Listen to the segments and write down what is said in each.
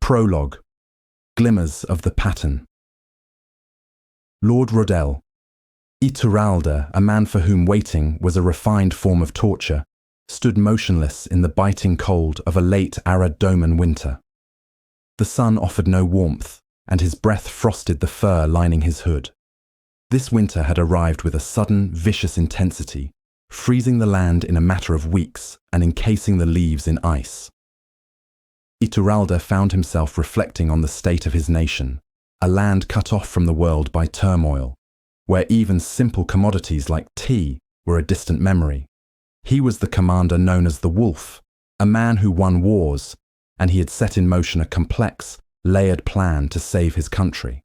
Prologue. Glimmers of the Pattern. Lord Rodel. Iturralde, a man for whom waiting was a refined form of torture, stood motionless in the biting cold of a late Aradoman winter. The sun offered no warmth, and his breath frosted the fur lining his hood. This winter had arrived with a sudden, vicious intensity, freezing the land in a matter of weeks and encasing the leaves in ice. Iturralde found himself reflecting on the state of his nation, a land cut off from the world by turmoil, where even simple commodities like tea were a distant memory. He was the commander known as the Wolf, a man who won wars, and he had set in motion a complex, layered plan to save his country.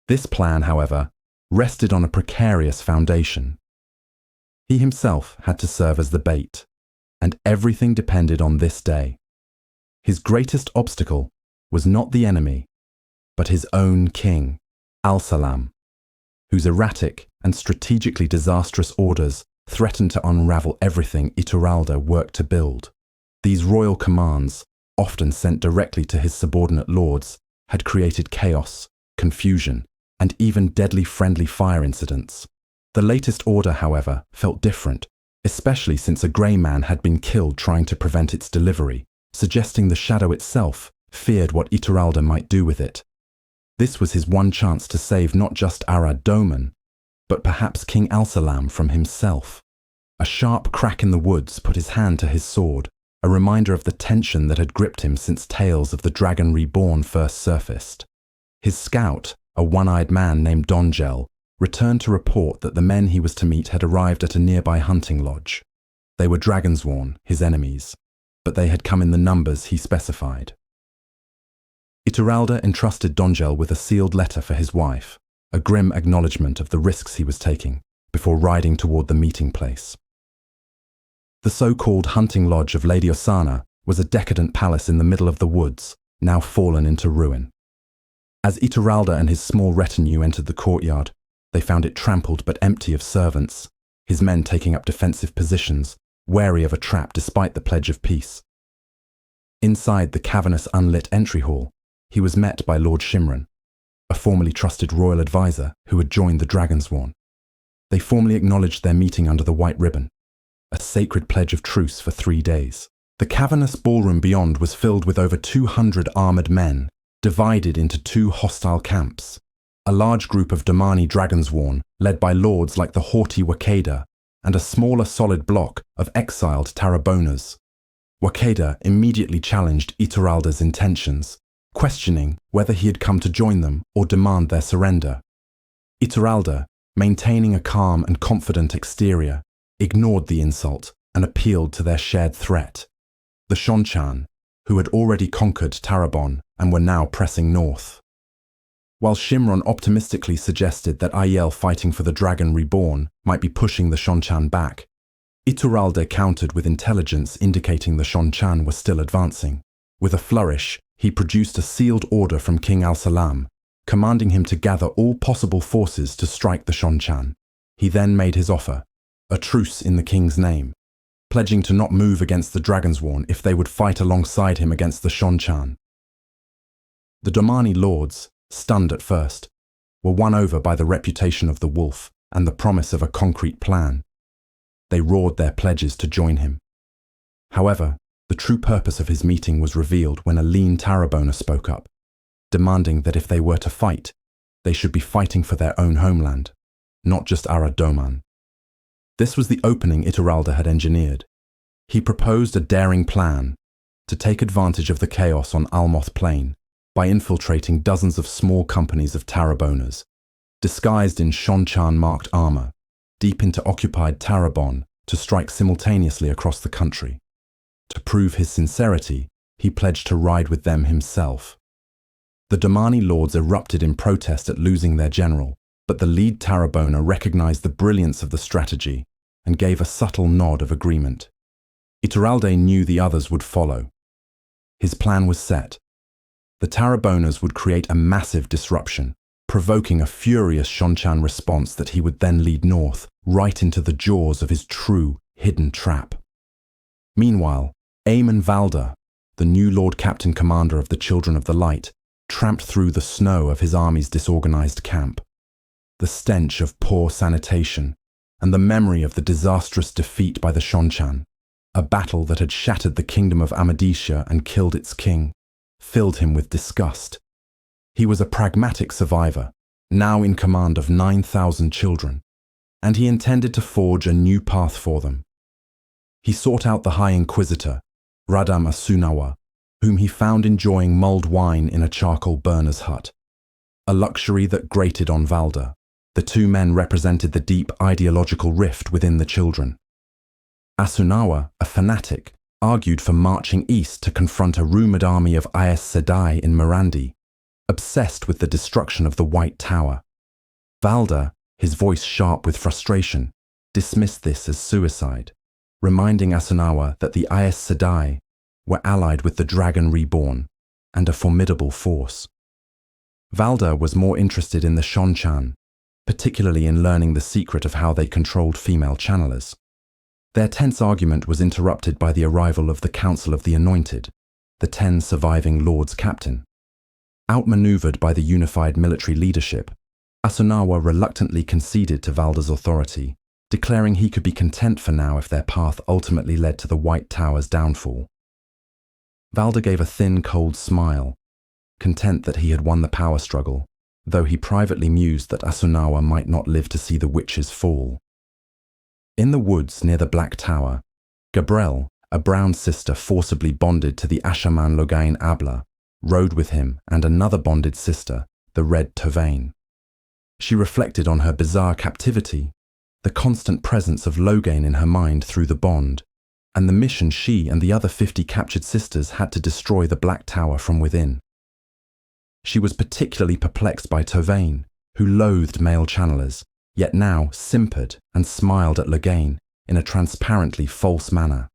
This plan, however, rested on a precarious foundation. He himself had to serve as the bait, and everything depended on this day. His greatest obstacle was not the enemy, but his own king, Al-Salam, whose erratic and strategically disastrous orders threatened to unravel everything Iturralde worked to build. These royal commands, often sent directly to his subordinate lords, had created chaos, confusion, and even deadly friendly fire incidents. The latest order, however, felt different, especially since a grey man had been killed trying to prevent its delivery, suggesting the shadow itself feared what Iturralde might do with it. This was his one chance to save not just Aradoman, but perhaps King Al-Salam from himself. A sharp crack in the woods put his hand to his sword, a reminder of the tension that had gripped him since tales of the Dragon Reborn first surfaced. His scout, a one-eyed man named Dongel, returned to report that the men he was to meet had arrived at a nearby hunting lodge. They were Dragonsworn, his enemies, but they had come in the numbers he specified. Iturralde entrusted Dongel with a sealed letter for his wife, a grim acknowledgement of the risks he was taking, before riding toward the meeting place. The so-called hunting lodge of Lady Osana was a decadent palace in the middle of the woods, now fallen into ruin. As Iturralde and his small retinue entered the courtyard, they found it trampled but empty of servants, his men taking up defensive positions, wary of a trap despite the pledge of peace. Inside the cavernous unlit entry hall, he was met by Lord Shimron, a formerly trusted royal advisor who had joined the Dragonsworn. They formally acknowledged their meeting under the white ribbon, a sacred pledge of truce for 3 days. The cavernous ballroom beyond was filled with over 200 armoured men, divided into 2 hostile camps. A large group of Domani Dragonsworn, led by lords like the haughty Wakeda, and a smaller solid block of exiled Tarrabonas. Wakeda immediately challenged Iturralde's intentions, questioning whether he had come to join them or demand their surrender. Iturralde, maintaining a calm and confident exterior, ignored the insult and appealed to their shared threat, the Shonchan, who had already conquered Tarabon and were now pressing north. While Shimron optimistically suggested that Ayel fighting for the Dragon Reborn might be pushing the Shonchan back, Iturralde countered with intelligence indicating the Shonchan were still advancing. With a flourish, he produced a sealed order from King Al-Salam, commanding him to gather all possible forces to strike the Shonchan. He then made his offer, a truce in the king's name, pledging to not move against the Dragonsworn if they would fight alongside him against the Shonchan. The Domani lords, stunned at first, were won over by the reputation of the Wolf and the promise of a concrete plan. They roared their pledges to join him. However, the true purpose of his meeting was revealed when a lean Tarrabona spoke up, demanding that if they were to fight, they should be fighting for their own homeland, not just Aradoman. This was the opening Iturralde had engineered. He proposed a daring plan to take advantage of the chaos on Almoth Plain by infiltrating dozens of small companies of Tarrabonas, disguised in Shonchan-marked armor, deep into occupied Tarabon to strike simultaneously across the country. To prove his sincerity, he pledged to ride with them himself. The Domani lords erupted in protest at losing their general, but the lead Tarrabona recognized the brilliance of the strategy and gave a subtle nod of agreement. Iturralde knew the others would follow. His plan was set. The Tarrabonas would create a massive disruption, provoking a furious Shonchan response that he would then lead north, right into the jaws of his true, hidden trap. Meanwhile, Eamon Valda, the new Lord Captain Commander of the Children of the Light, tramped through the snow of his army's disorganized camp. The stench of poor sanitation and the memory of the disastrous defeat by the Shonchan, a battle that had shattered the kingdom of Amadisha and killed its king, filled him with disgust. He was a pragmatic survivor, now in command of 9,000 children, and he intended to forge a new path for them. He sought out the High Inquisitor, Radam Asunawa, whom he found enjoying mulled wine in a charcoal burner's hut, a luxury that grated on Valda. The two men represented the deep ideological rift within the children. Asunawa, a fanatic, argued for marching east to confront a rumored army of Aes Sedai in Mirandi, obsessed with the destruction of the White Tower. Valda, his voice sharp with frustration, dismissed this as suicide, reminding Asunawa that the Aes Sedai were allied with the Dragon Reborn and a formidable force. Valda was more interested in the Shonchan, particularly in learning the secret of how they controlled female channelers. Their tense argument was interrupted by the arrival of the Council of the Anointed, the 10 surviving Lords Captain. Outmaneuvered by the unified military leadership, Asunawa reluctantly conceded to Valda's authority, declaring he could be content for now if their path ultimately led to the White Tower's downfall. Valda gave a thin, cold smile, content that he had won the power struggle, though he privately mused that Asunawa might not live to see the witch's fall. In the woods near the Black Tower, Gabrielle, a brown sister forcibly bonded to the Ashaman Logain Abla, rode with him and another bonded sister, the Red Tavain. She reflected on her bizarre captivity, the constant presence of Logain in her mind through the bond, and the mission she and the other 50 captured sisters had to destroy the Black Tower from within. She was particularly perplexed by Tavain, who loathed male channelers, yet now simpered and smiled at Logain in a transparently false manner.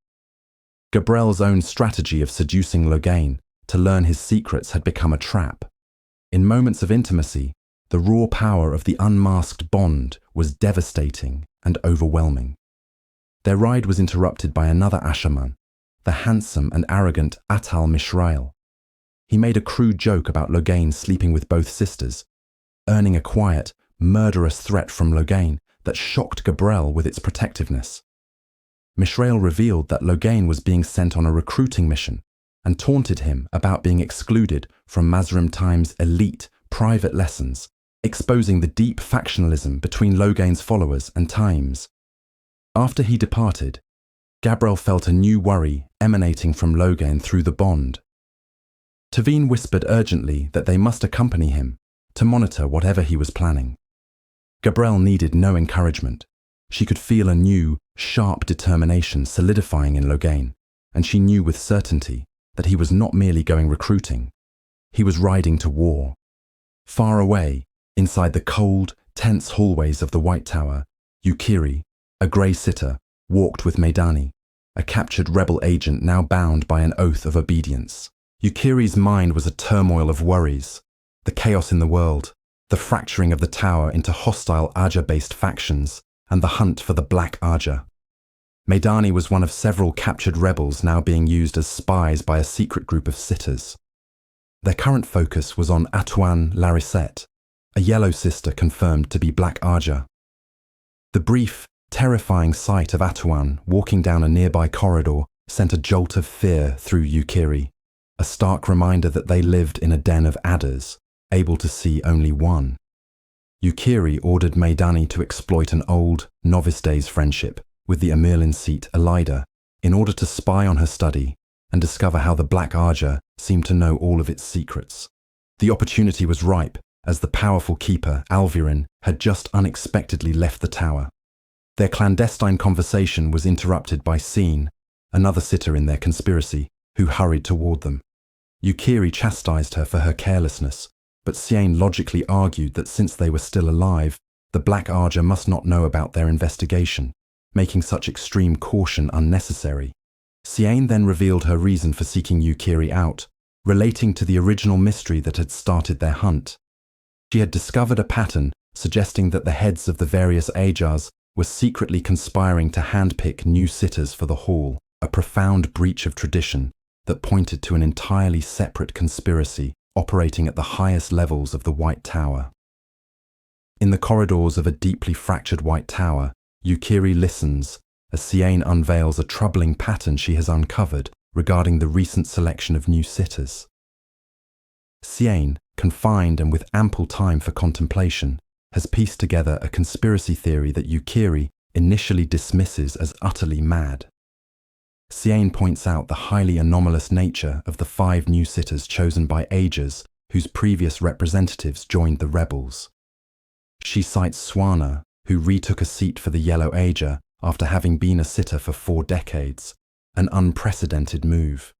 Gabrielle's own strategy of seducing Logain to learn his secrets had become a trap. In moments of intimacy, the raw power of the unmasked bond was devastating and overwhelming. Their ride was interrupted by another Ashaman, the handsome and arrogant Atal Mishrael. He made a crude joke about Logain sleeping with both sisters, earning a quiet, murderous threat from Logain that shocked Gabrielle with its protectiveness. Mishrael revealed that Logain was being sent on a recruiting mission and taunted him about being excluded from Mazrim Time's elite private lessons, exposing the deep factionalism between Logain's followers and Times. After he departed, Gabrielle felt a new worry emanating from Logain through the bond. Tavine whispered urgently that they must accompany him to monitor whatever he was planning. Gabrielle needed no encouragement. She could feel a new, sharp determination solidifying in Logain, and she knew with certainty that he was not merely going recruiting. He was riding to war. Far away, inside the cold, tense hallways of the White Tower, Yukiri, a grey sitter, walked with Meidani, a captured rebel agent now bound by an oath of obedience. Yukiri's mind was a turmoil of worries, the chaos in the world, the fracturing of the tower into hostile Aja-based factions, and the hunt for the Black Aja. Meidani was one of several captured rebels now being used as spies by a secret group of sitters. Their current focus was on Atuan Larisette, a yellow sister confirmed to be Black Aja. The brief, terrifying sight of Atuan walking down a nearby corridor sent a jolt of fear through Yukiri, a stark reminder that they lived in a den of adders, able to see only one. Yukiri ordered Meidani to exploit an old, novice days friendship with the Amirlin seat Elida in order to spy on her study and discover how the Black Aja seemed to know all of its secrets. The opportunity was ripe as the powerful keeper, Alvirin, had just unexpectedly left the tower. Their clandestine conversation was interrupted by Seen, another sitter in their conspiracy, who hurried toward them. Yukiri chastised her for her carelessness, but Siane logically argued that since they were still alive, the Black Aja must not know about their investigation, making such extreme caution unnecessary. Siane then revealed her reason for seeking Yukiri out, relating to the original mystery that had started their hunt. She had discovered a pattern suggesting that the heads of the various Ajas were secretly conspiring to handpick new sitters for the hall, a profound breach of tradition that pointed to an entirely separate conspiracy operating at the highest levels of the White Tower. In the corridors of a deeply fractured White Tower, Yukiri listens as Siane unveils a troubling pattern she has uncovered regarding the recent selection of new sitters. Siane, confined and with ample time for contemplation, has pieced together a conspiracy theory that Yukiri initially dismisses as utterly mad. Siane points out the highly anomalous nature of the 5 new sitters chosen by Aegis whose previous representatives joined the rebels. She cites Swana, who retook a seat for the Yellow Ager after having been a sitter for 4 decades, an unprecedented move.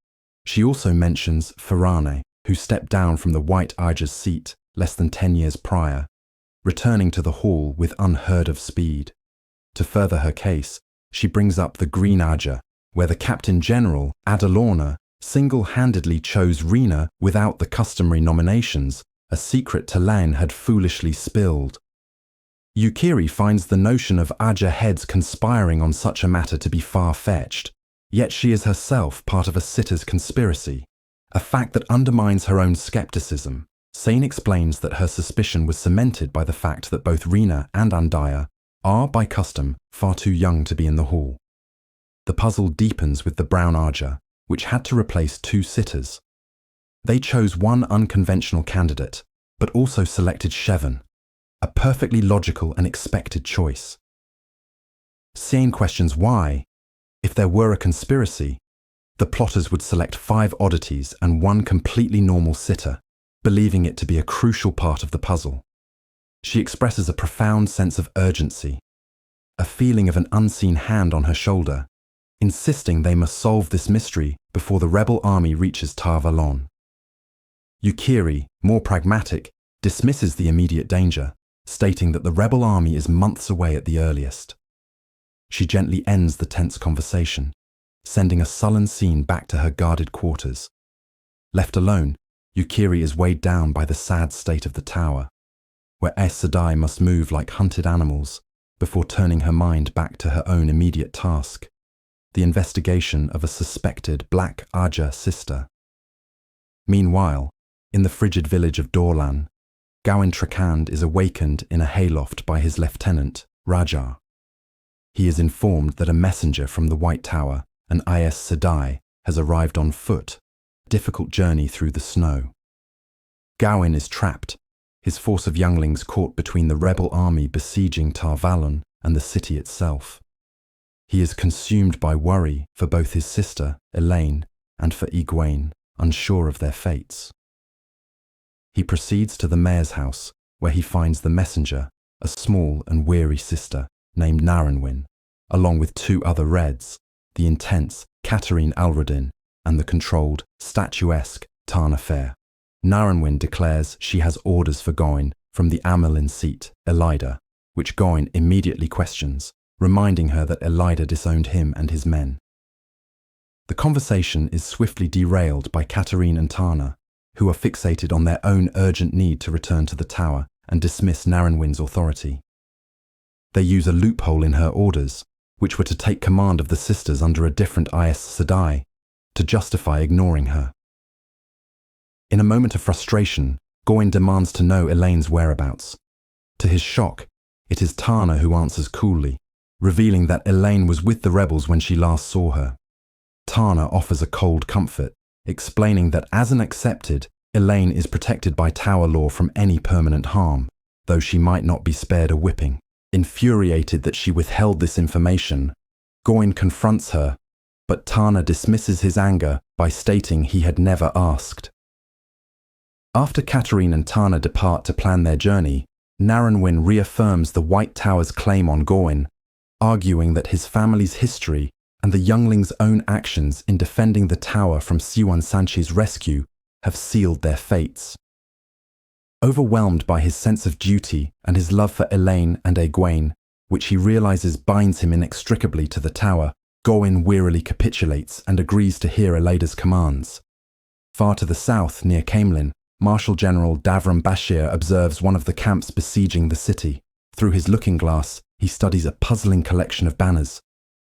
She also mentions Farane, who stepped down from the White Ager's seat less than 10 years prior, returning to the hall with unheard-of speed. To further her case, she brings up the Green Ager, where the Captain General, Adalorna, single-handedly chose Rena without the customary nominations, a secret Talain had foolishly spilled. Yukiri finds the notion of Ager heads conspiring on such a matter to be far-fetched, yet she is herself part of a sitter's conspiracy, a fact that undermines her own skepticism. Siane explains that her suspicion was cemented by the fact that both Rena and Andaya are, by custom, far too young to be in the hall. The puzzle deepens with the Brown Ager, which had to replace 2 sitters. They chose one unconventional candidate, but also selected Shevin, a perfectly logical and expected choice. Siane questions why, if there were a conspiracy, the plotters would select 5 oddities and 1 completely normal sitter, believing it to be a crucial part of the puzzle. She expresses a profound sense of urgency, a feeling of an unseen hand on her shoulder, insisting they must solve this mystery before the rebel army reaches Tar Valon. Yukiri, more pragmatic, dismisses the immediate danger, stating that the rebel army is months away at the earliest. She gently ends the tense conversation, sending a sullen scene back to her guarded quarters. Left alone, Yukiri is weighed down by the sad state of the tower, where Aes Sedai must move like hunted animals before turning her mind back to her own immediate task, the investigation of a suspected Black Ager sister. Meanwhile, in the frigid village of Dorlan, Gawain Trakand is awakened in a hayloft by his lieutenant, Rajar. He is informed that a messenger from the White Tower and Aes Sedai has arrived on foot, a difficult journey through the snow. Gawain is trapped, his force of younglings caught between the rebel army besieging Tar Valon and the city itself. He is consumed by worry for both his sister, Elaine, and for Egwene, unsure of their fates. He proceeds to the mayor's house, where he finds the messenger, a small and weary sister named Narenwin, along with 2 other Reds, the intense Katarine Alredin and the controlled, statuesque Tana Fair. Narenwin declares she has orders for Gawain from the Amelin seat, Elida, which Gawain immediately questions, reminding her that Elida disowned him and his men. The conversation is swiftly derailed by Katarine and Tana, who are fixated on their own urgent need to return to the tower and dismiss Narenwin's authority. They use a loophole in her orders, which were to take command of the sisters under a different Aes Sedai, to justify ignoring her. In a moment of frustration, Gawain demands to know Elaine's whereabouts. To his shock, it is Tana who answers coolly, revealing that Elaine was with the rebels when she last saw her. Tana offers a cold comfort, explaining that as an accepted, Elaine is protected by Tower law from any permanent harm, though she might not be spared a whipping. Infuriated that she withheld this information, Gawain confronts her, but Tana dismisses his anger by stating he had never asked. After Katarine and Tana depart to plan their journey, Narenwin reaffirms the White Tower's claim on Gawain, arguing that his family's history and the youngling's own actions in defending the tower from Siwan Sanchi's rescue have sealed their fates. Overwhelmed by his sense of duty and his love for Elaine and Egwene, which he realizes binds him inextricably to the tower, Gawain wearily capitulates and agrees to hear Elida's commands. Far to the south, near Caemlyn, Marshal General Davram Bashir observes one of the camps besieging the city. Through his looking glass, he studies a puzzling collection of banners.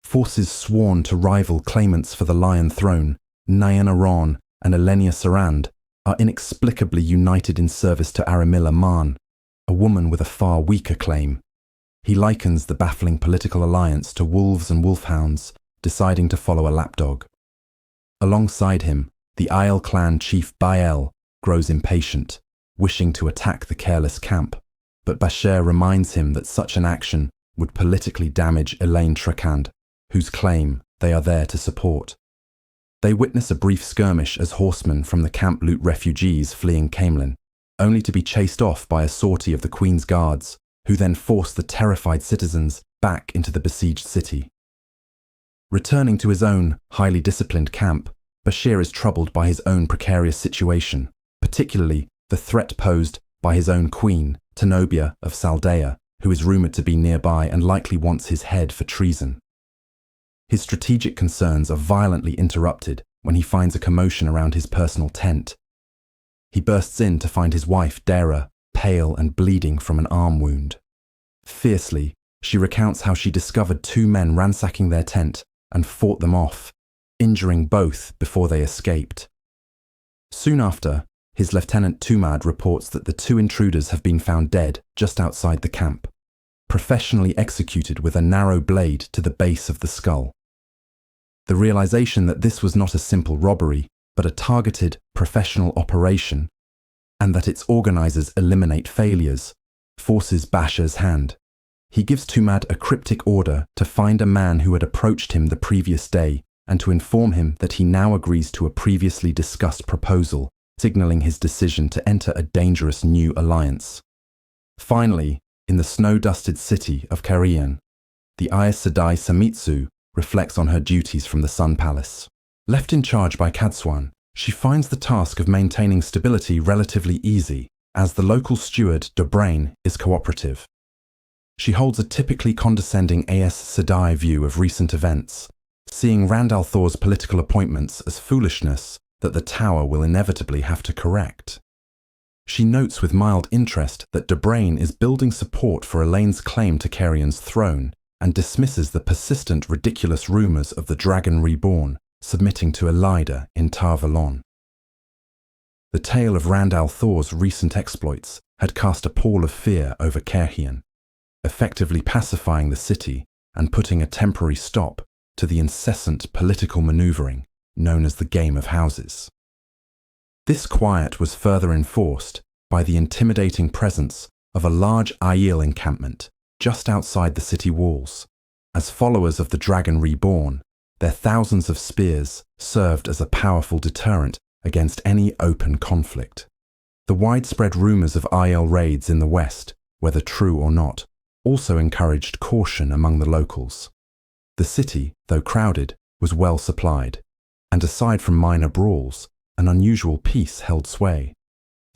Forces sworn to rival claimants for the Lion Throne, Nayana Ron and Elenia Sarand, are inexplicably united in service to Aramilla Man, a woman with a far weaker claim. He likens the baffling political alliance to wolves and wolfhounds deciding to follow a lapdog. Alongside him, the Isle clan chief Bael grows impatient, wishing to attack the careless camp, but Bashir reminds him that such an action would politically damage Elaine Trakand, whose claim they are there to support. They witness a brief skirmish as horsemen from the camp loot refugees fleeing Camelin, only to be chased off by a sortie of the Queen's guards, who then force the terrified citizens back into the besieged city. Returning to his own highly disciplined camp, Bashir is troubled by his own precarious situation, particularly the threat posed by his own queen, Tenobia of Saldea, who is rumoured to be nearby and likely wants his head for treason. His strategic concerns are violently interrupted when he finds a commotion around his personal tent. He bursts in to find his wife, Dara, pale and bleeding from an arm wound. Fiercely, she recounts how she discovered two men ransacking their tent and fought them off, injuring both before they escaped. Soon after, his Lieutenant Tumad reports that the two intruders have been found dead just outside the camp, professionally executed with a narrow blade to the base of the skull. The realization that this was not a simple robbery, but a targeted, professional operation, and that its organizers eliminate failures, forces Bashir's hand. He gives Tumad a cryptic order to find a man who had approached him the previous day and to inform him that he now agrees to a previously discussed proposal, signaling his decision to enter a dangerous new alliance. Finally, in the snow-dusted city of Karian, the Aes Sedai Samitsu reflects on her duties from the Sun Palace. Left in charge by Kadswan, she finds the task of maintaining stability relatively easy, as the local steward, Dobrain, is cooperative. She holds a typically condescending Aes Sedai view of recent events, seeing Rand al'Thor's political appointments as foolishness that the Tower will inevitably have to correct. She notes with mild interest that Dobrain is building support for Elaine's claim to Carrion's throne and dismisses the persistent ridiculous rumours of the Dragon Reborn submitting to Elida in Tar Valon. The tale of Rand al'Thor's recent exploits had cast a pall of fear over Caerhien, effectively pacifying the city and putting a temporary stop to the incessant political manoeuvring known as the Game of Houses. This quiet was further enforced by the intimidating presence of a large Aiel encampment just outside the city walls. As followers of the Dragon Reborn, their thousands of spears served as a powerful deterrent against any open conflict. The widespread rumours of Aiel raids in the west, whether true or not, also encouraged caution among the locals. The city, though crowded, was well supplied, and aside from minor brawls, an unusual peace held sway.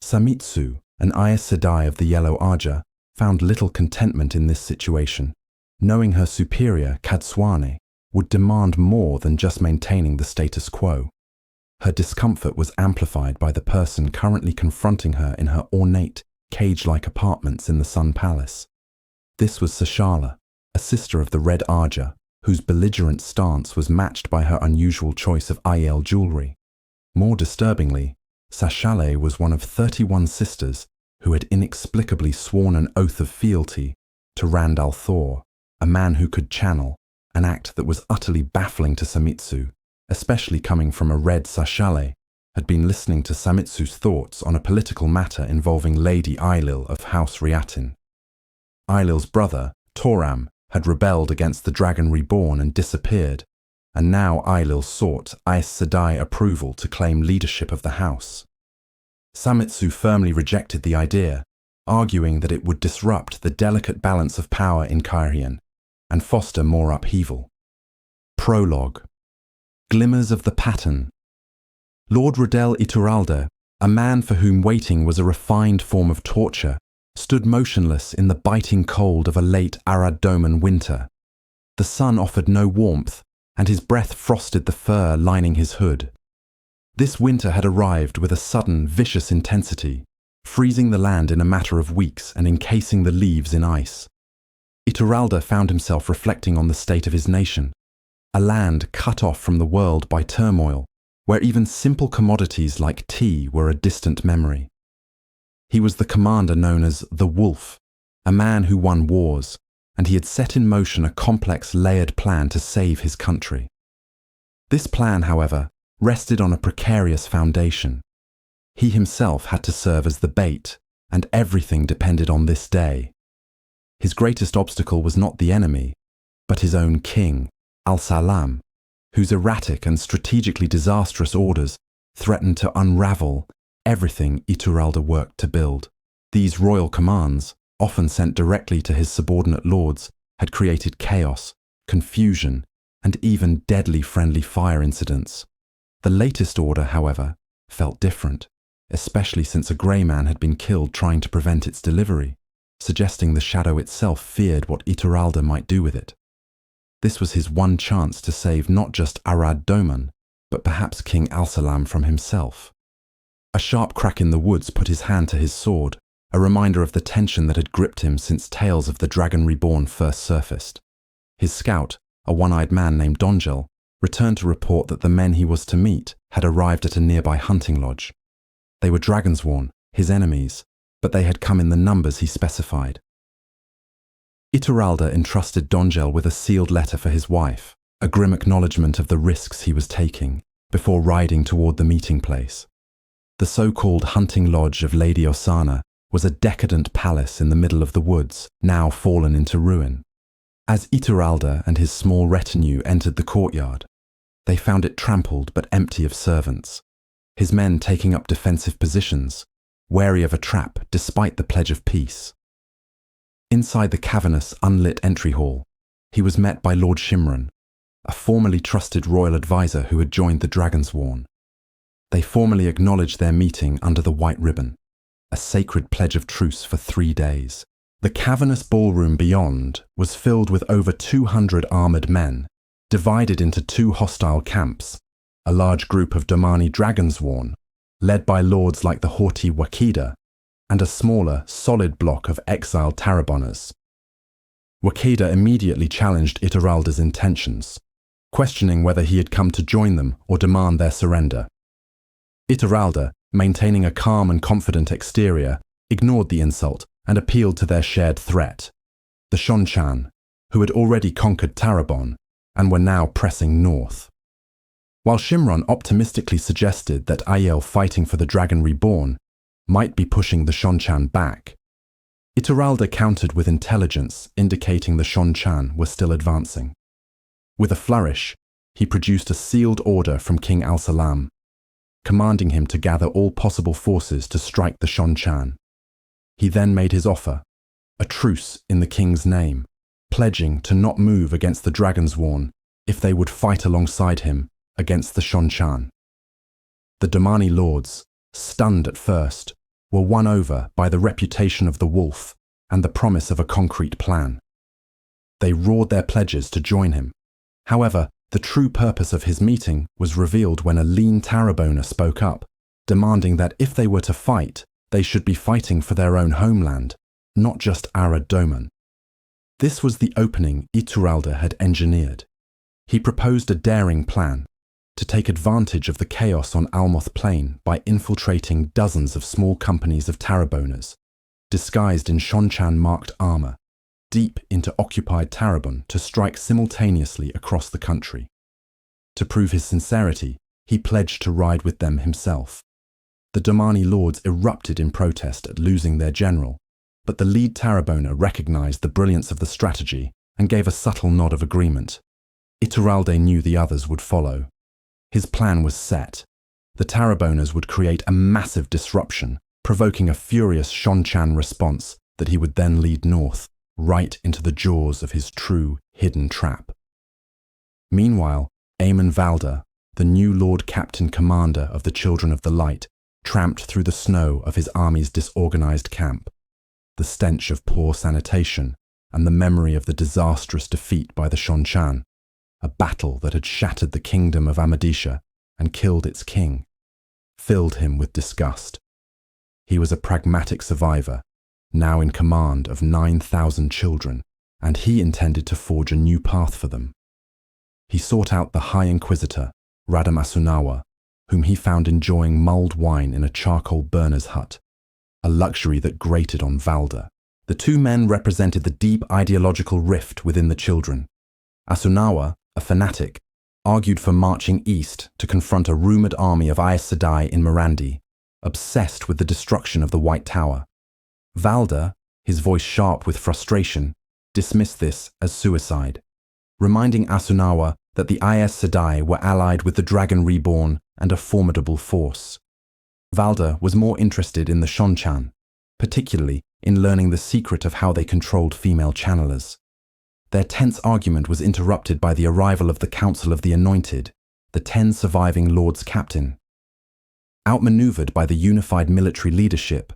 Samitsu, an Aes Sedai of the Yellow Aja, found little contentment in this situation, knowing her superior, Kadswane, would demand more than just maintaining the status quo. Her discomfort was amplified by the person currently confronting her in her ornate, cage-like apartments in the Sun Palace. This was Sashala, a sister of the Red Aja, whose belligerent stance was matched by her unusual choice of Aiel jewelry. More disturbingly, Sashale was one of 31 sisters who had inexplicably sworn an oath of fealty to Rand al'Thor, a man who could channel, an act that was utterly baffling to Samitsu, especially coming from a Red Sashale, had been listening to Samitsu's thoughts on a political matter involving Lady Ailil of House Riatin. Ailil's brother, Toram, had rebelled against the Dragon Reborn and disappeared, and now Ailil sought Aes Sedai approval to claim leadership of the house. Samitsu firmly rejected the idea, arguing that it would disrupt the delicate balance of power in Caerhien and foster more upheaval. Prologue. Glimmers of the pattern. Lord Rodel Ituralde, a man for whom waiting was a refined form of torture, stood motionless in the biting cold of a late Arad-Doman winter. The sun offered no warmth, and his breath frosted the fur lining his hood. This winter had arrived with a sudden, vicious intensity, freezing the land in a matter of weeks and encasing the leaves in ice. Ituralde found himself reflecting on the state of his nation, a land cut off from the world by turmoil, where even simple commodities like tea were a distant memory. He was the commander known as the Wolf, a man who won wars, and he had set in motion a complex, layered plan to save his country. This plan, however, rested on a precarious foundation. He himself had to serve as the bait, and everything depended on this day. His greatest obstacle was not the enemy, but his own king, Al-Salam, whose erratic and strategically disastrous orders threatened to unravel everything Iturralde worked to build. These royal commands, often sent directly to his subordinate lords, had created chaos, confusion, and even deadly friendly fire incidents. The latest order, however, felt different, especially since a grey man had been killed trying to prevent its delivery, suggesting the shadow itself feared what Iturralde might do with it. This was his one chance to save not just Arad Doman, but perhaps King Al-Salam from himself. A sharp crack in the woods put his hand to his sword, a reminder of the tension that had gripped him since tales of the Dragon Reborn first surfaced. His scout, a one-eyed man named Dongel, returned to report that the men he was to meet had arrived at a nearby hunting lodge. They were Dragonsworn, his enemies, but they had come in the numbers he specified. Iturralde entrusted Dongel with a sealed letter for his wife, a grim acknowledgement of the risks he was taking, before riding toward the meeting place. The so-called hunting lodge of Lady Osana was a decadent palace in the middle of the woods, now fallen into ruin. As Iturralde and his small retinue entered the courtyard, they found it trampled but empty of servants, his men taking up defensive positions, wary of a trap despite the pledge of peace. Inside the cavernous, unlit entry hall, he was met by Lord Shimron, a formerly trusted royal advisor who had joined the Dragonsworn. They formally acknowledged their meeting under the white ribbon, a sacred pledge of truce for 3 days. The cavernous ballroom beyond was filled with over 200 armoured men, divided into 2 hostile camps, a large group of Domani Dragonsworn, led by lords like the haughty Wakida, and a smaller, solid block of exiled Taraboners. Wakida immediately challenged Iturralde's intentions, questioning whether he had come to join them or demand their surrender. Iturralde, maintaining a calm and confident exterior, ignored the insult and appealed to their shared threat, the Shonchan, who had already conquered Tarabon and were now pressing north. While Shimron optimistically suggested that Ayel fighting for the Dragon Reborn might be pushing the Shonchan back, Iturralde countered with intelligence indicating the Shonchan were still advancing. With a flourish, he produced a sealed order from King Al-Salam, commanding him to gather all possible forces to strike the Shonchan. He then made his offer, a truce in the king's name, pledging to not move against the Dragonsworn if they would fight alongside him against the Shonchan. The Domani lords, stunned at first, were won over by the reputation of the Wolf and the promise of a concrete plan. They roared their pledges to join him. However, the true purpose of his meeting was revealed when a lean Tarabona spoke up, demanding that if they were to fight, they should be fighting for their own homeland, not just Arad Doman. This was the opening Iturralde had engineered. He proposed a daring plan to take advantage of the chaos on Almoth Plain by infiltrating dozens of small companies of Taraboners, disguised in Shonchan-marked armour, deep into occupied Tarabon to strike simultaneously across the country. To prove his sincerity, he pledged to ride with them himself. The Domani lords erupted in protest at losing their general, but the lead Tarabona recognized the brilliance of the strategy and gave a subtle nod of agreement. Iturralde knew the others would follow. His plan was set. The Taraboners would create a massive disruption, provoking a furious Shonchan response that he would then lead north, right into the jaws of his true, hidden trap. Meanwhile, Eamon Valda, the new Lord Captain Commander of the Children of the Light, tramped through the snow of his army's disorganized camp, the stench of poor sanitation and the memory of the disastrous defeat by the Shonchan, a battle that had shattered the kingdom of Amadisha and killed its king, filled him with disgust. He was a pragmatic survivor, now in command of 9,000 children, and he intended to forge a new path for them. He sought out the High Inquisitor, Radam Asunawa, whom he found enjoying mulled wine in a charcoal burner's hut, a luxury that grated on Valda. The two men represented the deep ideological rift within the children. Asunawa, a fanatic, argued for marching east to confront a rumored army of Aes Sedai in Mirandi, obsessed with the destruction of the White Tower. Valda, his voice sharp with frustration, dismissed this as suicide, reminding Asunawa that the Aes Sedai were allied with the Dragon Reborn and a formidable force. Valda was more interested in the Shonchan, particularly in learning the secret of how they controlled female channelers. Their tense argument was interrupted by the arrival of the Council of the Anointed, the 10 surviving Lords Captain. Outmaneuvered by the unified military leadership,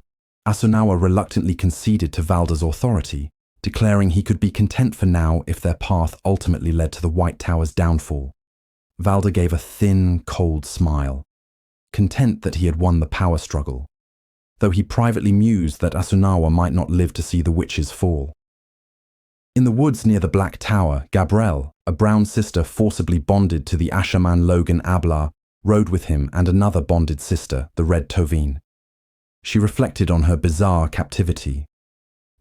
Asunawa reluctantly conceded to Valda's authority, declaring he could be content for now if their path ultimately led to the White Tower's downfall. Valda gave a thin, cold smile, content that he had won the power struggle, though he privately mused that Asunawa might not live to see the witch's fall. In the woods near the Black Tower, Gabrielle, a brown sister forcibly bonded to the Ashaman Logan Ablar, rode with him and another bonded sister, the Red Tovine. She reflected on her bizarre captivity,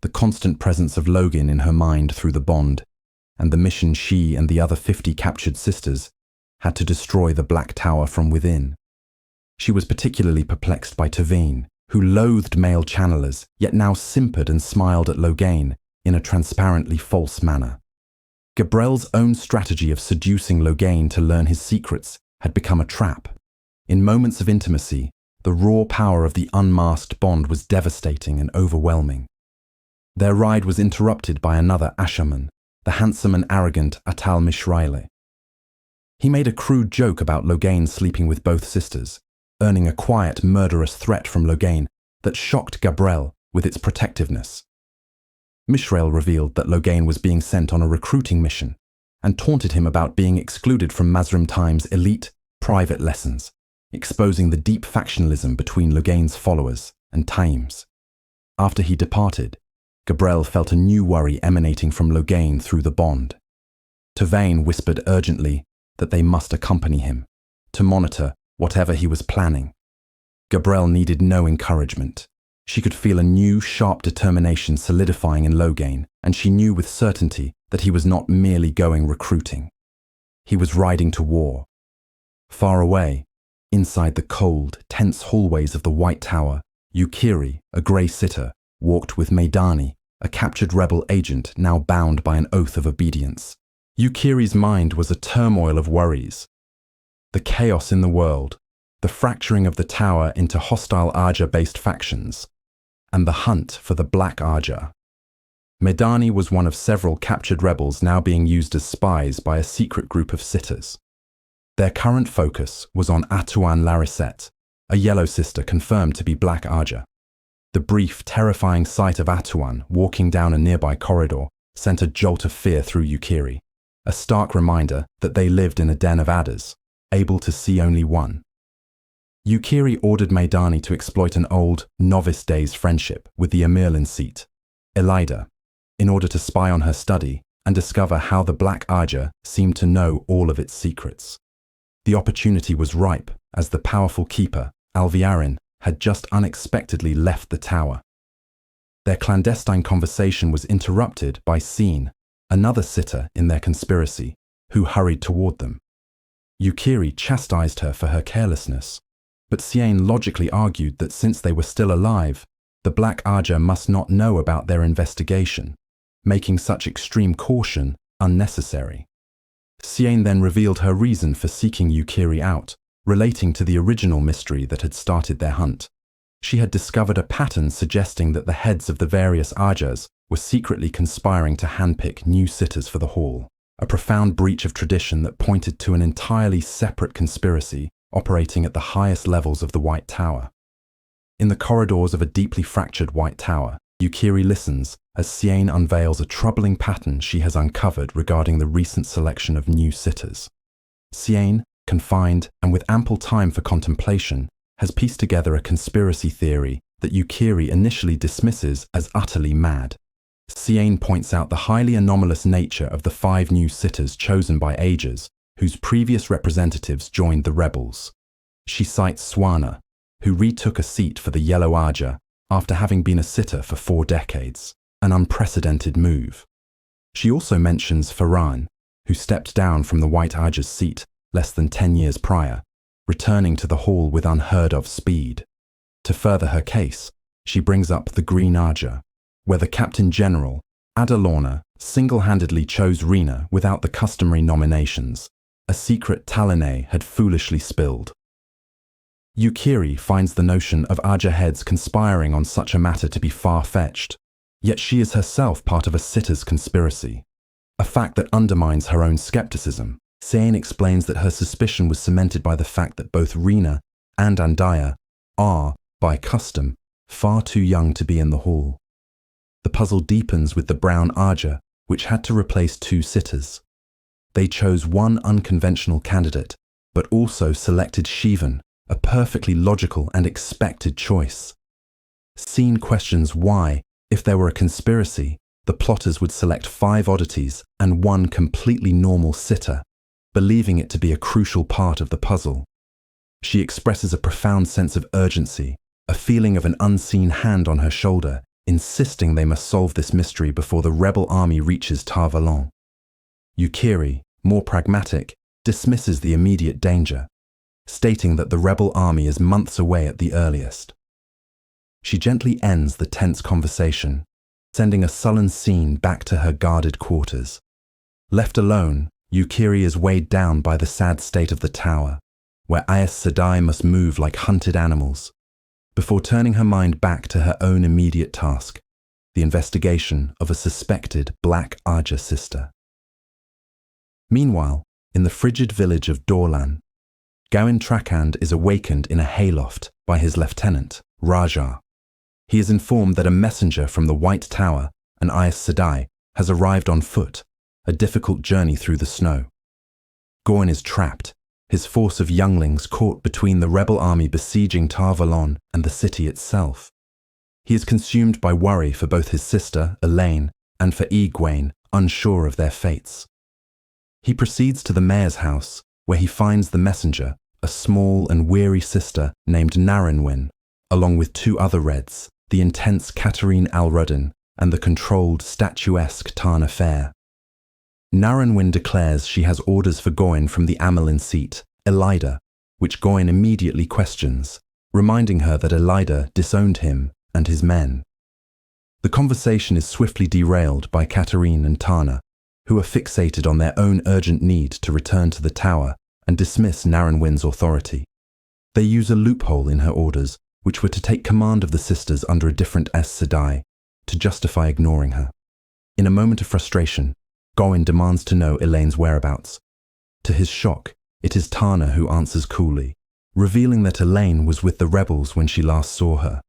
the constant presence of Logan in her mind through the bond, and the mission she and the other 50 captured sisters had to destroy the Black Tower from within. She was particularly perplexed by Tovine, who loathed male channelers, yet now simpered and smiled at Logain in a transparently false manner. Gabrielle's own strategy of seducing Logain to learn his secrets had become a trap. In moments of intimacy, the raw power of the unmasked bond was devastating and overwhelming. Their ride was interrupted by another Ashaman, the handsome and arrogant Atal Mishraile. He made a crude joke about Logain sleeping with both sisters, earning a quiet, murderous threat from Logain that shocked Gabrielle with its protectiveness. Mishrael revealed that Logain was being sent on a recruiting mission and taunted him about being excluded from Mazrim Time's elite, private lessons, exposing the deep factionalism between Logain's followers and Taim's. After he departed, Gabrielle felt a new worry emanating from Logain through the bond. Tovane whispered urgently that they must accompany him, to monitor whatever he was planning. Gabrielle needed no encouragement. She could feel a new, sharp determination solidifying in Logain, and she knew with certainty that he was not merely going recruiting. He was riding to war. Far away, inside the cold, tense hallways of the White Tower, Yukiri, a grey sitter, walked with Meidani, a captured rebel agent now bound by an oath of obedience. Yukiri's mind was a turmoil of worries. The chaos in the world, the fracturing of the tower into hostile Arja-based factions, and the hunt for the Black Arja. Meidani was one of several captured rebels now being used as spies by a secret group of sitters. Their current focus was on Atuan Larisette, a yellow sister confirmed to be Black Arja. The brief, terrifying sight of Atuan walking down a nearby corridor sent a jolt of fear through Yukiri, a stark reminder that they lived in a den of adders, able to see only one. Yukiri ordered Meidani to exploit an old, novice days friendship with the Emirlin seat, Elida, in order to spy on her study and discover how the Black Arja seemed to know all of its secrets. The opportunity was ripe as the powerful keeper, Alviarin, had just unexpectedly left the tower. Their clandestine conversation was interrupted by Seen, another sitter in their conspiracy, who hurried toward them. Yukiri chastised her for her carelessness, but Siane logically argued that since they were still alive, the Black Arja must not know about their investigation, making such extreme caution unnecessary. Siane then revealed her reason for seeking Yukiri out, relating to the original mystery that had started their hunt. She had discovered a pattern suggesting that the heads of the various Arjas were secretly conspiring to handpick new sitters for the hall, a profound breach of tradition that pointed to an entirely separate conspiracy operating at the highest levels of the White Tower. In the corridors of a deeply fractured White Tower, Yukiri listens as Siane unveils a troubling pattern she has uncovered regarding the recent selection of new sitters. Siane, confined and with ample time for contemplation, has pieced together a conspiracy theory that Yukiri initially dismisses as utterly mad. Siane points out the highly anomalous nature of the 5 new sitters chosen by Aegis, whose previous representatives joined the rebels. She cites Swana, who retook a seat for the Yellow Aja after having been a sitter for 4 decades, an unprecedented move. She also mentions Farhan, who stepped down from the White Aja's seat less than 10 years prior, returning to the hall with unheard-of speed. To further her case, she brings up the Green Aja, where the Captain General, Adalorna, single-handedly chose Rina without the customary nominations, a secret Talane had foolishly spilled. Yukiri finds the notion of Aja heads conspiring on such a matter to be far-fetched, yet she is herself part of a sitter's conspiracy, a fact that undermines her own skepticism. Sain explains that her suspicion was cemented by the fact that both Rina and Andaya are, by custom, far too young to be in the hall. The puzzle deepens with the Brown Aja, which had to replace 2 sitters. They chose one unconventional candidate, but also selected Shivan, a perfectly logical and expected choice. Sain questions why, if there were a conspiracy, the plotters would select 5 oddities and 1 completely normal sitter, believing it to be a crucial part of the puzzle. She expresses a profound sense of urgency, a feeling of an unseen hand on her shoulder, insisting they must solve this mystery before the rebel army reaches Tar-Valon. Yukiri, more pragmatic, dismisses the immediate danger, stating that the rebel army is months away at the earliest. She gently ends the tense conversation, sending a sullen Sain back to her guarded quarters. Left alone, Yukiri is weighed down by the sad state of the tower, where Aes Sedai must move like hunted animals, before turning her mind back to her own immediate task, the investigation of a suspected Black Aja sister. Meanwhile, in the frigid village of Dorlan, Gawain Trakand is awakened in a hayloft by his lieutenant, Raja. He is informed that a messenger from the White Tower and Aes Sedai has arrived on foot, a difficult journey through the snow. Gawain is trapped, his force of younglings caught between the rebel army besieging Tar-Valon and the city itself. He is consumed by worry for both his sister, Elaine, and for Egwene, unsure of their fates. He proceeds to the mayor's house, where he finds the messenger, a small and weary sister named Narenwin, along with 2 other Reds, the intense Katarine Alrudin and the controlled, statuesque Tana Fair. Narenwin declares she has orders for Gawain from the Amelin seat, Elida, which Gawain immediately questions, reminding her that Elida disowned him and his men. The conversation is swiftly derailed by Katarine and Tana, who are fixated on their own urgent need to return to the tower and dismiss Narenwin's authority. They use a loophole in her orders, which were to take command of the sisters under a different Aes Sedai, to justify ignoring her. In a moment of frustration, Gawain demands to know Elaine's whereabouts. To his shock, it is Tana who answers coolly, revealing that Elaine was with the rebels when she last saw her.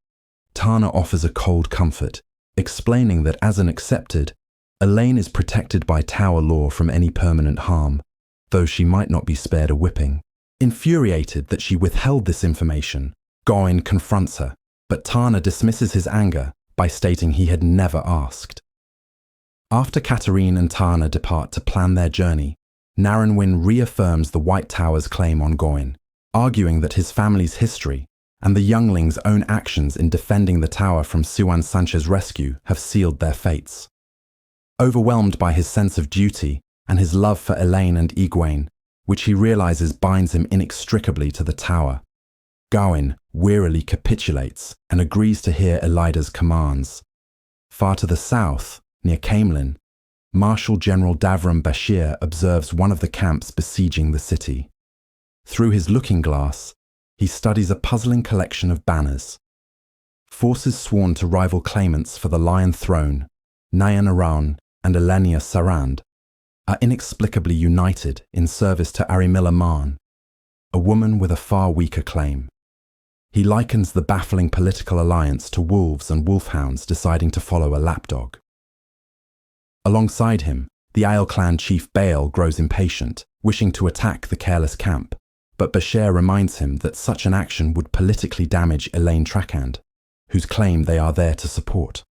Tana offers a cold comfort, explaining that as an accepted, Elaine is protected by Tower law from any permanent harm, though she might not be spared a whipping. Infuriated that she withheld this information, Gawain confronts her, but Tana dismisses his anger by stating he had never asked. After Katarine and Tana depart to plan their journey, Narenwin reaffirms the White Tower's claim on Gawain, arguing that his family's history and the younglings' own actions in defending the tower from Siwan Sanche's rescue have sealed their fates. Overwhelmed by his sense of duty and his love for Elaine and Egwene, which he realizes binds him inextricably to the tower, Gawain wearily capitulates and agrees to hear Elida's commands. Far to the south, near Camelin, Marshal General Davram Bashir observes one of the camps besieging the city. Through his looking glass, he studies a puzzling collection of banners. Forces sworn to rival claimants for the Lion Throne, Nayan Aran and Elenia Sarand, are inexplicably united in service to Arimilla Marn, a woman with a far weaker claim. He likens the baffling political alliance to wolves and wolfhounds deciding to follow a lapdog. Alongside him, the Aile clan chief Baal grows impatient, wishing to attack the careless camp, but Bashir reminds him that such an action would politically damage Elaine Trakand, whose claim they are there to support.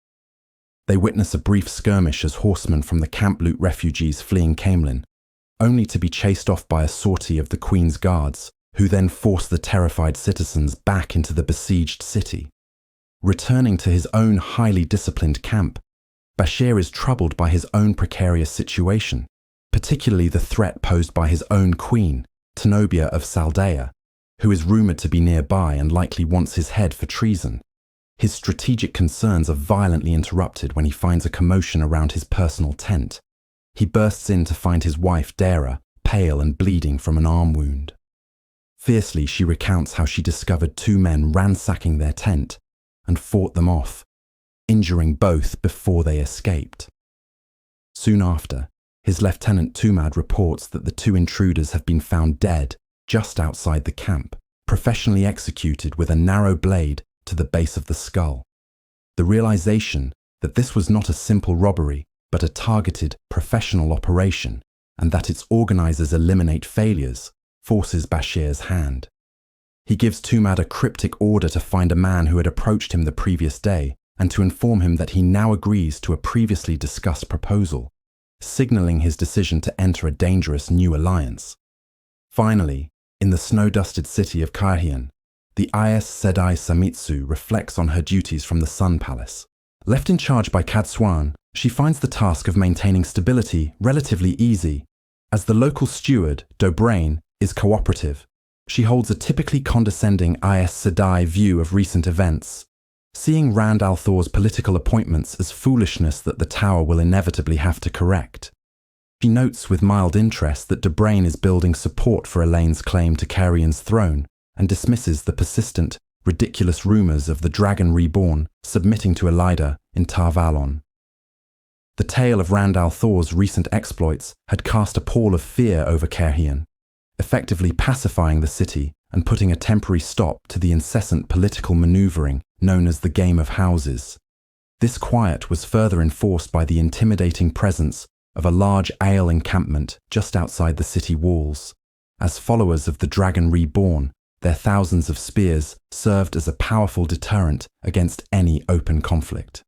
They witness a brief skirmish as horsemen from the Camp Loot refugees fleeing Camelin, only to be chased off by a sortie of the Queen's guards, who then force the terrified citizens back into the besieged city. Returning to his own highly disciplined camp, Bashir is troubled by his own precarious situation, particularly the threat posed by his own queen, Tenobia of Saldaea, who is rumored to be nearby and likely wants his head for treason. His strategic concerns are violently interrupted when he finds a commotion around his personal tent. He bursts in to find his wife Dara, pale and bleeding from an arm wound. Fiercely, she recounts how she discovered two men ransacking their tent and fought them off, injuring both before they escaped. Soon after, his lieutenant Tumad reports that the two intruders have been found dead just outside the camp, professionally executed with a narrow blade to the base of the skull. The realization that this was not a simple robbery, but a targeted, professional operation, and that its organizers eliminate failures, forces Bashir's hand. He gives Tumad a cryptic order to find a man who had approached him the previous day and to inform him that he now agrees to a previously discussed proposal, signaling his decision to enter a dangerous new alliance. Finally, in the snow-dusted city of Karhian, the Aes Sedai Samitsu reflects on her duties from the Sun Palace. Left in charge by Kadswan, she finds the task of maintaining stability relatively easy. As the local steward, Dobrain, is cooperative, she holds a typically condescending Aes Sedai view of recent events, seeing Rand al'Thor's political appointments as foolishness that the Tower will inevitably have to correct. She notes with mild interest that Dobrain is building support for Elaine's claim to Carian's throne and dismisses the persistent, ridiculous rumours of the Dragon Reborn submitting to Elida in Tar Valon. The tale of Rand al'Thor's recent exploits had cast a pall of fear over Carian, effectively pacifying the city and putting a temporary stop to the incessant political manoeuvring known as the Game of Houses. This quiet was further enforced by the intimidating presence of a large Ale encampment just outside the city walls. As followers of the Dragon Reborn, their thousands of spears served as a powerful deterrent against any open conflict.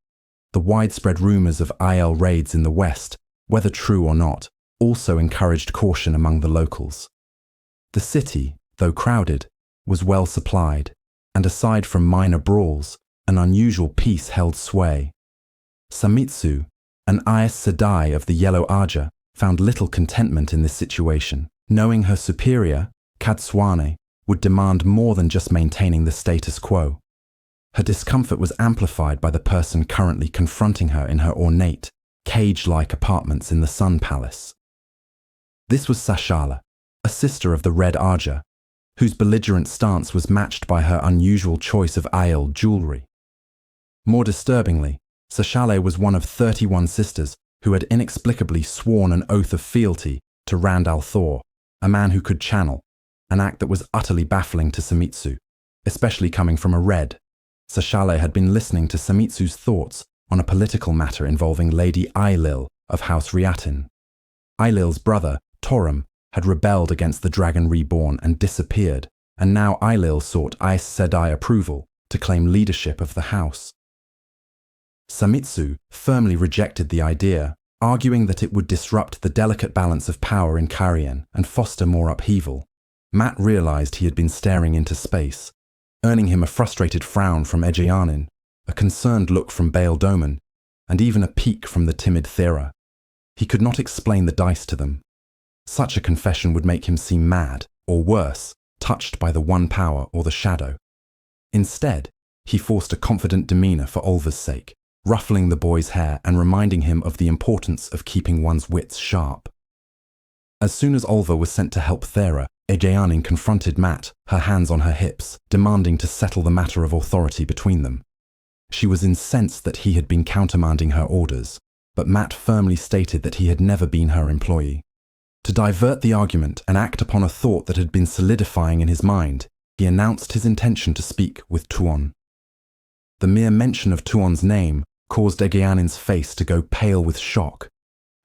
The widespread rumours of IL raids in the west, whether true or not, also encouraged caution among the locals. The city, though crowded, was well supplied, and aside from minor brawls, an unusual peace held sway. Samitsu, an Aes Sedai of the Yellow Aja, found little contentment in this situation, knowing her superior, Kadswane, would demand more than just maintaining the status quo. Her discomfort was amplified by the person currently confronting her in her ornate, cage-like apartments in the Sun Palace. This was Sashala, a sister of the Red Aja, whose belligerent stance was matched by her unusual choice of Aiel jewelry. More disturbingly, Sashale was one of 31 sisters who had inexplicably sworn an oath of fealty to Rand al'Thor, a man who could channel, an act that was utterly baffling to Samitsu, especially coming from a Red. Sashale had been listening to Samitsu's thoughts on a political matter involving Lady Ailil of House Riatin. Ailil's brother, Torum, had rebelled against the Dragon Reborn and disappeared, and now Ailil sought Aes Sedai approval to claim leadership of the house. Samitsu firmly rejected the idea, arguing that it would disrupt the delicate balance of power in Carian and foster more upheaval. Matt realized he had been staring into space, earning him a frustrated frown from Egeanin, a concerned look from Bael Doman, and even a peek from the timid Thera. He could not explain the dice to them. Such a confession would make him seem mad, or worse, touched by the one power or the shadow. Instead, he forced a confident demeanor for Olva's sake, ruffling the boy's hair and reminding him of the importance of keeping one's wits sharp. As soon as Olva was sent to help Thera, Egeanin confronted Matt, her hands on her hips, demanding to settle the matter of authority between them. She was incensed that he had been countermanding her orders, but Matt firmly stated that he had never been her employee. To divert the argument and act upon a thought that had been solidifying in his mind, he announced his intention to speak with Tuon. The mere mention of Tuon's name caused Egeanin's face to go pale with shock,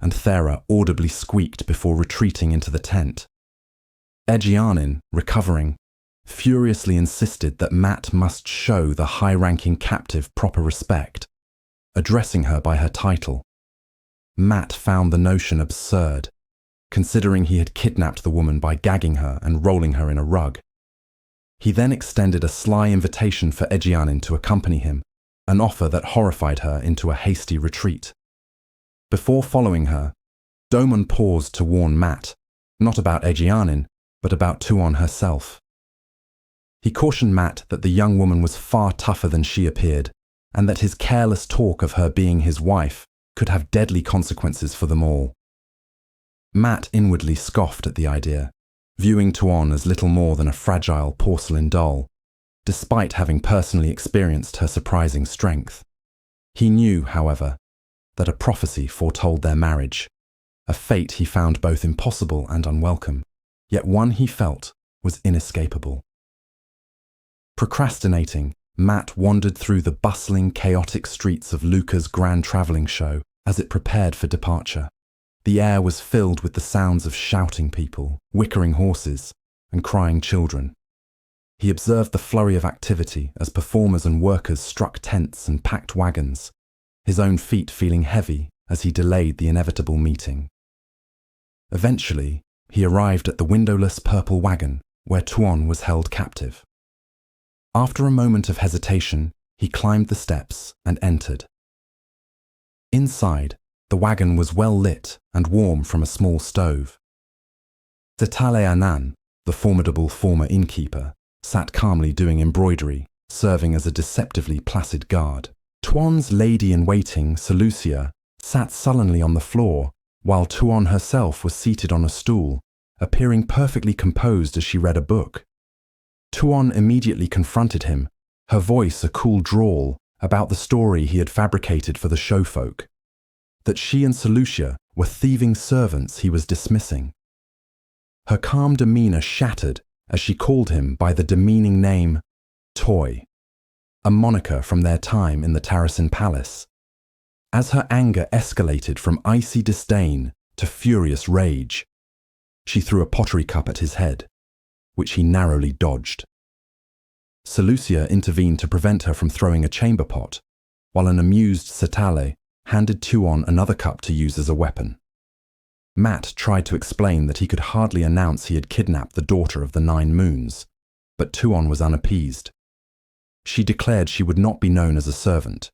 and Thera audibly squeaked before retreating into the tent. Egeanin, recovering, furiously insisted that Matt must show the high-ranking captive proper respect, addressing her by her title. Matt found the notion absurd, considering he had kidnapped the woman by gagging her and rolling her in a rug. He then extended a sly invitation for Egianin to accompany him, an offer that horrified her into a hasty retreat. Before following her, Domon paused to warn Matt, not about Egianin, but about Tuon herself. He cautioned Matt that the young woman was far tougher than she appeared, and that his careless talk of her being his wife could have deadly consequences for them all. Matt inwardly scoffed at the idea, viewing Tuon as little more than a fragile porcelain doll, despite having personally experienced her surprising strength. He knew, however, that a prophecy foretold their marriage, a fate he found both impossible and unwelcome, yet one he felt was inescapable. Procrastinating, Matt wandered through the bustling, chaotic streets of Luca's grand travelling show as it prepared for departure. The air was filled with the sounds of shouting people, whickering horses, and crying children. He observed the flurry of activity as performers and workers struck tents and packed wagons, his own feet feeling heavy as he delayed the inevitable meeting. Eventually, he arrived at the windowless purple wagon where Tuon was held captive. After a moment of hesitation, he climbed the steps and entered. Inside, the wagon was well lit and warm from a small stove. Setale Anan, the formidable former innkeeper, sat calmly doing embroidery, serving as a deceptively placid guard. Tuon's lady-in-waiting, Seleucia, sat sullenly on the floor, while Tuon herself was seated on a stool, appearing perfectly composed as she read a book. Tuon immediately confronted him, her voice a cool drawl about the story he had fabricated for the showfolk, that she and Seleucia were thieving servants he was dismissing. Her calm demeanour shattered as she called him by the demeaning name Toy, a moniker from their time in the Tarasin Palace. As her anger escalated from icy disdain to furious rage, she threw a pottery cup at his head, which he narrowly dodged. Seleucia intervened to prevent her from throwing a chamber pot, while an amused Setale handed Tuon another cup to use as a weapon. Matt tried to explain that he could hardly announce he had kidnapped the daughter of the 9 moons, but Tuon was unappeased. She declared she would not be known as a servant.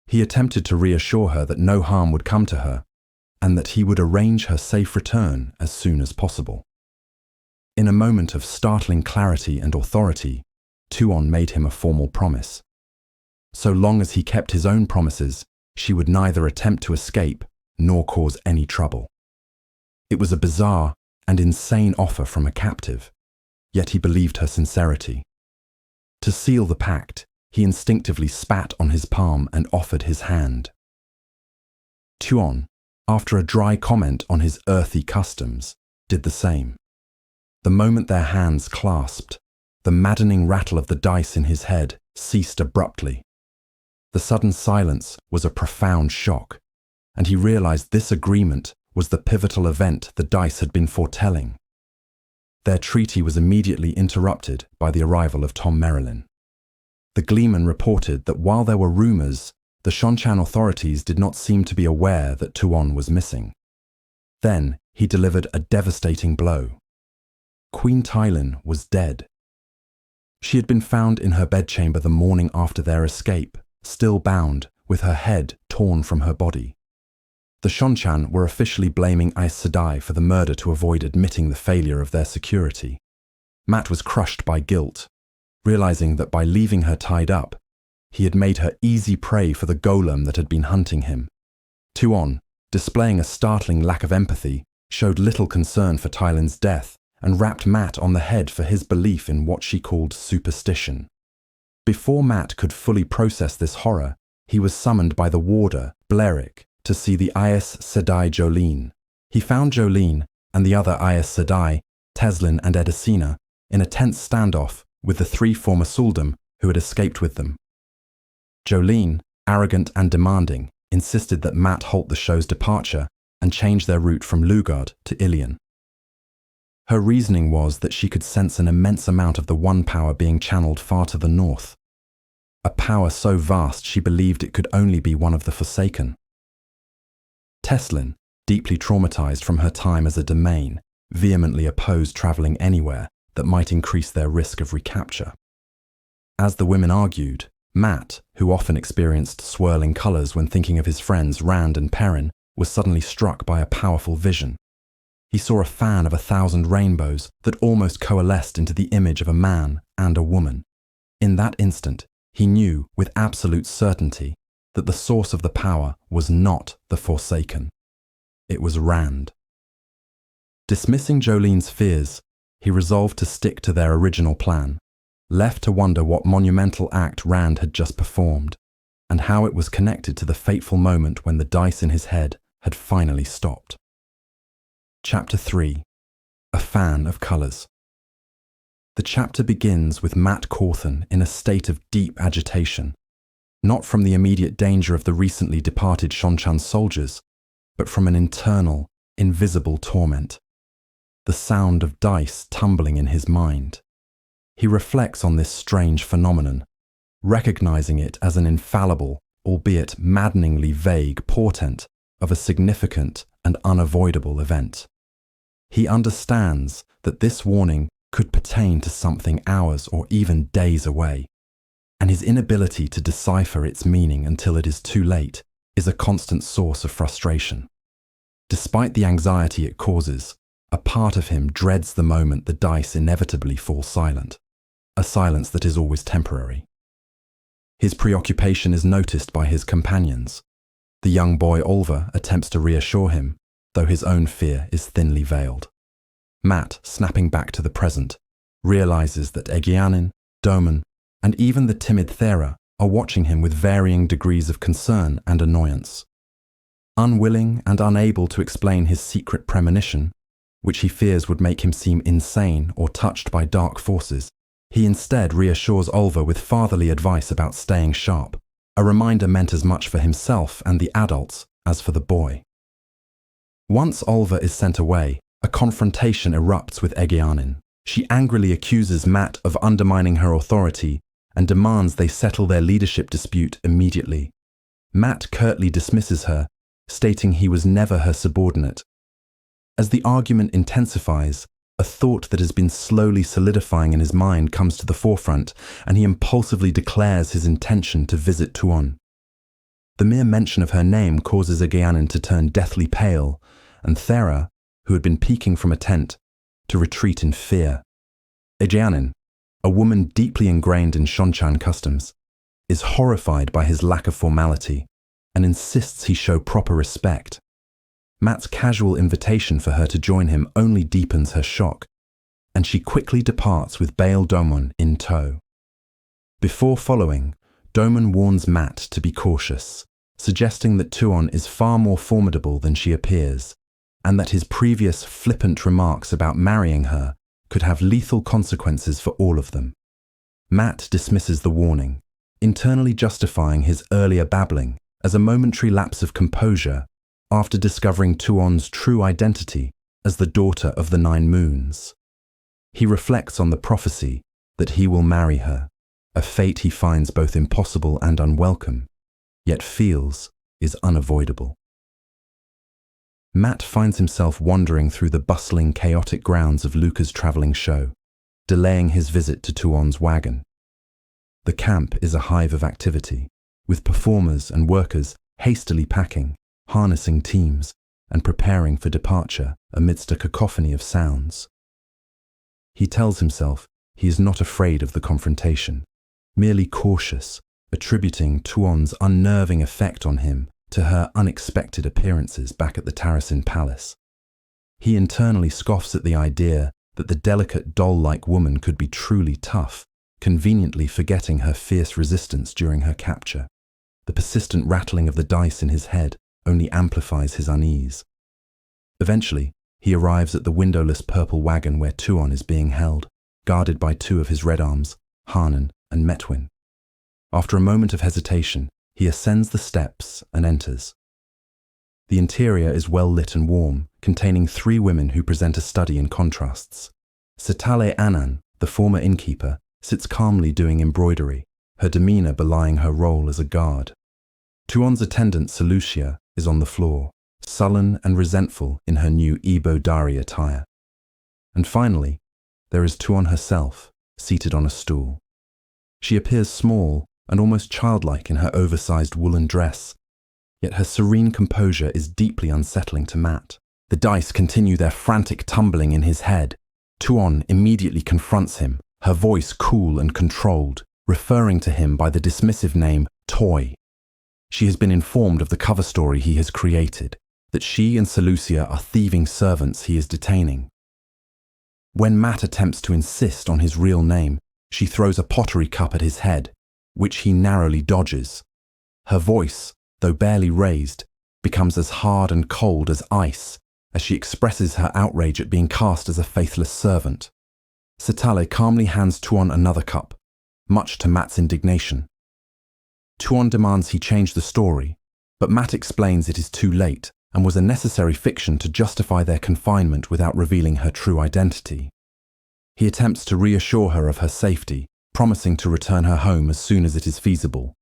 He attempted to reassure her that no harm would come to her, and that he would arrange her safe return as soon as possible. In a moment of startling clarity and authority, Tuon made him a formal promise. So long as he kept his own promises, she would neither attempt to escape nor cause any trouble. It was a bizarre and insane offer from a captive, yet he believed her sincerity. To seal the pact, he instinctively spat on his palm and offered his hand. Tuon, after a dry comment on his earthy customs, did the same. The moment their hands clasped, the maddening rattle of the dice in his head ceased abruptly. The sudden silence was a profound shock, and he realized this agreement was the pivotal event the dice had been foretelling. Their treaty was immediately interrupted by the arrival of Tom Merrilin. The Gleeman reported that while there were rumors, the Shonchan authorities did not seem to be aware that Tuon was missing. Then he delivered a devastating blow. Queen Tylin was dead. She had been found in her bedchamber the morning after their escape, still bound, with her head torn from her body. The Shonchan were officially blaming Aes Sedai for the murder to avoid admitting the failure of their security. Matt was crushed by guilt, realizing that by leaving her tied up, he had made her easy prey for the golem that had been hunting him. Tuon, displaying a startling lack of empathy, showed little concern for Tylin's death and rapped Matt on the head for his belief in what she called superstition. Before Matt could fully process this horror, he was summoned by the warder, Blerick, to see the Aes Sedai Jolene. He found Jolene and the other Aes Sedai, Teslin and Edicina, in a tense standoff with the 3 former Suldam who had escaped with them. Jolene, arrogant and demanding, insisted that Matt halt the show's departure and change their route from Lugard to Ilion. Her reasoning was that she could sense an immense amount of the One power being channeled far to the north, a power so vast she believed it could only be one of the Forsaken. Teslin, deeply traumatized from her time as a domain, vehemently opposed traveling anywhere that might increase their risk of recapture. As the women argued, Matt, who often experienced swirling colors when thinking of his friends Rand and Perrin, was suddenly struck by a powerful vision. He saw a fan of 1,000 rainbows that almost coalesced into the image of a man and a woman. In that instant, he knew with absolute certainty that the source of the power was not the Forsaken. It was Rand. Dismissing Jolene's fears, he resolved to stick to their original plan, left to wonder what monumental act Rand had just performed, and how it was connected to the fateful moment when the dice in his head had finally stopped. Chapter 3. A Fan of Colours. The chapter begins with Matt Cawthon in a state of deep agitation, not from the immediate danger of the recently departed Shonchan soldiers, but from an internal, invisible torment. The sound of dice tumbling in his mind. He reflects on this strange phenomenon, recognizing it as an infallible, albeit maddeningly vague portent of a significant and unavoidable event. He understands that this warning could pertain to something hours or even days away, and his inability to decipher its meaning until it is too late is a constant source of frustration. Despite the anxiety it causes, a part of him dreads the moment the dice inevitably fall silent, a silence that is always temporary. His preoccupation is noticed by his companions. The young boy Olver attempts to reassure him, though his own fear is thinly veiled. Matt, snapping back to the present, realizes that Egeanin, Doman, and even the timid Thera are watching him with varying degrees of concern and annoyance. Unwilling and unable to explain his secret premonition, which he fears would make him seem insane or touched by dark forces, he instead reassures Olver with fatherly advice about staying sharp, a reminder meant as much for himself and the adults as for the boy. Once Olver is sent away, a confrontation erupts with Egeanin. She angrily accuses Matt of undermining her authority and demands they settle their leadership dispute immediately. Matt curtly dismisses her, stating he was never her subordinate. As the argument intensifies, a thought that has been slowly solidifying in his mind comes to the forefront, and he impulsively declares his intention to visit Tuon. The mere mention of her name causes Egeanin to turn deathly pale, and Thera, who had been peeking from a tent, to retreat in fear. Egeanin, a woman deeply ingrained in Shonchan customs, is horrified by his lack of formality and insists he show proper respect. Matt's casual invitation for her to join him only deepens her shock, and she quickly departs with Baal Domon in tow. Before following, Domon warns Matt to be cautious, suggesting that Tuon is far more formidable than she appears, and that his previous flippant remarks about marrying her could have lethal consequences for all of them. Matt dismisses the warning, internally justifying his earlier babbling as a momentary lapse of composure after discovering Tuon's true identity as the daughter of the 9 moons. He reflects on the prophecy that he will marry her, a fate he finds both impossible and unwelcome, yet feels is unavoidable. Matt finds himself wandering through the bustling, chaotic grounds of Luca's travelling show, delaying his visit to Tuon's wagon. The camp is a hive of activity, with performers and workers hastily packing, harnessing teams, and preparing for departure amidst a cacophony of sounds. He tells himself he is not afraid of the confrontation, merely cautious, attributing Tuon's unnerving effect on him to her unexpected appearances back at the Tarasin Palace. He internally scoffs at the idea that the delicate doll-like woman could be truly tough, conveniently forgetting her fierce resistance during her capture. The persistent rattling of the dice in his head only amplifies his unease. Eventually, he arrives at the windowless purple wagon where Tuon is being held, guarded by 2 of his Red Arms, Hanan and Metwin. After a moment of hesitation, he ascends the steps and enters. The interior is well lit and warm, containing 3 women who present a study in contrasts. Setale Anan, the former innkeeper, sits calmly doing embroidery, her demeanour belying her role as a guard. Tuon's attendant Seleucia is on the floor, sullen and resentful in her new Ebo Dari attire. And finally, there is Tuon herself, seated on a stool. She appears small and almost childlike in her oversized woolen dress, yet her serene composure is deeply unsettling to Matt. The dice continue their frantic tumbling in his head. Tuon immediately confronts him, her voice cool and controlled, referring to him by the dismissive name Toy. She has been informed of the cover story he has created, that she and Seleucia are thieving servants he is detaining. When Matt attempts to insist on his real name, she throws a pottery cup at his head, which he narrowly dodges. Her voice, though barely raised, becomes as hard and cold as ice as she expresses her outrage at being cast as a faithless servant. Setale calmly hands Tuon another cup, much to Matt's indignation. Tuon demands he change the story, but Matt explains it is too late and was a necessary fiction to justify their confinement without revealing her true identity. He attempts to reassure her of her safety, promising to return her home as soon as it is feasible.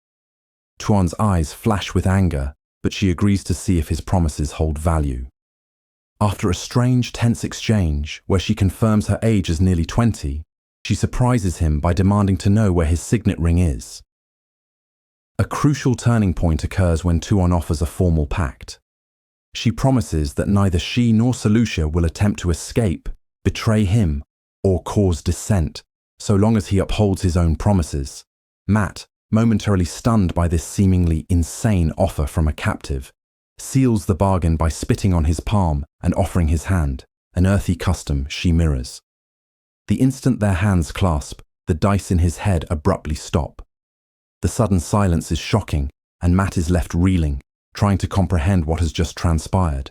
Tuon's eyes flash with anger, but she agrees to see if his promises hold value. After a strange, tense exchange, where she confirms her age as nearly 20, she surprises him by demanding to know where his signet ring is. A crucial turning point occurs when Tuon offers a formal pact. She promises that neither she nor Seleucia will attempt to escape, betray him, or cause dissent, so long as he upholds his own promises. Matt, momentarily stunned by this seemingly insane offer from a captive, seals the bargain by spitting on his palm and offering his hand, an earthy custom she mirrors. The instant their hands clasp, the dice in his head abruptly stop. The sudden silence is shocking, and Matt is left reeling, trying to comprehend what has just transpired.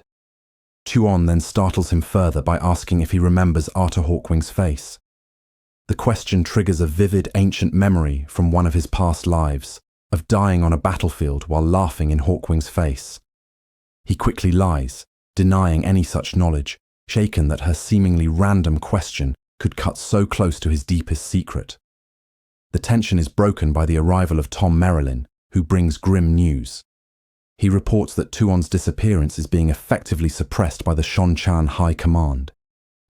Tuon then startles him further by asking if he remembers Arthur Hawkwing's face. The question triggers a vivid ancient memory from one of his past lives, of dying on a battlefield while laughing in Hawkwing's face. He quickly lies, denying any such knowledge, shaken that her seemingly random question could cut so close to his deepest secret. The tension is broken by the arrival of Tom Merrilin, who brings grim news. He reports that Tuon's disappearance is being effectively suppressed by the Shonchan High Command.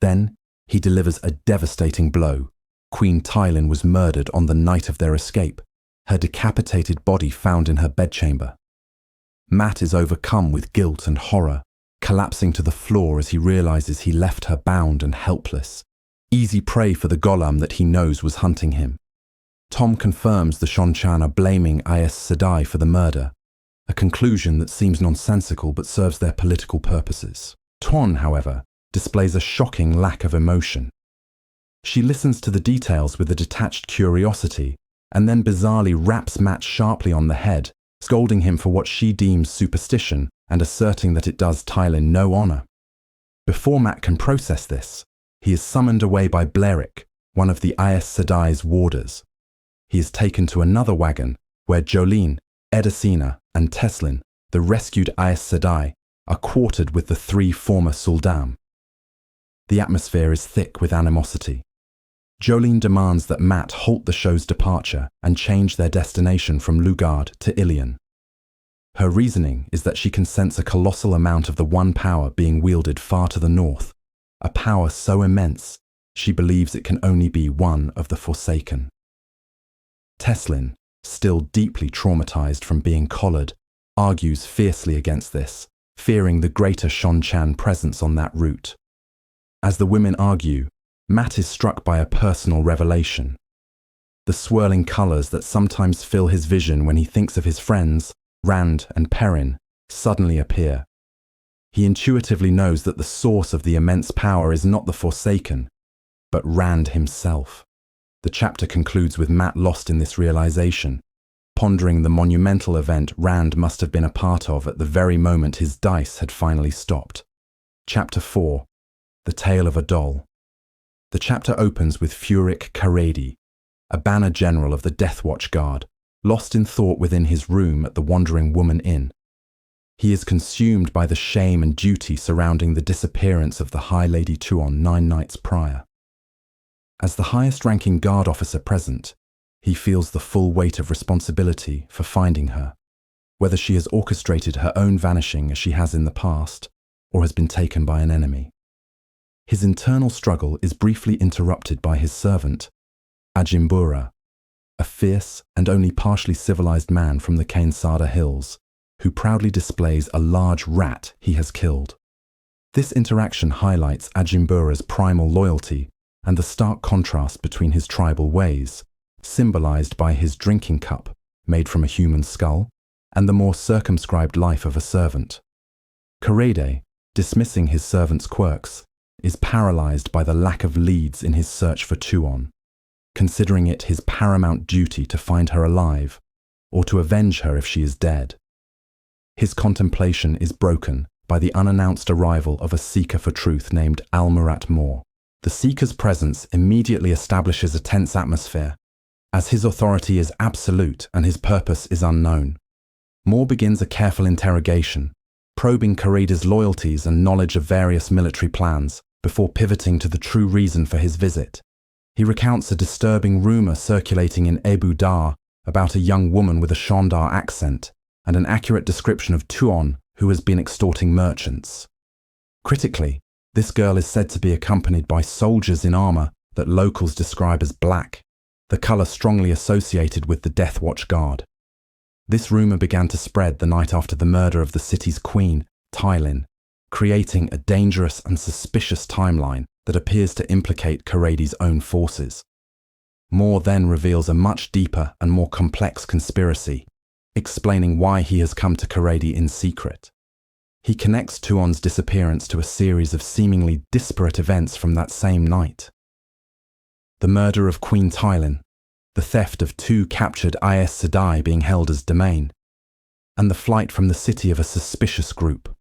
Then, he delivers a devastating blow. Queen Tylin was murdered on the night of their escape, her decapitated body found in her bedchamber. Matt is overcome with guilt and horror, collapsing to the floor as he realizes he left her bound and helpless, easy prey for the golem that he knows was hunting him. Tom confirms the Shonchan are blaming Aes Sedai for the murder, a conclusion that seems nonsensical but serves their political purposes. Tuon, however, displays a shocking lack of emotion. She listens to the details with a detached curiosity, and then bizarrely raps Matt sharply on the head, scolding him for what she deems superstition and asserting that it does Tylin no honor. Before Matt can process this, he is summoned away by Blerick, one of the Aes Sedai's warders. He is taken to another wagon, where Jolene, Edicina, and Teslin, the rescued Aes Sedai, are quartered with the 3 former Suldam. The atmosphere is thick with animosity. Jolene demands that Matt halt the show's departure and change their destination from Lugard to Ilion. Her reasoning is that she can sense a colossal amount of the one power being wielded far to the north, a power so immense she believes it can only be one of the Forsaken. Teslin, still deeply traumatized from being collared, argues fiercely against this, fearing the greater Shonchan presence on that route. As the women argue, Matt is struck by a personal revelation. The swirling colors that sometimes fill his vision when he thinks of his friends, Rand and Perrin, suddenly appear. He intuitively knows that the source of the immense power is not the Forsaken, but Rand himself. The chapter concludes with Matt lost in this realization, pondering the monumental event Rand must have been a part of at the very moment his dice had finally stopped. Chapter 4. The Tale of a Doll. The chapter opens with Furik Karadi, a banner general of the Death Watch Guard, lost in thought within his room at the Wandering Woman Inn. He is consumed by the shame and duty surrounding the disappearance of the High Lady Tuon 9 nights prior. As the highest-ranking guard officer present, he feels the full weight of responsibility for finding her, whether she has orchestrated her own vanishing as she has in the past, or has been taken by an enemy. his internal struggle is briefly interrupted by his servant, Ajimbura, a fierce and only partially civilized man from the Kainsada Hills, who proudly displays a large rat he has killed. This interaction highlights Ajimbura's primal loyalty and the stark contrast between his tribal ways, symbolized by his drinking cup, made from a human skull, and the more circumscribed life of a servant. Korede, dismissing his servant's quirks, is paralyzed by the lack of leads in his search for Tuon, considering it his paramount duty to find her alive, or to avenge her if she is dead. His contemplation is broken by the unannounced arrival of a seeker for truth named Almurat Mor. The seeker's presence immediately establishes a tense atmosphere, as his authority is absolute and his purpose is unknown. Mor begins a careful interrogation, probing Korede's loyalties and knowledge of various military plans, before pivoting to the true reason for his visit. He recounts a disturbing rumor circulating in Ebu Dar about a young woman with a Shandar accent and an accurate description of Tuon who has been extorting merchants. Critically, this girl is said to be accompanied by soldiers in armor that locals describe as black, the color strongly associated with the Death Watch Guard. This rumor began to spread the night after the murder of the city's queen, Tylin, creating a dangerous and suspicious timeline that appears to implicate Korede's own forces. Mor then reveals a much deeper and more complex conspiracy, explaining why he has come to Korede in secret. He connects Tuon's disappearance to a series of seemingly disparate events from that same night. The murder of Queen Tylin, the theft of 2 captured Aes Sedai being held as domain, and the flight from the city of a suspicious group.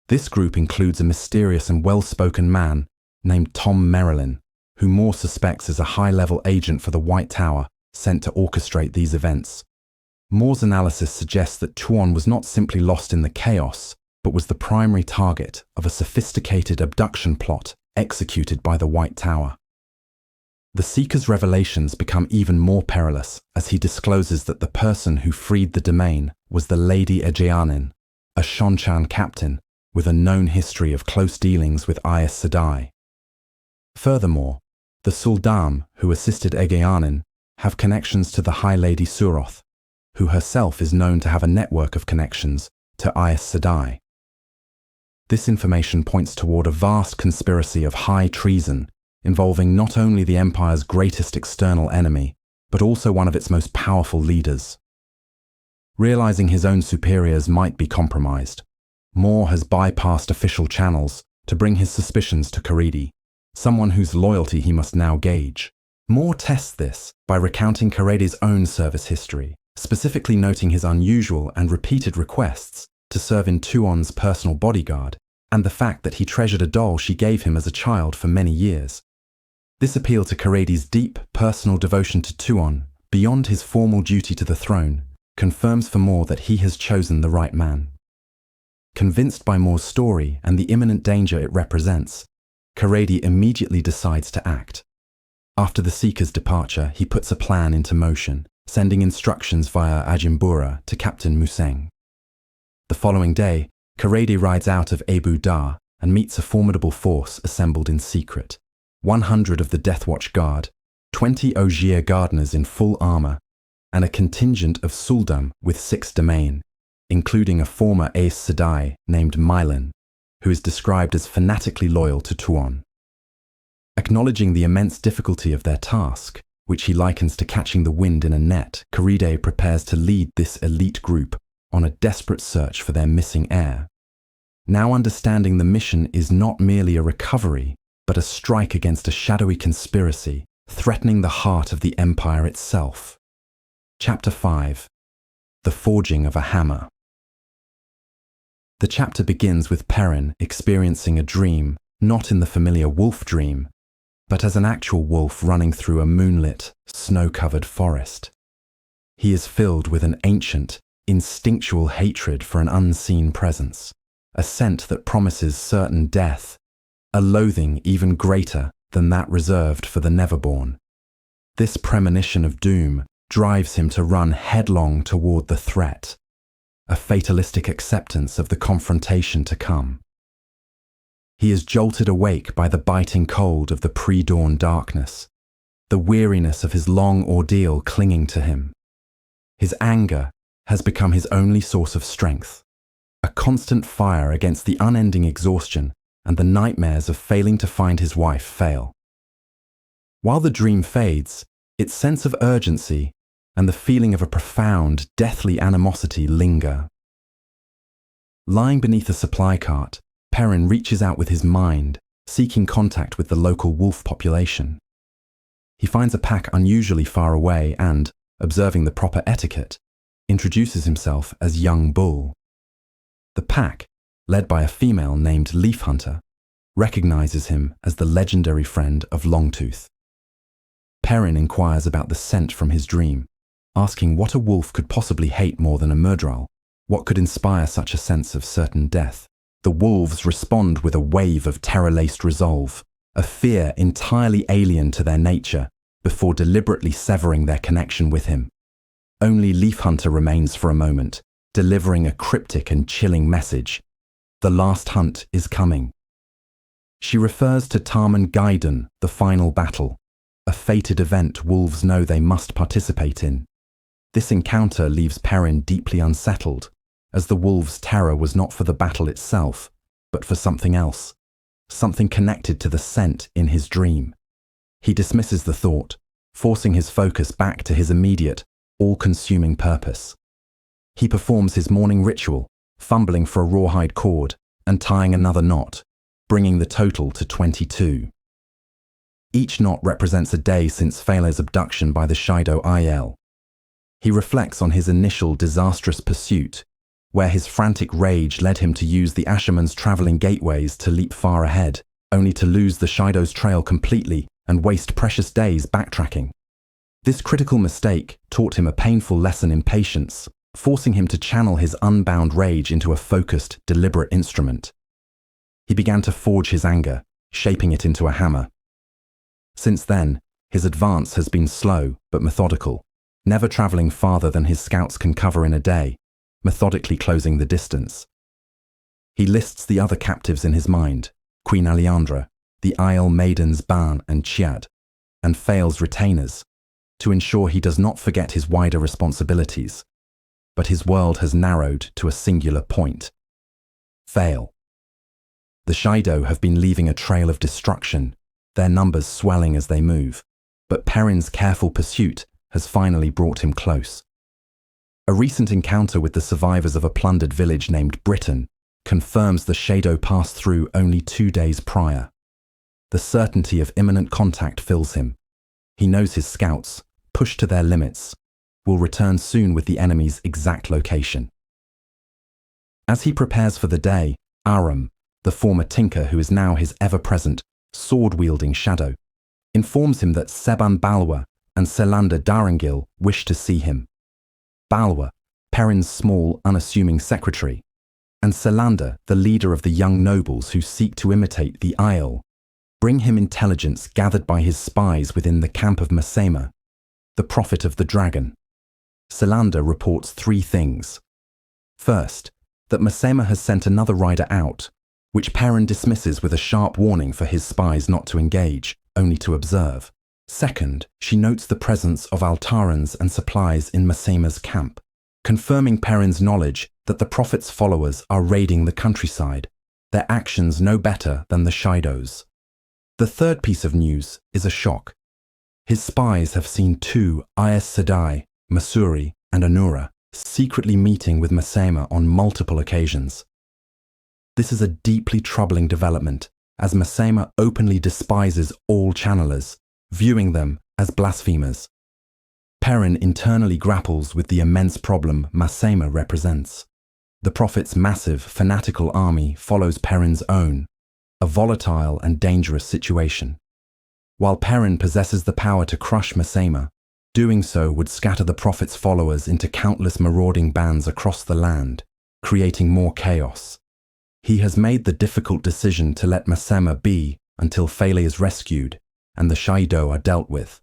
This group includes a mysterious and well-spoken man named Tom Merrilin, who Mor suspects is a high-level agent for the White Tower sent to orchestrate these events. Mor's analysis suggests that Tuon was not simply lost in the chaos, but was the primary target of a sophisticated abduction plot executed by the White Tower. The Seeker's revelations become even more perilous as he discloses that the person who freed the domain was the Lady Egeanin, a Shonchan captain with a known history of close dealings with Aes Sedai. Furthermore, the Suldam who assisted Egeanin have connections to the High Lady Suroth, who herself is known to have a network of connections to Aes Sedai. This information points toward a vast conspiracy of high treason involving not only the Empire's greatest external enemy, but also one of its most powerful leaders. Realizing his own superiors might be compromised, Mor has bypassed official channels to bring his suspicions to Korede, someone whose loyalty he must now gauge. Mor tests this by recounting Korede's own service history, specifically noting his unusual and repeated requests to serve in Tuon's personal bodyguard, and the fact that he treasured a doll she gave him as a child for many years. This appeal to Korede's deep, personal devotion to Tuon, beyond his formal duty to the throne, confirms for Mor that he has chosen the right man. Convinced by Mor's story and the imminent danger it represents, Korede immediately decides to act. After the Seeker's departure, he puts a plan into motion, sending instructions via Ajimbura to Captain Museng. The following day, Korede rides out of Ebu Dar and meets a formidable force assembled in secret. 100 of the Death Watch Guard, 20 Ogier gardeners in full armor, and a contingent of Suldam with 6 domain, including a former Aes Sedai named Mylan, who is described as fanatically loyal to Tuon. Acknowledging the immense difficulty of their task, which he likens to catching the wind in a net, Korede prepares to lead this elite group on a desperate search for their missing heir. Now understanding the mission is not merely a recovery, but a strike against a shadowy conspiracy threatening the heart of the Empire itself. Chapter 5. The Forging of a Hammer. The chapter begins with Perrin experiencing a dream, not in the familiar wolf dream, but as an actual wolf running through a moonlit, snow-covered forest. He is filled with an ancient, instinctual hatred for an unseen presence, a scent that promises certain death, a loathing even greater than that reserved for the Neverborn. This premonition of doom drives him to run headlong toward the threat, a fatalistic acceptance of the confrontation to come. He is jolted awake by the biting cold of the pre-dawn darkness, the weariness of his long ordeal clinging to him. His anger has become his only source of strength, a constant fire against the unending exhaustion and the nightmares of failing to find his wife fail. While the dream fades, its sense of urgency and the feeling of a profound, deathly animosity linger. Lying beneath a supply cart, Perrin reaches out with his mind, seeking contact with the local wolf population. He finds a pack unusually far away and, observing the proper etiquette, introduces himself as Young Bull. The pack, led by a female named Leaf Hunter, recognizes him as the legendary friend of Longtooth. Perrin inquires about the scent from his dream, asking what a wolf could possibly hate more than a murderal, what could inspire such a sense of certain death. The wolves respond with a wave of terror-laced resolve, a fear entirely alien to their nature, before deliberately severing their connection with him. Only Leaf Hunter remains for a moment, delivering a cryptic and chilling message. The last hunt is coming. She refers to Tarmangeddon, the final battle, a fated event wolves know they must participate in. This encounter leaves Perrin deeply unsettled, as the wolves' terror was not for the battle itself, but for something else, something connected to the scent in his dream. He dismisses the thought, forcing his focus back to his immediate, all-consuming purpose. He performs his morning ritual, fumbling for a rawhide cord and tying another knot, bringing the total to 22. Each knot represents a day since Fela's abduction by the Shido Il. He reflects on his initial disastrous pursuit, where his frantic rage led him to use the Asherman's traveling gateways to leap far ahead, only to lose the Shido's trail completely and waste precious days backtracking. This critical mistake taught him a painful lesson in patience, forcing him to channel his unbound rage into a focused, deliberate instrument. He began to forge his anger, shaping it into a hammer. Since then, his advance has been slow but methodical, never traveling farther than his scouts can cover in a day, methodically closing the distance. He lists the other captives in his mind, Queen Aleandra, the Isle maidens Ban and Chiad, and Fael's retainers, to ensure he does not forget his wider responsibilities. But his world has narrowed to a singular point. Fael. The Shido have been leaving a trail of destruction, their numbers swelling as they move, but Perrin's careful pursuit has finally brought him close. A recent encounter with the survivors of a plundered village named Britain confirms the Shido passed through only 2 days prior. The certainty of imminent contact fills him. He knows his scouts, pushed to their limits, will return soon with the enemy's exact location. As he prepares for the day, Aram, the former tinker who is now his ever-present, sword-wielding shadow, informs him that Seban Balwa and Selanda Darangil wish to see him. Balwa, Perrin's small, unassuming secretary, and Selanda, the leader of the young nobles who seek to imitate the Isle, bring him intelligence gathered by his spies within the camp of Masema, the prophet of the dragon. Selanda reports 3 things. First, that Masema has sent another rider out, which Perrin dismisses with a sharp warning for his spies not to engage, only to observe. Second, she notes the presence of Altarans and supplies in Masema's camp, confirming Perrin's knowledge that the prophet's followers are raiding the countryside, their actions no better than the Shido's. The third piece of news is a shock. His spies have seen 2 Aes Sedai, Masuri, and Anura secretly meeting with Masema on multiple occasions. This is a deeply troubling development, as Masema openly despises all channelers, viewing them as blasphemers. Perrin internally grapples with the immense problem Masema represents. The prophet's massive, fanatical army follows Perrin's own, a volatile and dangerous situation. While Perrin possesses the power to crush Masema, doing so would scatter the prophet's followers into countless marauding bands across the land, creating more chaos. He has made the difficult decision to let Masema be until Fela is rescued and the Shido are dealt with.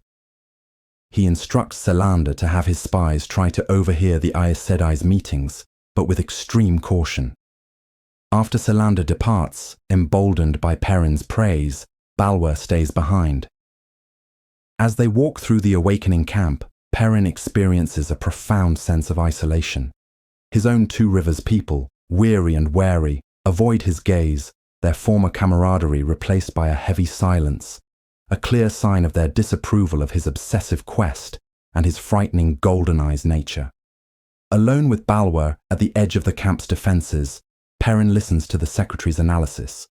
He instructs Selanda to have his spies try to overhear the Aes Sedai's meetings, but with extreme caution. After Selander departs, emboldened by Perrin's praise, Balwer stays behind. As they walk through the awakening camp, Perrin experiences a profound sense of isolation. His own Two Rivers people, weary and wary, avoid his gaze, their former camaraderie replaced by a heavy silence, a clear sign of their disapproval of his obsessive quest and his frightening golden-eyes nature. Alone with Balwer at the edge of the camp's defences, Perrin listens to the secretary's analysis.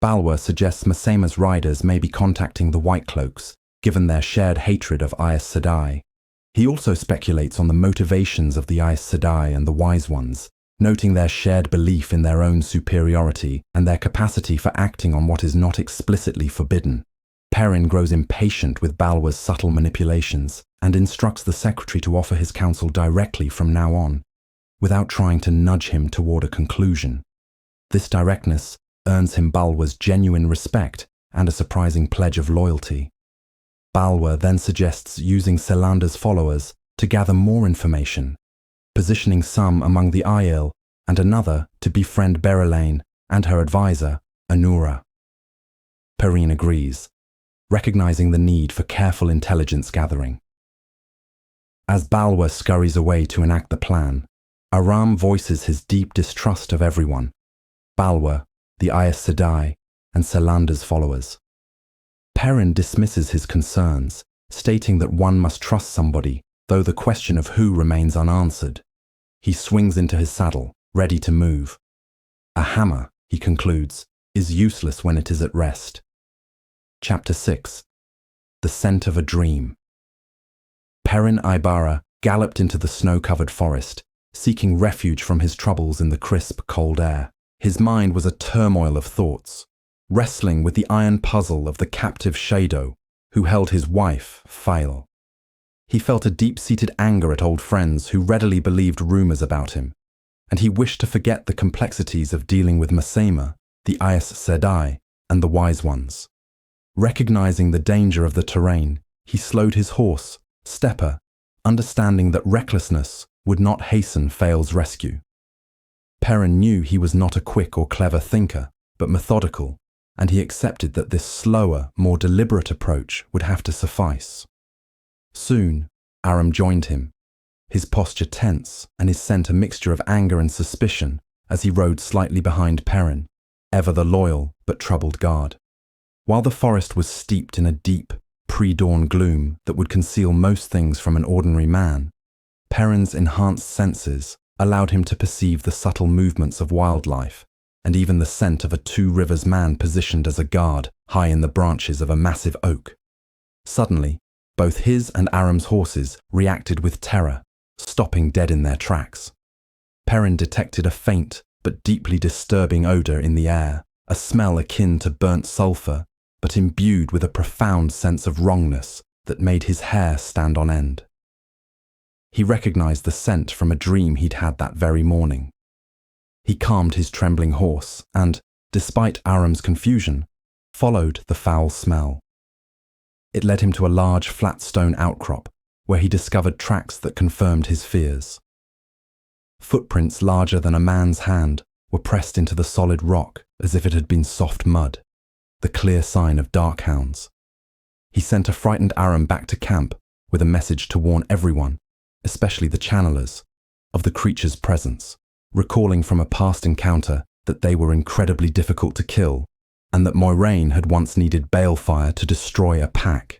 Balwer suggests Masema's riders may be contacting the White Cloaks, given their shared hatred of Aes Sedai. He also speculates on the motivations of the Aes Sedai and the Wise Ones, noting their shared belief in their own superiority and their capacity for acting on what is not explicitly forbidden. Perrin grows impatient with Balwer's subtle manipulations and instructs the secretary to offer his counsel directly from now on, without trying to nudge him toward a conclusion. This directness earns him Balwer's genuine respect and a surprising pledge of loyalty. Balwer then suggests using Selander's followers to gather more information, positioning some among the Aiel and another to befriend Berelain and her advisor, Anura. Perrin agrees, recognizing the need for careful intelligence gathering. As Balwer scurries away to enact the plan, Aram voices his deep distrust of everyone: Balwer, the Aes Sedai, and Selander's followers. Perrin dismisses his concerns, stating that one must trust somebody, though the question of who remains unanswered. He swings into his saddle, ready to move. A hammer, he concludes, is useless when it is at rest. Chapter 6. The Scent of a Dream. Perrin Aybara galloped into the snow-covered forest, seeking refuge from his troubles in the crisp, cold air. His mind was a turmoil of thoughts, wrestling with the iron puzzle of the captive Shadow, who held his wife, Fail. He felt a deep-seated anger at old friends who readily believed rumors about him, and he wished to forget the complexities of dealing with Masema, the Aes Sedai, and the Wise Ones. Recognizing the danger of the terrain, he slowed his horse, Stepper, understanding that recklessness would not hasten Fail's rescue. Perrin knew he was not a quick or clever thinker, but methodical, and he accepted that this slower, more deliberate approach would have to suffice. Soon, Aram joined him, his posture tense and his scent a mixture of anger and suspicion as he rode slightly behind Perrin, ever the loyal but troubled guard. While the forest was steeped in a deep, pre-dawn gloom that would conceal most things from an ordinary man, Perrin's enhanced senses allowed him to perceive the subtle movements of wildlife and even the scent of a Two Rivers man positioned as a guard high in the branches of a massive oak. Suddenly, both his and Aram's horses reacted with terror, stopping dead in their tracks. Perrin detected a faint but deeply disturbing odor in the air, a smell akin to burnt sulfur, but imbued with a profound sense of wrongness that made his hair stand on end. He recognized the scent from a dream he'd had that very morning. He calmed his trembling horse and, despite Aram's confusion, followed the foul smell. It led him to a large flat stone outcrop, where he discovered tracks that confirmed his fears. Footprints larger than a man's hand were pressed into the solid rock as if it had been soft mud, the clear sign of darkhounds. He sent a frightened Aram back to camp with a message to warn everyone, especially the channelers, of the creature's presence, recalling from a past encounter that they were incredibly difficult to kill and that Moiraine had once needed balefire to destroy a pack.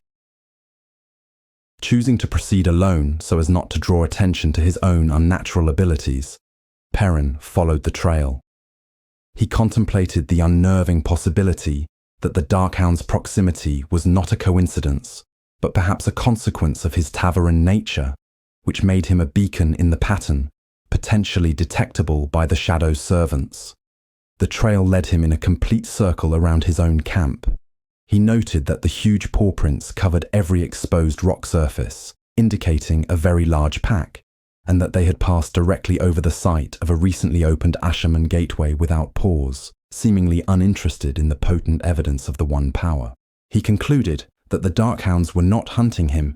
Choosing to proceed alone so as not to draw attention to his own unnatural abilities, Perrin followed the trail. He contemplated the unnerving possibility that the Darkhound's proximity was not a coincidence, but perhaps a consequence of his Tavern nature, which made him a beacon in the pattern, potentially detectable by the Shadow's servants. The trail led him in a complete circle around his own camp. He noted that the huge paw prints covered every exposed rock surface, indicating a very large pack, and that they had passed directly over the site of a recently opened Asherman gateway without pause, seemingly uninterested in the potent evidence of the One Power. He concluded that the Darkhounds were not hunting him,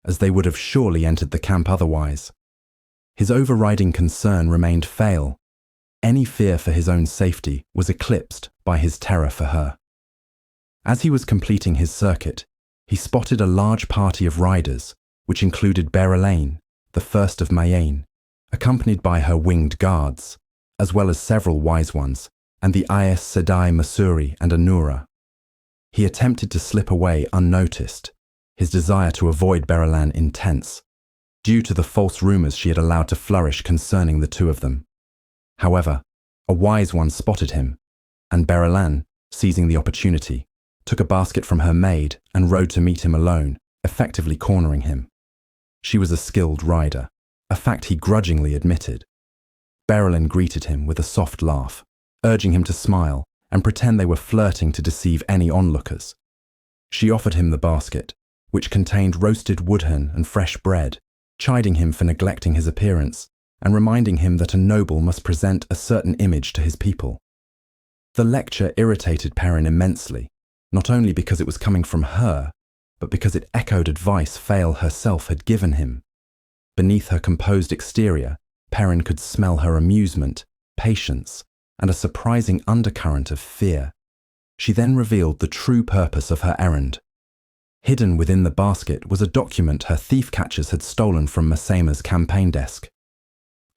as they would have surely entered the camp otherwise. His overriding concern remained Fail. any fear for his own safety was eclipsed by his terror for her. As he was completing his circuit, he spotted a large party of riders, which included Berelain, the first of Mayenne, accompanied by her winged guards, as well as several wise ones, and the Aes Sedai Masuri and Anura. He attempted to slip away unnoticed, his desire to avoid Berelain intense, due to the false rumors she had allowed to flourish concerning the two of them. However, a wise one spotted him, and Berelain, seizing the opportunity, took a basket from her maid and rode to meet him alone, effectively cornering him. She was a skilled rider, a fact he grudgingly admitted. Berelain greeted him with a soft laugh, urging him to smile and pretend they were flirting to deceive any onlookers. She offered him the basket, which contained roasted woodhen and fresh bread, chiding him for neglecting his appearance and reminding him that a noble must present a certain image to his people. The lecture irritated Perrin immensely, not only because it was coming from her, but because it echoed advice Fael herself had given him. Beneath her composed exterior, Perrin could smell her amusement, patience, and a surprising undercurrent of fear. She then revealed the true purpose of her errand. Hidden within the basket was a document her thief-catchers had stolen from Masema's campaign desk.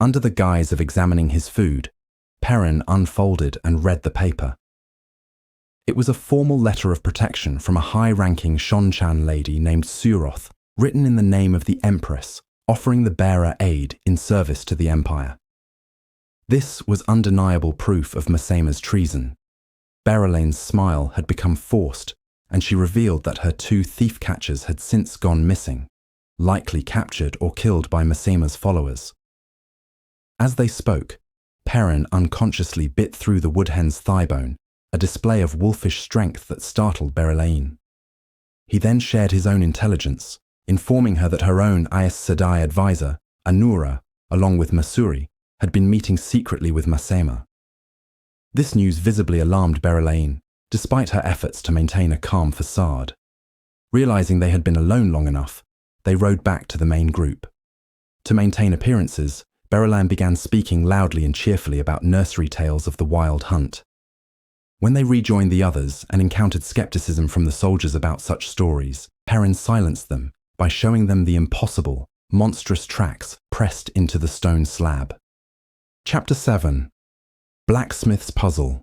Under the guise of examining his food, Perrin unfolded and read the paper. It was a formal letter of protection from a high-ranking Shonchan lady named Suroth, written in the name of the Empress, offering the bearer aid in service to the Empire. This was undeniable proof of Masema's treason. Berelain's smile had become forced, and she revealed that her two thief-catchers had since gone missing, likely captured or killed by Masema's followers. As they spoke, Perrin unconsciously bit through the woodhen's thigh bone, a display of wolfish strength that startled Berelain. He then shared his own intelligence, informing her that her own Aes Sedai advisor, Anura, along with Masuri, had been meeting secretly with Masema. This news visibly alarmed Berelain, despite her efforts to maintain a calm facade. Realizing they had been alone long enough, they rode back to the main group. To maintain appearances, Berelain began speaking loudly and cheerfully about nursery tales of the wild hunt. When they rejoined the others and encountered skepticism from the soldiers about such stories, Perrin silenced them by showing them the impossible, monstrous tracks pressed into the stone slab. Chapter 7. Blacksmith's Puzzle.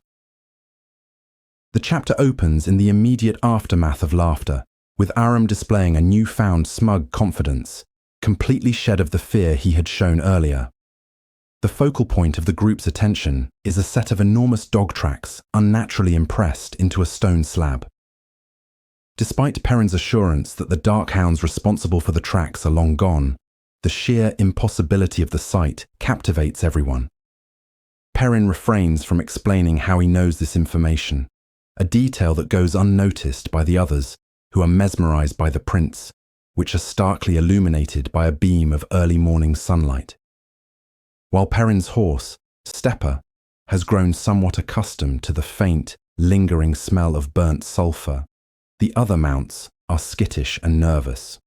The chapter opens in the immediate aftermath of laughter, with Aram displaying a newfound smug confidence, completely shed of the fear he had shown earlier. The focal point of the group's attention is a set of enormous dog tracks unnaturally impressed into a stone slab. Despite Perrin's assurance that the dark hounds responsible for the tracks are long gone, the sheer impossibility of the sight captivates everyone. Perrin refrains from explaining how he knows this information, a detail that goes unnoticed by the others, who are mesmerized by the prints, which are starkly illuminated by a beam of early morning sunlight. While Perrin's horse, Stepper, has grown somewhat accustomed to the faint, lingering smell of burnt sulfur, the other mounts are skittish and nervous.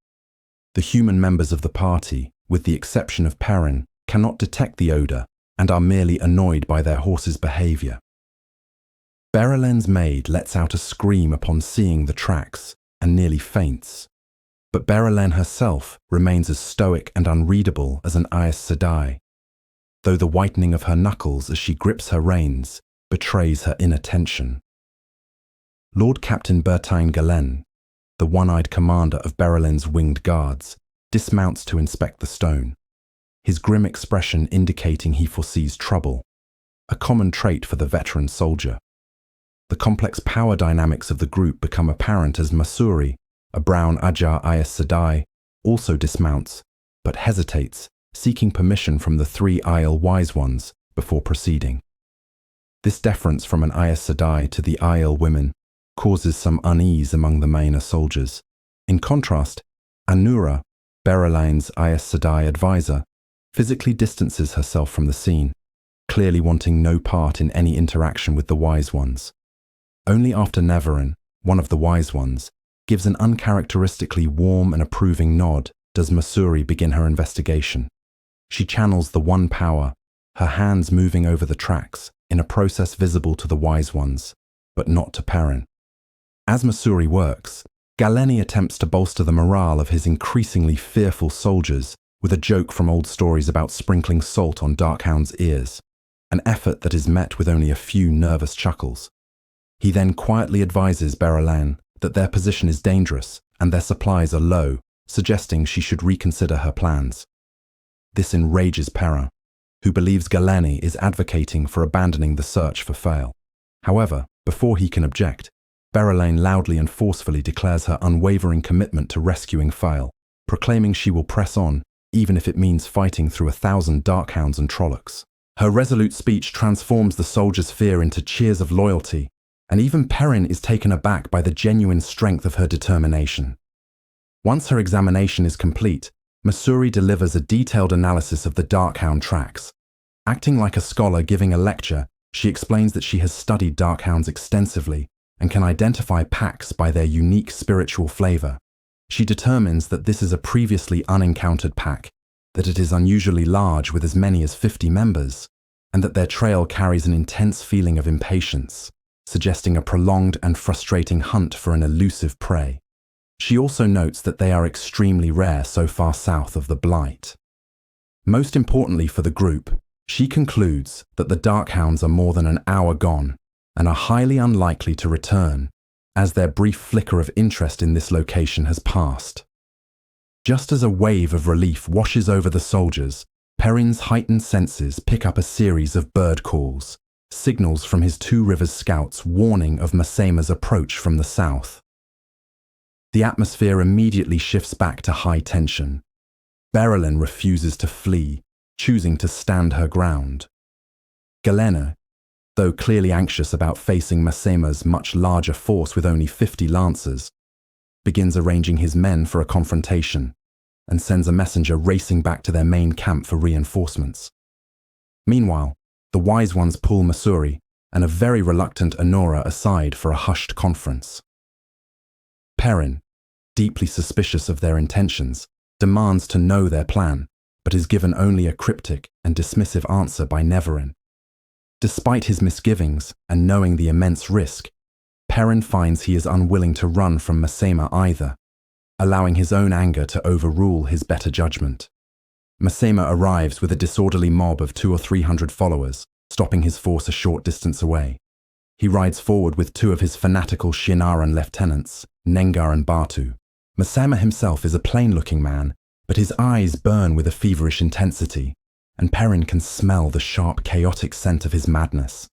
The human members of the party, with the exception of Perrin, cannot detect the odor and are merely annoyed by their horse's behavior. Berelain's maid lets out a scream upon seeing the tracks and nearly faints, but Berelain herself remains as stoic and unreadable as an Aes Sedai, though the whitening of her knuckles as she grips her reins betrays her inattention. Lord Captain Bertain Galen, the one-eyed commander of Berelain's winged guards, dismounts to inspect the stone, his grim expression indicating he foresees trouble, a common trait for the veteran soldier. The complex power dynamics of the group become apparent as Masuri, a brown Ajar Aes Sedai, also dismounts, but hesitates, seeking permission from the three Aiel wise ones before proceeding. This deference from an Aes Sedai to the Aiel women causes some unease among the Maena soldiers. In contrast, Anura, Berelain's Aes Sedai advisor, physically distances herself from the scene, clearly wanting no part in any interaction with the wise ones. Only after Neverin, one of the wise ones, gives an uncharacteristically warm and approving nod does Masuri begin her investigation. She channels the one power, her hands moving over the tracks in a process visible to the wise ones, but not to Perrin. As Masuri works, Galeni attempts to bolster the morale of his increasingly fearful soldiers with a joke from old stories about sprinkling salt on Darkhound's ears, an effort that is met with only a few nervous chuckles. He then quietly advises Berylane that their position is dangerous and their supplies are low, suggesting she should reconsider her plans. This enrages Perrin, who believes Galeni is advocating for abandoning the search for Fail. However, before he can object, Berylane loudly and forcefully declares her unwavering commitment to rescuing Fail, proclaiming she will press on, even if it means fighting through 1,000 Darkhounds and Trollocs. Her resolute speech transforms the soldiers' fear into cheers of loyalty, and even Perrin is taken aback by the genuine strength of her determination. Once her examination is complete, Masuri delivers a detailed analysis of the Darkhound tracks. Acting like a scholar giving a lecture, she explains that she has studied Darkhounds extensively and can identify packs by their unique spiritual flavor. She determines that this is a previously unencountered pack, that it is unusually large with as many as 50 members, and that their trail carries an intense feeling of impatience, suggesting a prolonged and frustrating hunt for an elusive prey. She also notes that they are extremely rare so far south of the Blight. Most importantly for the group, she concludes that the Darkhounds are more than an hour gone and are highly unlikely to return, as their brief flicker of interest in this location has passed. Just as a wave of relief washes over the soldiers, Perrin's heightened senses pick up a series of bird calls, signals from his Two Rivers scouts warning of Masema's approach from the south. The atmosphere immediately shifts back to high tension. Berylane refuses to flee, choosing to stand her ground. Galena, though clearly anxious about facing Masema's much larger force with only 50 lancers, begins arranging his men for a confrontation and sends a messenger racing back to their main camp for reinforcements. Meanwhile, the wise ones pull Masuri and a very reluctant Honora aside for a hushed conference. Perrin, deeply suspicious of their intentions, demands to know their plan, but is given only a cryptic and dismissive answer by Neverin. Despite his misgivings and knowing the immense risk, Perrin finds he is unwilling to run from Masema either, allowing his own anger to overrule his better judgment. Masema arrives with a disorderly mob of 200 or 300 followers, stopping his force a short distance away. He rides forward with two of his fanatical Shinaran lieutenants, Nengar and Batu. Masema himself is a plain-looking man, but his eyes burn with a feverish intensity, and Perrin can smell the sharp, chaotic scent of his madness.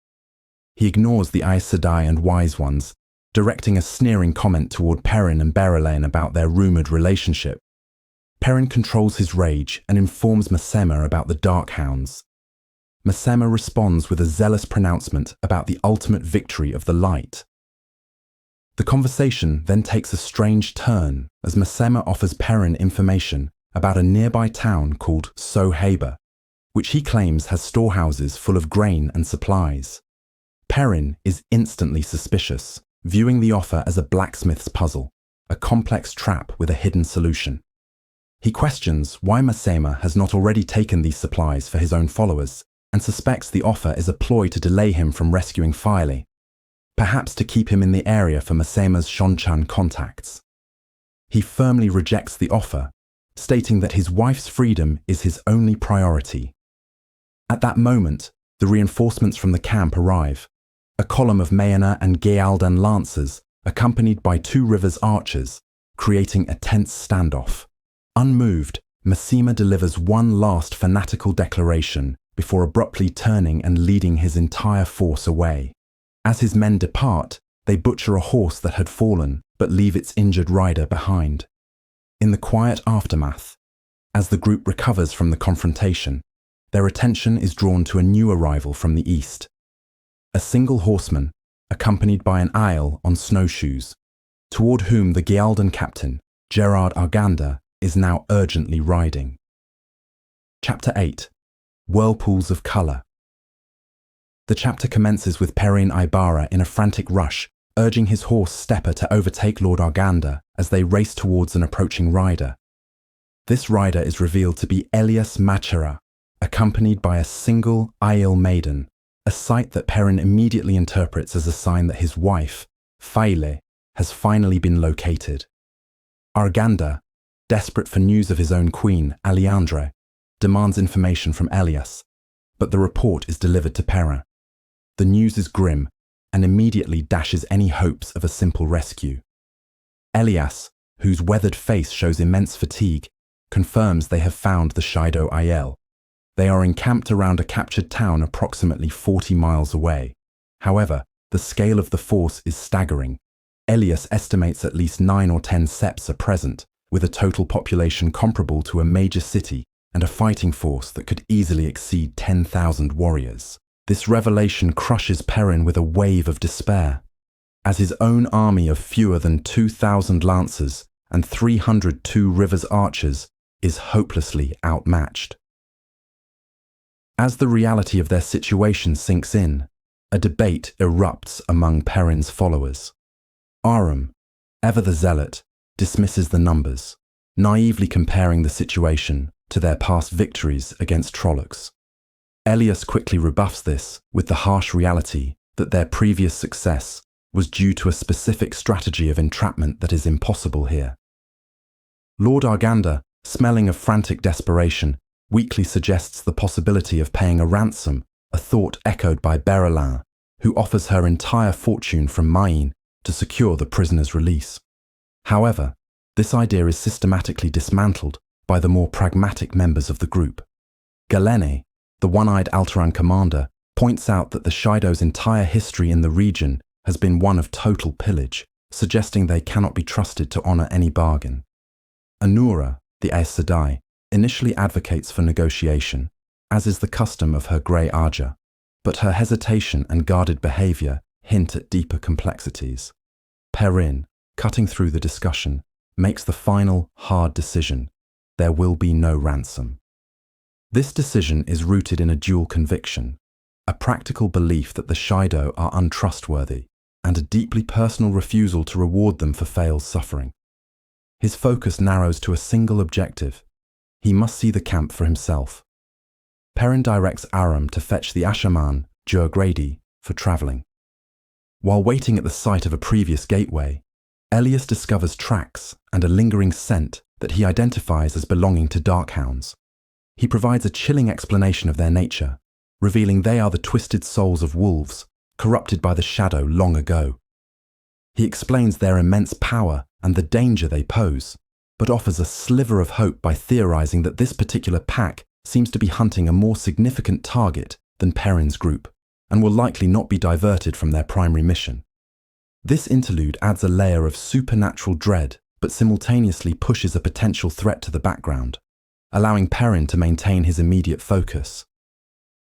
He ignores the Aes Sedai and Wise Ones, directing a sneering comment toward Perrin and Berylane about their rumoured relationship. Perrin controls his rage and informs Masema about the Darkhounds. Masema responds with a zealous pronouncement about the ultimate victory of the light. The conversation then takes a strange turn as Masema offers Perrin information about a nearby town called Sohaber, which he claims has storehouses full of grain and supplies. Perrin is instantly suspicious, viewing the offer as a blacksmith's puzzle, a complex trap with a hidden solution. He questions why Masema has not already taken these supplies for his own followers and suspects the offer is a ploy to delay him from rescuing Filey, perhaps to keep him in the area for Masema's Shonchan contacts. He firmly rejects the offer, stating that his wife's freedom is his only priority. At that moment, the reinforcements from the camp arrive, a column of Mayana and Gealdan lancers accompanied by Two Rivers archers, creating a tense standoff. Unmoved, Masema delivers one last fanatical declaration before abruptly turning and leading his entire force away. As his men depart, they butcher a horse that had fallen but leave its injured rider behind. In the quiet aftermath, as the group recovers from the confrontation, their attention is drawn to a new arrival from the east. A single horseman, accompanied by an Aiel on snowshoes, toward whom the Gealdan captain, Gerard Arganda, is now urgently riding. Chapter 8. Whirlpools of Colour. The chapter commences with Perrin Ibarra in a frantic rush, urging his horse Stepper to overtake Lord Arganda as they race towards an approaching rider. This rider is revealed to be Elias Machera, a accompanied by a single Aiel maiden, a sight that Perrin immediately interprets as a sign that his wife, Faile, has finally been located. Arganda, desperate for news of his own queen, Aliandre, demands information from Elias, but the report is delivered to Perrin. The news is grim and immediately dashes any hopes of a simple rescue. Elias, whose weathered face shows immense fatigue, confirms they have found the Shido Aiel. They are encamped around a captured town approximately 40 miles away. However, the scale of the force is staggering. Elias estimates at least 9 or 10 septs are present, with a total population comparable to a major city and a fighting force that could easily exceed 10,000 warriors. This revelation crushes Perrin with a wave of despair, as his own army of fewer than 2,000 lancers and 300 Two Rivers archers is hopelessly outmatched. As the reality of their situation sinks in, a debate erupts among Perrin's followers. Aram, ever the zealot, dismisses the numbers, naively comparing the situation to their past victories against Trollocs. Elias quickly rebuffs this with the harsh reality that their previous success was due to a specific strategy of entrapment that is impossible here. Lord Arganda, smelling of frantic desperation, weakly suggests the possibility of paying a ransom, a thought echoed by Berelin, who offers her entire fortune from Maine to secure the prisoner's release. However, this idea is systematically dismantled by the more pragmatic members of the group. Galene, the one-eyed Alteran commander, points out that the Shido's entire history in the region has been one of total pillage, suggesting they cannot be trusted to honor any bargain. Anura, the Aes Sedai, initially advocates for negotiation, as is the custom of her Grey Aja, but her hesitation and guarded behavior hint at deeper complexities. Perrin, cutting through the discussion, makes the final, hard decision: there will be no ransom. This decision is rooted in a dual conviction, a practical belief that the Shido are untrustworthy, and a deeply personal refusal to reward them for Fael's suffering. His focus narrows to a single objective: he must see the camp for himself. Perrin directs Aram to fetch the Ashaman, Jurgrady, for travelling. While waiting at the site of a previous gateway, Elias discovers tracks and a lingering scent that he identifies as belonging to Darkhounds. He provides a chilling explanation of their nature, revealing they are the twisted souls of wolves, corrupted by the shadow long ago. He explains their immense power and the danger they pose, but offers a sliver of hope by theorizing that this particular pack seems to be hunting a more significant target than Perrin's group, and will likely not be diverted from their primary mission. This interlude adds a layer of supernatural dread, but simultaneously pushes a potential threat to the background, allowing Perrin to maintain his immediate focus.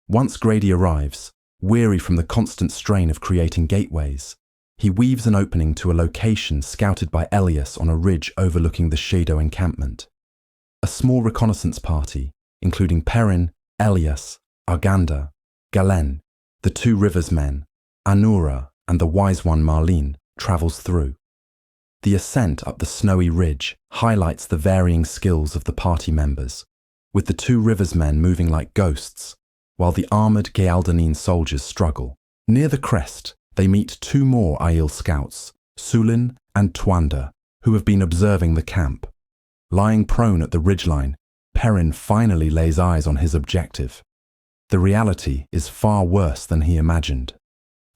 Once Grady arrives, weary from the constant strain of creating gateways, he weaves an opening to a location scouted by Elias on a ridge overlooking the Shido encampment. A small reconnaissance party, including Perrin, Elias, Arganda, Galen, the Two Rivers men, Anura, and the Wise One Marlene, travels through. The ascent up the snowy ridge highlights the varying skills of the party members, with the Two Rivers men moving like ghosts, while the armoured Gealdanine soldiers struggle. Near the crest, they meet two more Aiel scouts, Sulin and Twanda, who have been observing the camp. Lying prone at the ridgeline, Perrin finally lays eyes on his objective. The reality is far worse than he imagined.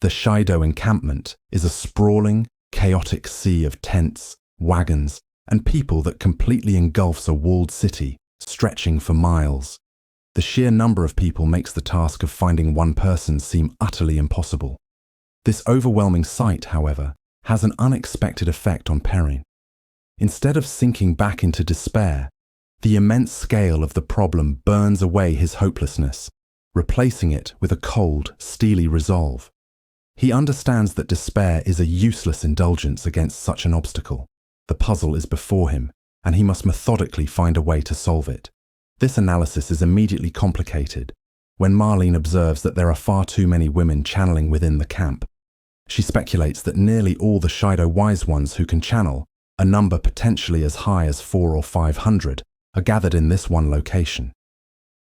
The Shido encampment is a sprawling, chaotic sea of tents, wagons, and people that completely engulfs a walled city, stretching for miles. The sheer number of people makes the task of finding one person seem utterly impossible. This overwhelming sight, however, has an unexpected effect on Perrin. Instead of sinking back into despair, the immense scale of the problem burns away his hopelessness, replacing it with a cold, steely resolve. He understands that despair is a useless indulgence against such an obstacle. The puzzle is before him, and he must methodically find a way to solve it. This analysis is immediately complicated when Marlene observes that there are far too many women channeling within the camp. She speculates that nearly all the Shido Wise Ones who can channel, a number potentially as high as 400 or 500, are gathered in this one location.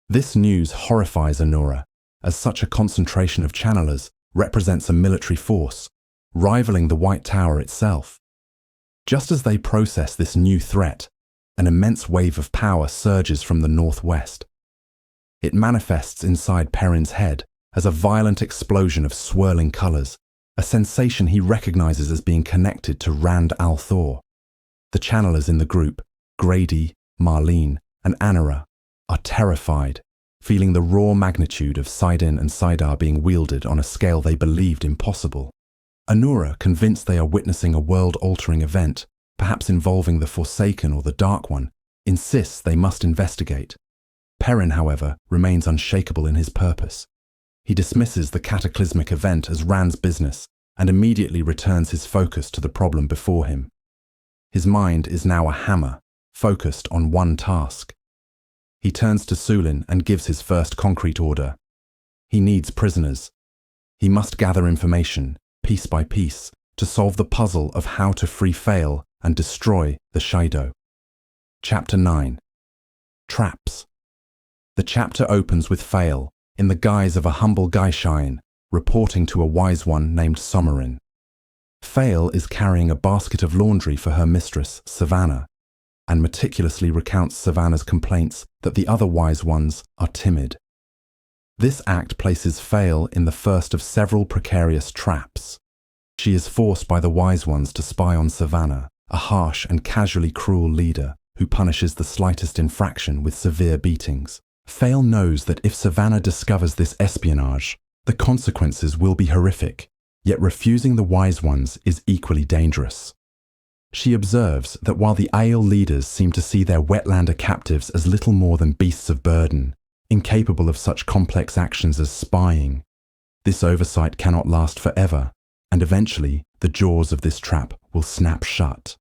This news horrifies Anura, as such a concentration of channelers represents a military force, rivaling the White Tower itself. Just as they process this new threat, an immense wave of power surges from the northwest. It manifests inside Perrin's head as a violent explosion of swirling colours, a sensation he recognizes as being connected to Rand al-Thor. The channelers in the group, Grady, Marlene, and Anura, are terrified, feeling the raw magnitude of Sidin and Sidar being wielded on a scale they believed impossible. Anura, convinced they are witnessing a world-altering event, perhaps involving the Forsaken or the Dark One, insists they must investigate. Perrin, however, remains unshakable in his purpose. He dismisses the cataclysmic event as Rand's business and immediately returns his focus to the problem before him. His mind is now a hammer, focused on one task. He turns to Sulin and gives his first concrete order. He needs prisoners. He must gather information, piece by piece, to solve the puzzle of how to free Fail and destroy the Shido. Chapter 9. Traps. The chapter opens with Fail, in the guise of a humble Gaishain, reporting to a wise one named Somarin. Fail is carrying a basket of laundry for her mistress, Savannah, and meticulously recounts Savannah's complaints that the other wise ones are timid. This act places Fail in the first of several precarious traps. She is forced by the wise ones to spy on Savannah, a harsh and casually cruel leader who punishes the slightest infraction with severe beatings. Fail knows that if Savannah discovers this espionage, the consequences will be horrific, yet refusing the wise ones is equally dangerous. She observes that while the Aiel leaders seem to see their wetlander captives as little more than beasts of burden, incapable of such complex actions as spying, this oversight cannot last forever, and eventually the jaws of this trap will snap shut.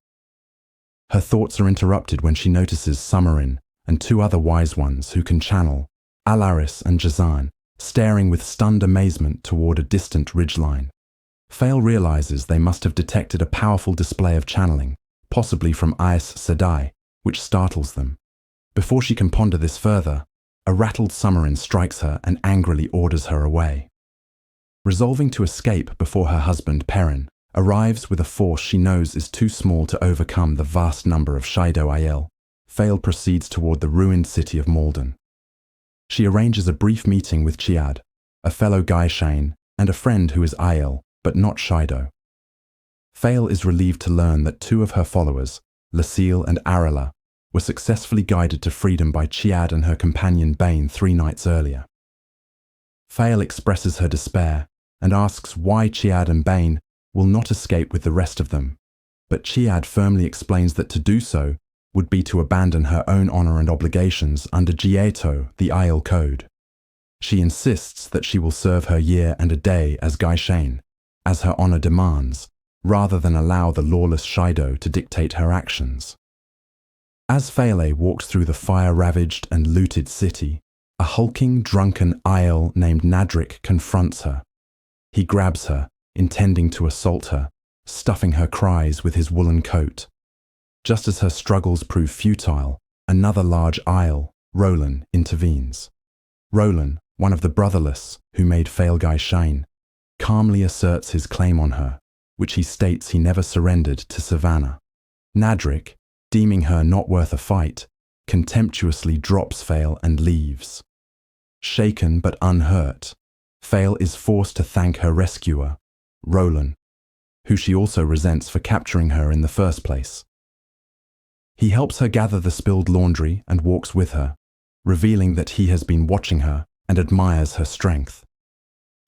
Her thoughts are interrupted when she notices Somarin and two other wise ones who can channel, Alaris and Jazan, staring with stunned amazement toward a distant ridgeline. Fail realizes they must have detected a powerful display of channeling, possibly from Aes Sedai, which startles them. Before she can ponder this further, a rattled Somarin strikes her and angrily orders her away. Resolving to escape before her husband Perrin arrives with a force she knows is too small to overcome the vast number of Shido Aiel, Fail proceeds toward the ruined city of Malden. She arranges a brief meeting with Chiad, a fellow Gaishain, and a friend who is Aiel, but not Shido. Fail is relieved to learn that two of her followers, Lucille and Arela, were successfully guided to freedom by Chiad and her companion Bane 3 nights earlier. Fail expresses her despair and asks why Chiad and Bane will not escape with the rest of them, but Chiad firmly explains that to do so would be to abandon her own honor and obligations under Gieto, the Aiel Code. She insists that she will serve her year and a day as Gaishain, as her honor demands, rather than allow the lawless Shido to dictate her actions. As Faile walks through the fire-ravaged and looted city, a hulking, drunken Aiel named Nadric confronts her. He grabs her, intending to assault her, stuffing her cries with his woolen coat. Just as her struggles prove futile, another large Aiel, Rolan, intervenes. Rolan, one of the brotherless who made Fail Gaishain, calmly asserts his claim on her, which he states he never surrendered to Savannah. Nadric, deeming her not worth a fight, contemptuously drops Fail and leaves. Shaken but unhurt, Fail is forced to thank her rescuer, Rolan, who she also resents for capturing her in the first place. He helps her gather the spilled laundry and walks with her, revealing that he has been watching her and admires her strength.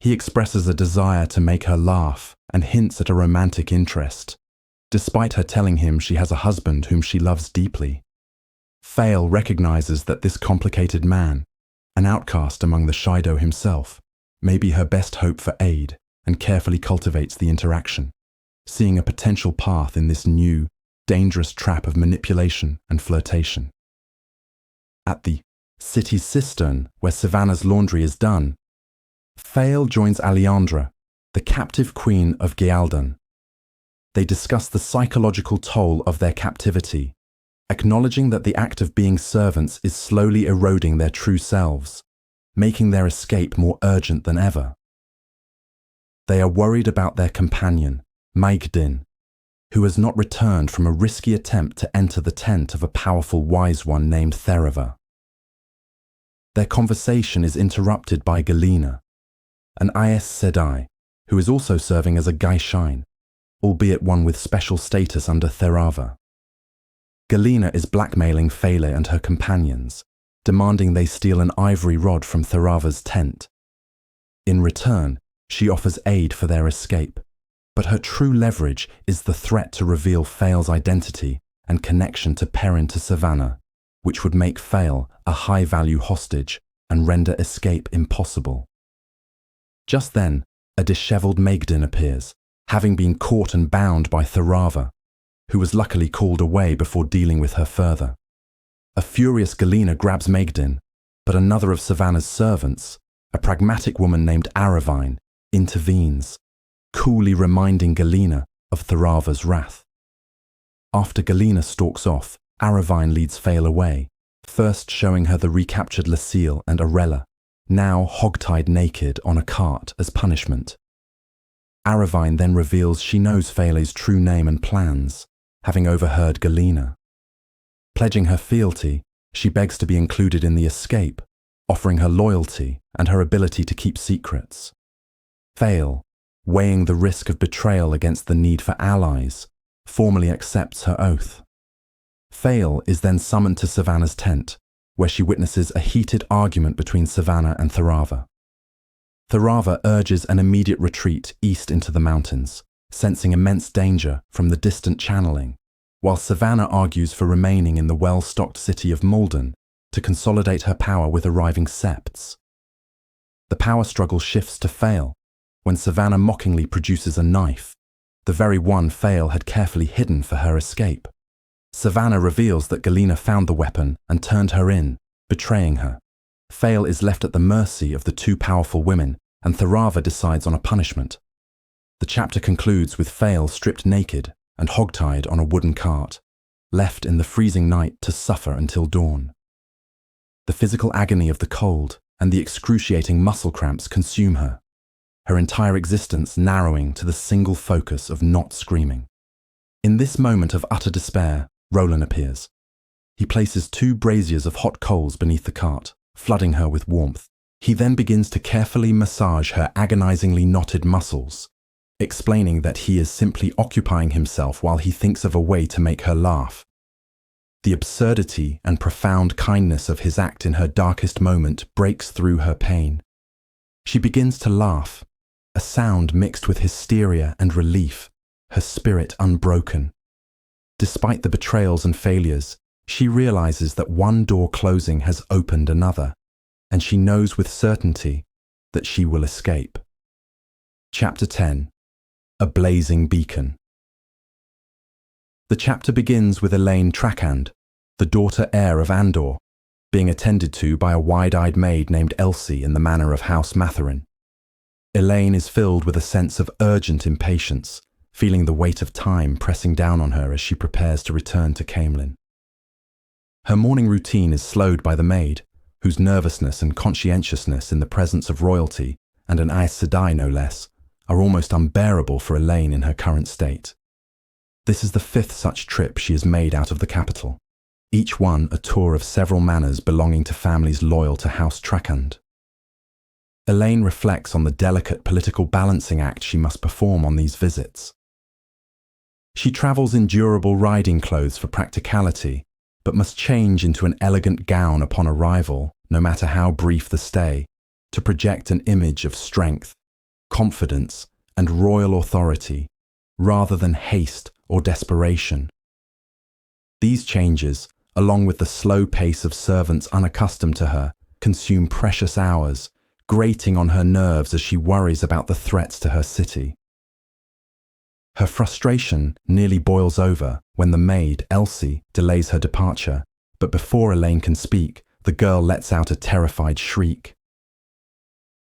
He expresses a desire to make her laugh and hints at a romantic interest, despite her telling him she has a husband whom she loves deeply. Fail recognizes that this complicated man, an outcast among the Shido himself, may be her best hope for aid, and carefully cultivates the interaction, seeing a potential path in this new, dangerous trap of manipulation and flirtation. At the city's cistern, where Savannah's laundry is done, Fail joins Aleandra, the captive queen of Gealdan. They discuss the psychological toll of their captivity, acknowledging that the act of being servants is slowly eroding their true selves, making their escape more urgent than ever. They are worried about their companion, Maigdin, who has not returned from a risky attempt to enter the tent of a powerful wise one named Therava. Their conversation is interrupted by Galena, an Aes Sedai, who is also serving as a Gaishain, albeit one with special status under Therava. Galena is blackmailing Fele and her companions, demanding they steal an ivory rod from Therava's tent. In return, she offers aid for their escape, but her true leverage is the threat to reveal Fale's identity and connection to Perrin to Savannah, which would make Fale a high-value hostage and render escape impossible. Just then, a dishevelled Maigdin appears, having been caught and bound by Therava, who was luckily called away before dealing with her further. A furious Galena grabs Maigdin, but another of Savannah's servants, a pragmatic woman named Aravine, intervenes, coolly reminding Galena of Therava's wrath. After Galena stalks off, Aravine leads Fale away, first showing her the recaptured Lucille and Arella, now hog-tied naked on a cart as punishment. Aravine then reveals she knows Fale's true name and plans, having overheard Galena. Pledging her fealty, she begs to be included in the escape, offering her loyalty and her ability to keep secrets. Fale, weighing the risk of betrayal against the need for allies, formally accepts her oath. Fale is then summoned to Savannah's tent, where she witnesses a heated argument between Savannah and Therava. Therava urges an immediate retreat east into the mountains, sensing immense danger from the distant channeling, while Savannah argues for remaining in the well-stocked city of Malden to consolidate her power with arriving septs. The power struggle shifts to Fale when Savannah mockingly produces a knife, the very one Fale had carefully hidden for her escape. Savannah reveals that Galena found the weapon and turned her in, betraying her. Fale is left at the mercy of the two powerful women, and Therava decides on a punishment. The chapter concludes with Fale stripped naked and hogtied on a wooden cart, left in the freezing night to suffer until dawn. The physical agony of the cold and the excruciating muscle cramps consume her, her entire existence narrowing to the single focus of not screaming. In this moment of utter despair, Roland appears. He places 2 braziers of hot coals beneath the cart, flooding her with warmth. He then begins to carefully massage her agonizingly knotted muscles, explaining that he is simply occupying himself while he thinks of a way to make her laugh. The absurdity and profound kindness of his act in her darkest moment breaks through her pain. She begins to laugh, a sound mixed with hysteria and relief, her spirit unbroken. Despite the betrayals and failures, she realizes that one door closing has opened another, and she knows with certainty that she will escape. Chapter 10. A Blazing Beacon. The chapter begins with Elaine Trakand, the daughter heir of Andor, being attended to by a wide-eyed maid named Elsie in the manor of House Matherin. Elaine is filled with a sense of urgent impatience, feeling the weight of time pressing down on her as she prepares to return to Caemlyn. Her morning routine is slowed by the maid, whose nervousness and conscientiousness in the presence of royalty, and an Aes Sedai no less, are almost unbearable for Elaine in her current state. This is the 5th such trip she has made out of the capital, each one a tour of several manors belonging to families loyal to House Trakand. Elaine reflects on the delicate political balancing act she must perform on these visits. She travels in durable riding clothes for practicality, but must change into an elegant gown upon arrival, no matter how brief the stay, to project an image of strength, confidence, and royal authority, rather than haste or desperation. These changes, along with the slow pace of servants unaccustomed to her, consume precious hours, grating on her nerves as she worries about the threats to her city. Her frustration nearly boils over when the maid, Elsie, delays her departure, but before Elaine can speak, the girl lets out a terrified shriek.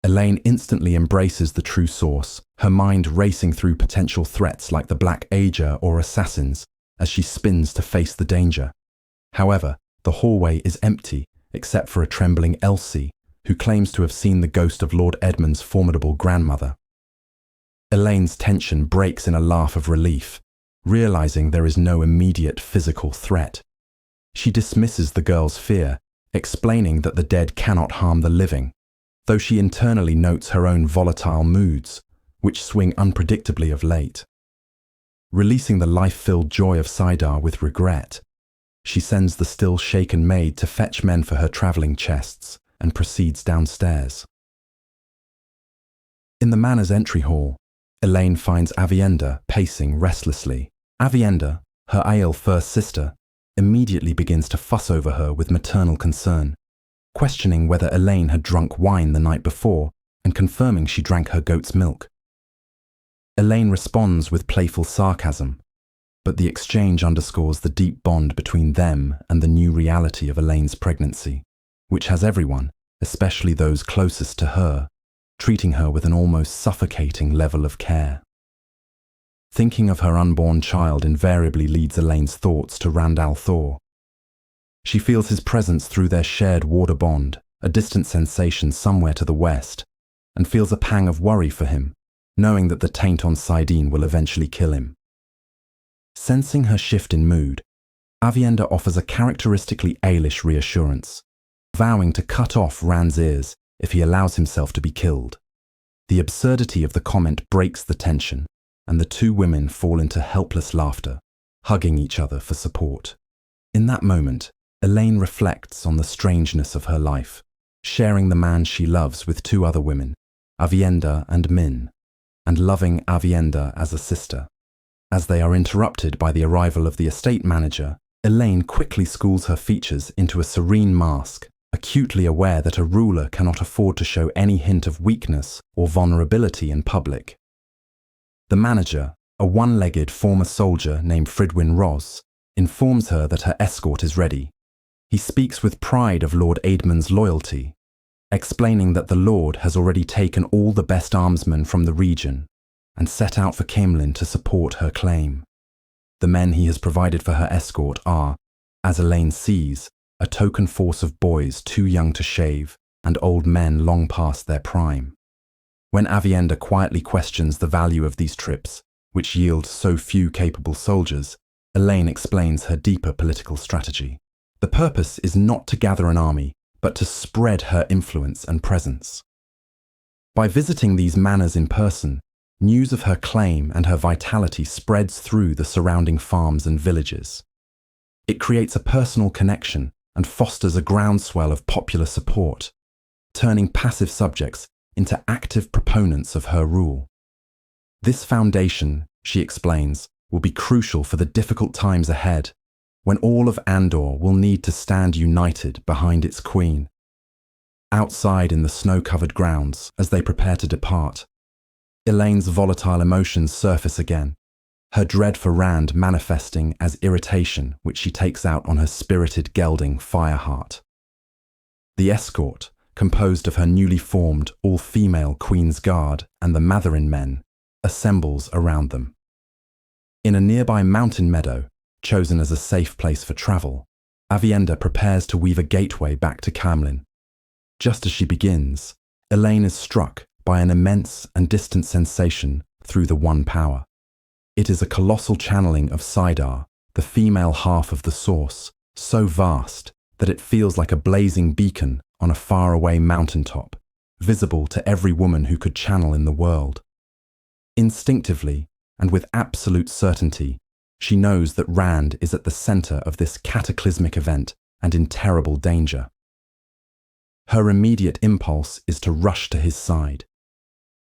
Elaine instantly embraces the true source, her mind racing through potential threats like the Black Ager or assassins, as she spins to face the danger. However, the hallway is empty except for a trembling Elsie, who claims to have seen the ghost of Lord Edmund's formidable grandmother. Elaine's tension breaks in a laugh of relief, realizing there is no immediate physical threat. She dismisses the girl's fear, explaining that the dead cannot harm the living, though she internally notes her own volatile moods, which swing unpredictably of late. Releasing the life-filled joy of Sidar with regret, she sends the still shaken maid to fetch men for her travelling chests and proceeds downstairs. In the manor's entry hall, Elaine finds Avienda pacing restlessly. Avienda, her Ael first sister, immediately begins to fuss over her with maternal concern, questioning whether Elaine had drunk wine the night before and confirming she drank her goat's milk. Elaine responds with playful sarcasm, but the exchange underscores the deep bond between them and the new reality of Elaine's pregnancy, which has everyone, especially those closest to her, treating her with an almost suffocating level of care. Thinking of her unborn child invariably leads Elaine's thoughts to Randall Thor. She feels his presence through their shared water bond, a distant sensation somewhere to the west, and feels a pang of worry for him, knowing that the taint on Sidene will eventually kill him. Sensing her shift in mood, Avienda offers a characteristically Aelish reassurance, vowing to cut off Rand's ears if he allows himself to be killed. The absurdity of the comment breaks the tension, and the two women fall into helpless laughter, hugging each other for support. In that moment, Elaine reflects on the strangeness of her life, sharing the man she loves with two other women, Avienda and Min, and loving Avienda as a sister. As they are interrupted by the arrival of the estate manager, Elaine quickly schools her features into a serene mask, acutely aware that a ruler cannot afford to show any hint of weakness or vulnerability in public. The manager, a one-legged former soldier named Fridwin Ross, informs her that her escort is ready. He speaks with pride of Lord Aedmund's loyalty, explaining that the Lord has already taken all the best armsmen from the region and set out for Caemlyn to support her claim. The men he has provided for her escort are, as Elaine sees, a token force of boys too young to shave and old men long past their prime. When Avienda quietly questions the value of these trips, which yield so few capable soldiers, Elaine explains her deeper political strategy. The purpose is not to gather an army, but to spread her influence and presence. By visiting these manors in person, news of her claim and her vitality spreads through the surrounding farms and villages. It creates a personal connection and fosters a groundswell of popular support, turning passive subjects into active proponents of her rule. This foundation, she explains, will be crucial for the difficult times ahead, when all of Andor will need to stand united behind its queen. Outside in the snow-covered grounds, as they prepare to depart, Elaine's volatile emotions surface again, her dread for Rand manifesting as irritation which she takes out on her spirited gelding Fireheart. The escort, composed of her newly formed all-female Queen's Guard and the Matherin men, assembles around them. In a nearby mountain meadow, chosen as a safe place for travel, Avienda prepares to weave a gateway back to Caemlyn. Just as she begins, Elaine is struck by an immense and distant sensation through the One Power. It is a colossal channeling of Sidar, the female half of the source, so vast that it feels like a blazing beacon on a faraway mountaintop, visible to every woman who could channel in the world. Instinctively, and with absolute certainty, she knows that Rand is at the center of this cataclysmic event and in terrible danger. Her immediate impulse is to rush to his side.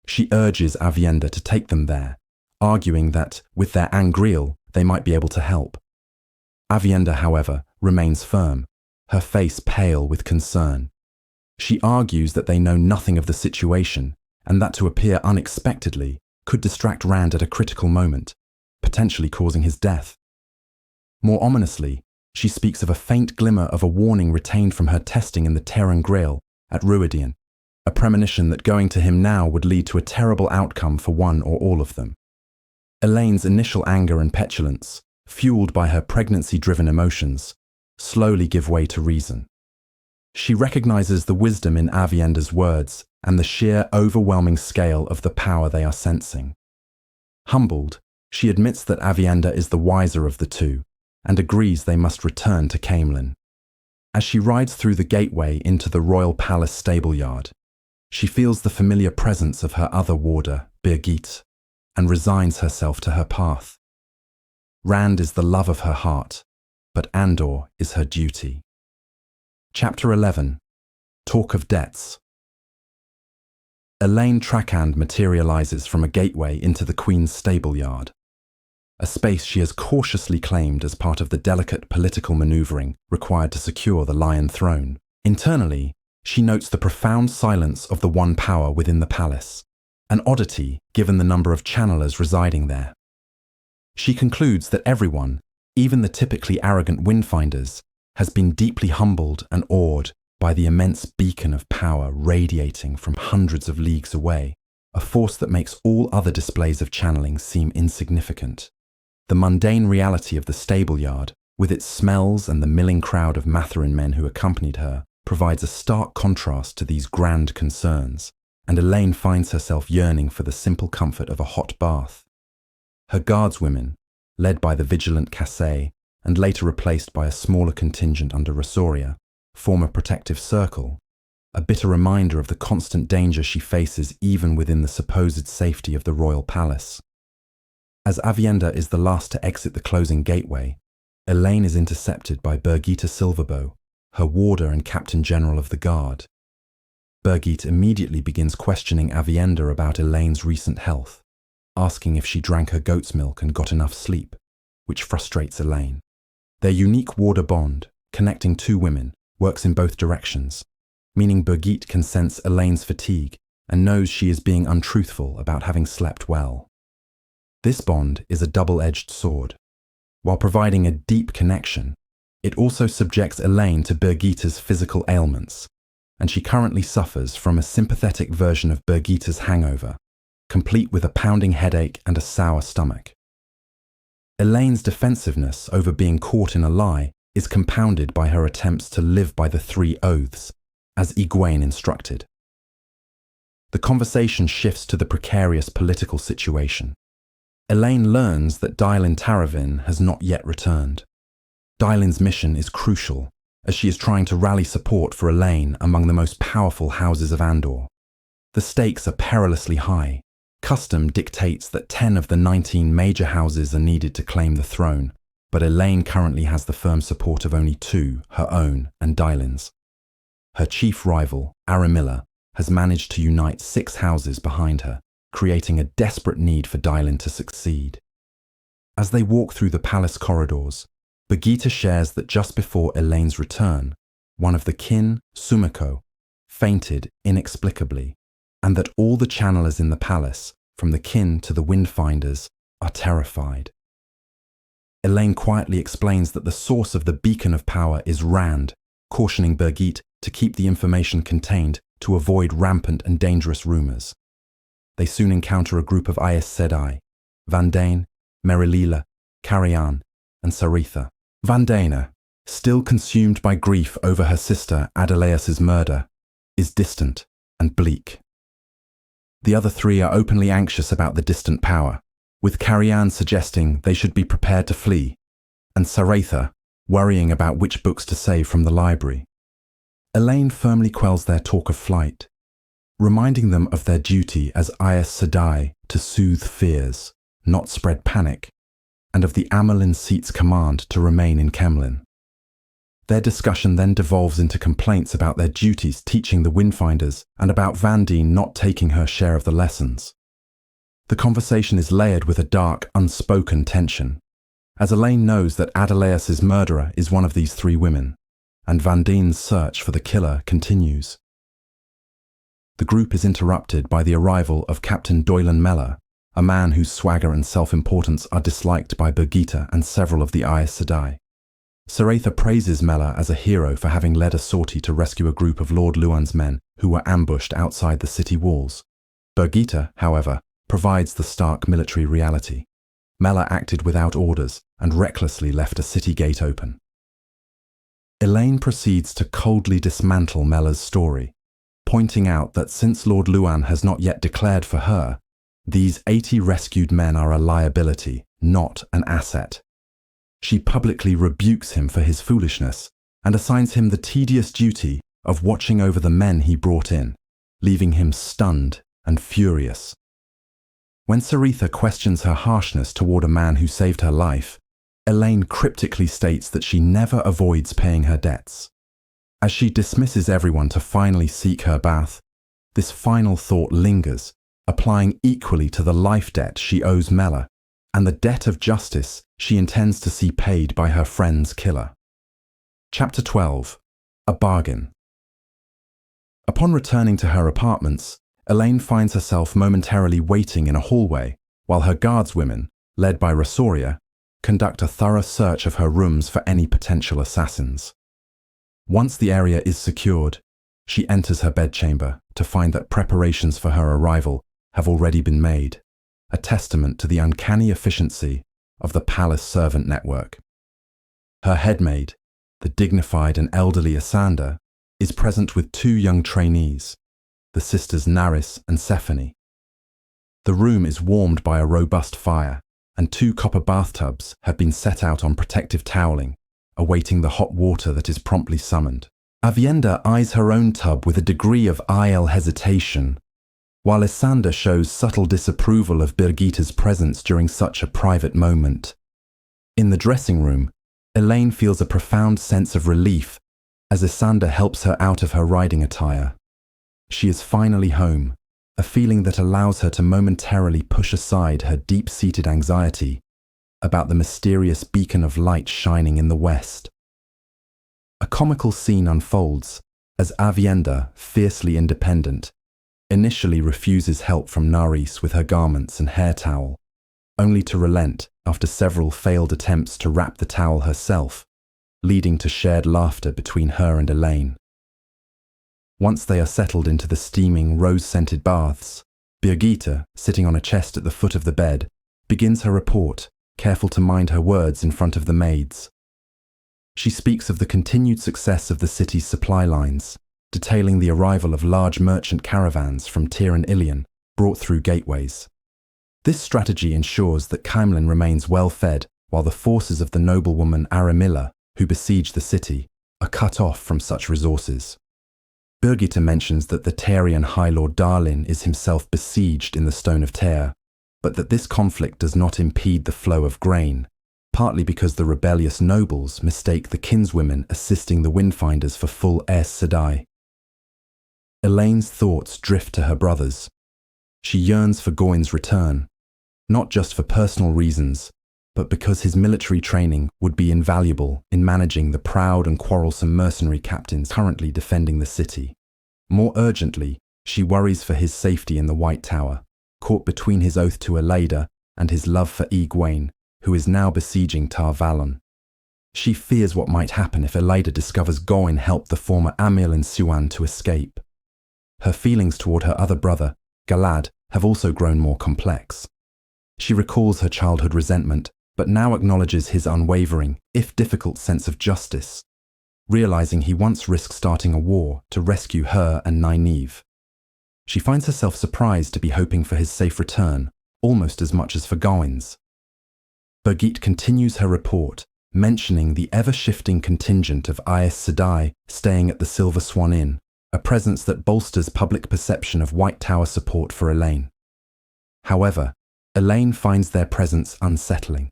She urges Avienda to take them there, arguing that, with their Angreal, they might be able to help. Avienda, however, remains firm, her face pale with concern. She argues that they know nothing of the situation, and that to appear unexpectedly could distract Rand at a critical moment, potentially causing his death. More ominously, she speaks of a faint glimmer of a warning retained from her testing in the Terran Grail at Ruidian, a premonition that going to him now would lead to a terrible outcome for one or all of them. Elaine's initial anger and petulance, fueled by her pregnancy-driven emotions, slowly give way to reason. She recognizes the wisdom in Avienda's words and the sheer overwhelming scale of the power they are sensing. Humbled, she admits that Avienda is the wiser of the two and agrees they must return to Camelin. As she rides through the gateway into the royal palace stable-yard, she feels the familiar presence of her other warder, Birgitte, and resigns herself to her path. Rand is the love of her heart, but Andor is her duty. Chapter 11. Talk of Debts. Elaine Trakand materializes from a gateway into the Queen's stable-yard, a space she has cautiously claimed as part of the delicate political maneuvering required to secure the Lion Throne. Internally, she notes the profound silence of the One Power within the palace, an oddity given the number of channelers residing there. She concludes that everyone, even the typically arrogant Windfinders, has been deeply humbled and awed by the immense beacon of power radiating from hundreds of leagues away, a force that makes all other displays of channeling seem insignificant. The mundane reality of the stable-yard, with its smells and the milling crowd of Matherin men who accompanied her, provides a stark contrast to these grand concerns, and Elaine finds herself yearning for the simple comfort of a hot bath. Her guardswomen, led by the vigilant Cassé, and later replaced by a smaller contingent under Rosoria, form a protective circle, a bitter reminder of the constant danger she faces even within the supposed safety of the royal palace. As Avienda is the last to exit the closing gateway, Elaine is intercepted by Birgitte Silverbow, her warder and captain general of the guard. Birgitte immediately begins questioning Avienda about Elaine's recent health, asking if she drank her goat's milk and got enough sleep, which frustrates Elaine. Their unique warder bond, connecting two women, works in both directions, meaning Birgitte can sense Elaine's fatigue and knows she is being untruthful about having slept well. This bond is a double-edged sword. While providing a deep connection, it also subjects Elaine to Birgitte's physical ailments, and she currently suffers from a sympathetic version of Birgitte's hangover, complete with a pounding headache and a sour stomach. Elaine's defensiveness over being caught in a lie is compounded by her attempts to live by the 3 oaths, as Egwene instructed. The conversation shifts to the precarious political situation. Elaine learns that Dylin Taravin has not yet returned. Dylin's mission is crucial, as she is trying to rally support for Elaine among the most powerful houses of Andor. The stakes are perilously high. Custom dictates that 10 of the 19 major houses are needed to claim the throne, but Elaine currently has the firm support of only 2, her own and Dylin's. Her chief rival, Aramilla, has managed to unite 6 houses behind her, creating a desperate need for Dylin to succeed. As they walk through the palace corridors, Birgitte shares that just before Elaine's return, one of the kin, Sumiko, fainted inexplicably, and that all the channelers in the palace, from the kin to the Windfinders, are terrified. Elaine quietly explains that the source of the beacon of power is Rand, cautioning Birgitte to keep the information contained to avoid rampant and dangerous rumors. They soon encounter a group of Aes Sedai, Vandane, Merilila, Carian, and Saritha. Vandana, still consumed by grief over her sister Adeleas's murder, is distant and bleak. The other 3 are openly anxious about the distant power, with Carian suggesting they should be prepared to flee, and Saritha worrying about which books to save from the library. Elaine firmly quells their talk of flight, reminding them of their duty as Aes Sedai to soothe fears, not spread panic, and of the Amyrlin seat's command to remain in Camelin. Their discussion then devolves into complaints about their duties teaching the Windfinders and about Vandene not taking her share of the lessons. The conversation is layered with a dark, unspoken tension, as Elaine knows that Adeleas's murderer is one of these 3 women, and Vandene's search for the killer continues. The group is interrupted by the arrival of Captain Doylan Mellor, a man whose swagger and self-importance are disliked by Birgitte and several of the Aes Sedai. Saritha praises Mellor as a hero for having led a sortie to rescue a group of Lord Luan's men who were ambushed outside the city walls. Birgitte, however, provides the stark military reality. Mellor acted without orders and recklessly left a city gate open. Elaine proceeds to coldly dismantle Mela's story, pointing out that since Lord Luan has not yet declared for her, these 80 rescued men are a liability, not an asset. She publicly rebukes him for his foolishness and assigns him the tedious duty of watching over the men he brought in, leaving him stunned and furious. When Saritha questions her harshness toward a man who saved her life, Elaine cryptically states that she never avoids paying her debts. As she dismisses everyone to finally seek her bath, this final thought lingers, applying equally to the life debt she owes Mela and the debt of justice she intends to see paid by her friend's killer. Chapter 12. A Bargain. Upon returning to her apartments, Elaine finds herself momentarily waiting in a hallway while her guardswomen, led by Rosaria, conduct a thorough search of her rooms for any potential assassins. Once the area is secured, she enters her bedchamber to find that preparations for her arrival have already been made, a testament to the uncanny efficiency of the palace servant network. Her headmaid, the dignified and elderly Asanda, is present with 2 young trainees, the sisters Naris and Sephany. The room is warmed by a robust fire, and 2 copper bathtubs have been set out on protective toweling, awaiting the hot water that is promptly summoned. Avienda eyes her own tub with a degree of hesitation, while Asanda shows subtle disapproval of Birgitta's presence during such a private moment. In the dressing room, Elaine feels a profound sense of relief as Asanda helps her out of her riding attire. She is finally home, a feeling that allows her to momentarily push aside her deep-seated anxiety about the mysterious beacon of light shining in the west. A comical scene unfolds as Avienda, fiercely independent, initially refuses help from Naris with her garments and hair towel, only to relent after several failed attempts to wrap the towel herself, leading to shared laughter between her and Elaine. Once they are settled into the steaming, rose-scented baths, Birgitta, sitting on a chest at the foot of the bed, begins her report, careful to mind her words in front of the maids. She speaks of the continued success of the city's supply lines, detailing the arrival of large merchant caravans from Tyr and Ilion, brought through gateways. This strategy ensures that Caemlyn remains well-fed, while the forces of the noblewoman Aramilla, who besiege the city, are cut off from such resources. Birgitta mentions that the Tyrian High Lord Darlin is himself besieged in the Stone of Tyr, but that this conflict does not impede the flow of grain, partly because the rebellious nobles mistake the kinswomen assisting the Windfinders for full Aes Sedai. Elaine's thoughts drift to her brothers. She yearns for Gawain's return, not just for personal reasons, but because his military training would be invaluable in managing the proud and quarrelsome mercenary captains currently defending the city. More urgently, she worries for his safety in the White Tower, caught between his oath to Elaida and his love for Egwene, who is now besieging Tar Valon. She fears what might happen if Elaida discovers Gawain helped the former Amil and Siwan to escape. Her feelings toward her other brother, Galad, have also grown more complex. She recalls her childhood resentment, but now acknowledges his unwavering, if difficult, sense of justice, realizing he once risked starting a war to rescue her and Nynaeve. She finds herself surprised to be hoping for his safe return, almost as much as for Gawain's. Birgitte continues her report, mentioning the ever-shifting contingent of Aes Sedai staying at the Silver Swan Inn, a presence that bolsters public perception of White Tower support for Elaine. However, Elaine finds their presence unsettling.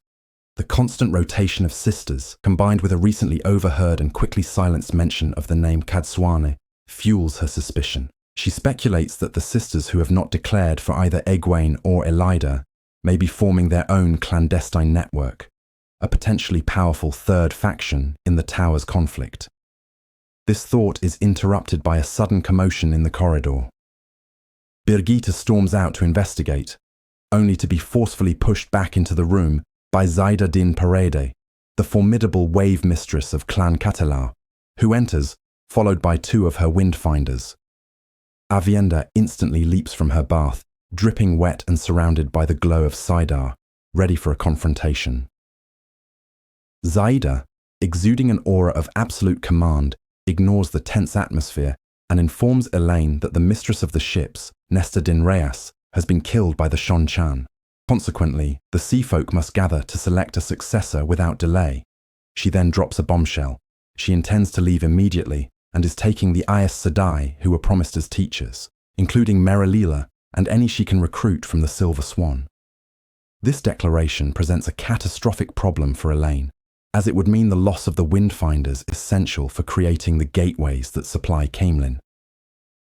The constant rotation of sisters, combined with a recently overheard and quickly silenced mention of the name Cadsuane, fuels her suspicion. She speculates that the sisters who have not declared for either Egwene or Elaida may be forming their own clandestine network, a potentially powerful third faction in the Tower's conflict. This thought is interrupted by a sudden commotion in the corridor. Birgitta storms out to investigate, only to be forcefully pushed back into the room by Zaida din Parede, the formidable wave mistress of Clan Catelar, who enters, followed by 2 of her Windfinders. Avienda instantly leaps from her bath, dripping wet and surrounded by the glow of Saidar, ready for a confrontation. Zaida, exuding an aura of absolute command, ignores the tense atmosphere and informs Elaine that the mistress of the ships, Nesta Din Reyes, has been killed by the Shon Chan. Consequently, the sea folk must gather to select a successor without delay. She then drops a bombshell. She intends to leave immediately and is taking the Aes Sedai who were promised as teachers, including Merilila and any she can recruit from the Silver Swan. This declaration presents a catastrophic problem for Elaine, as it would mean the loss of the Windfinders essential for creating the gateways that supply Caemlyn.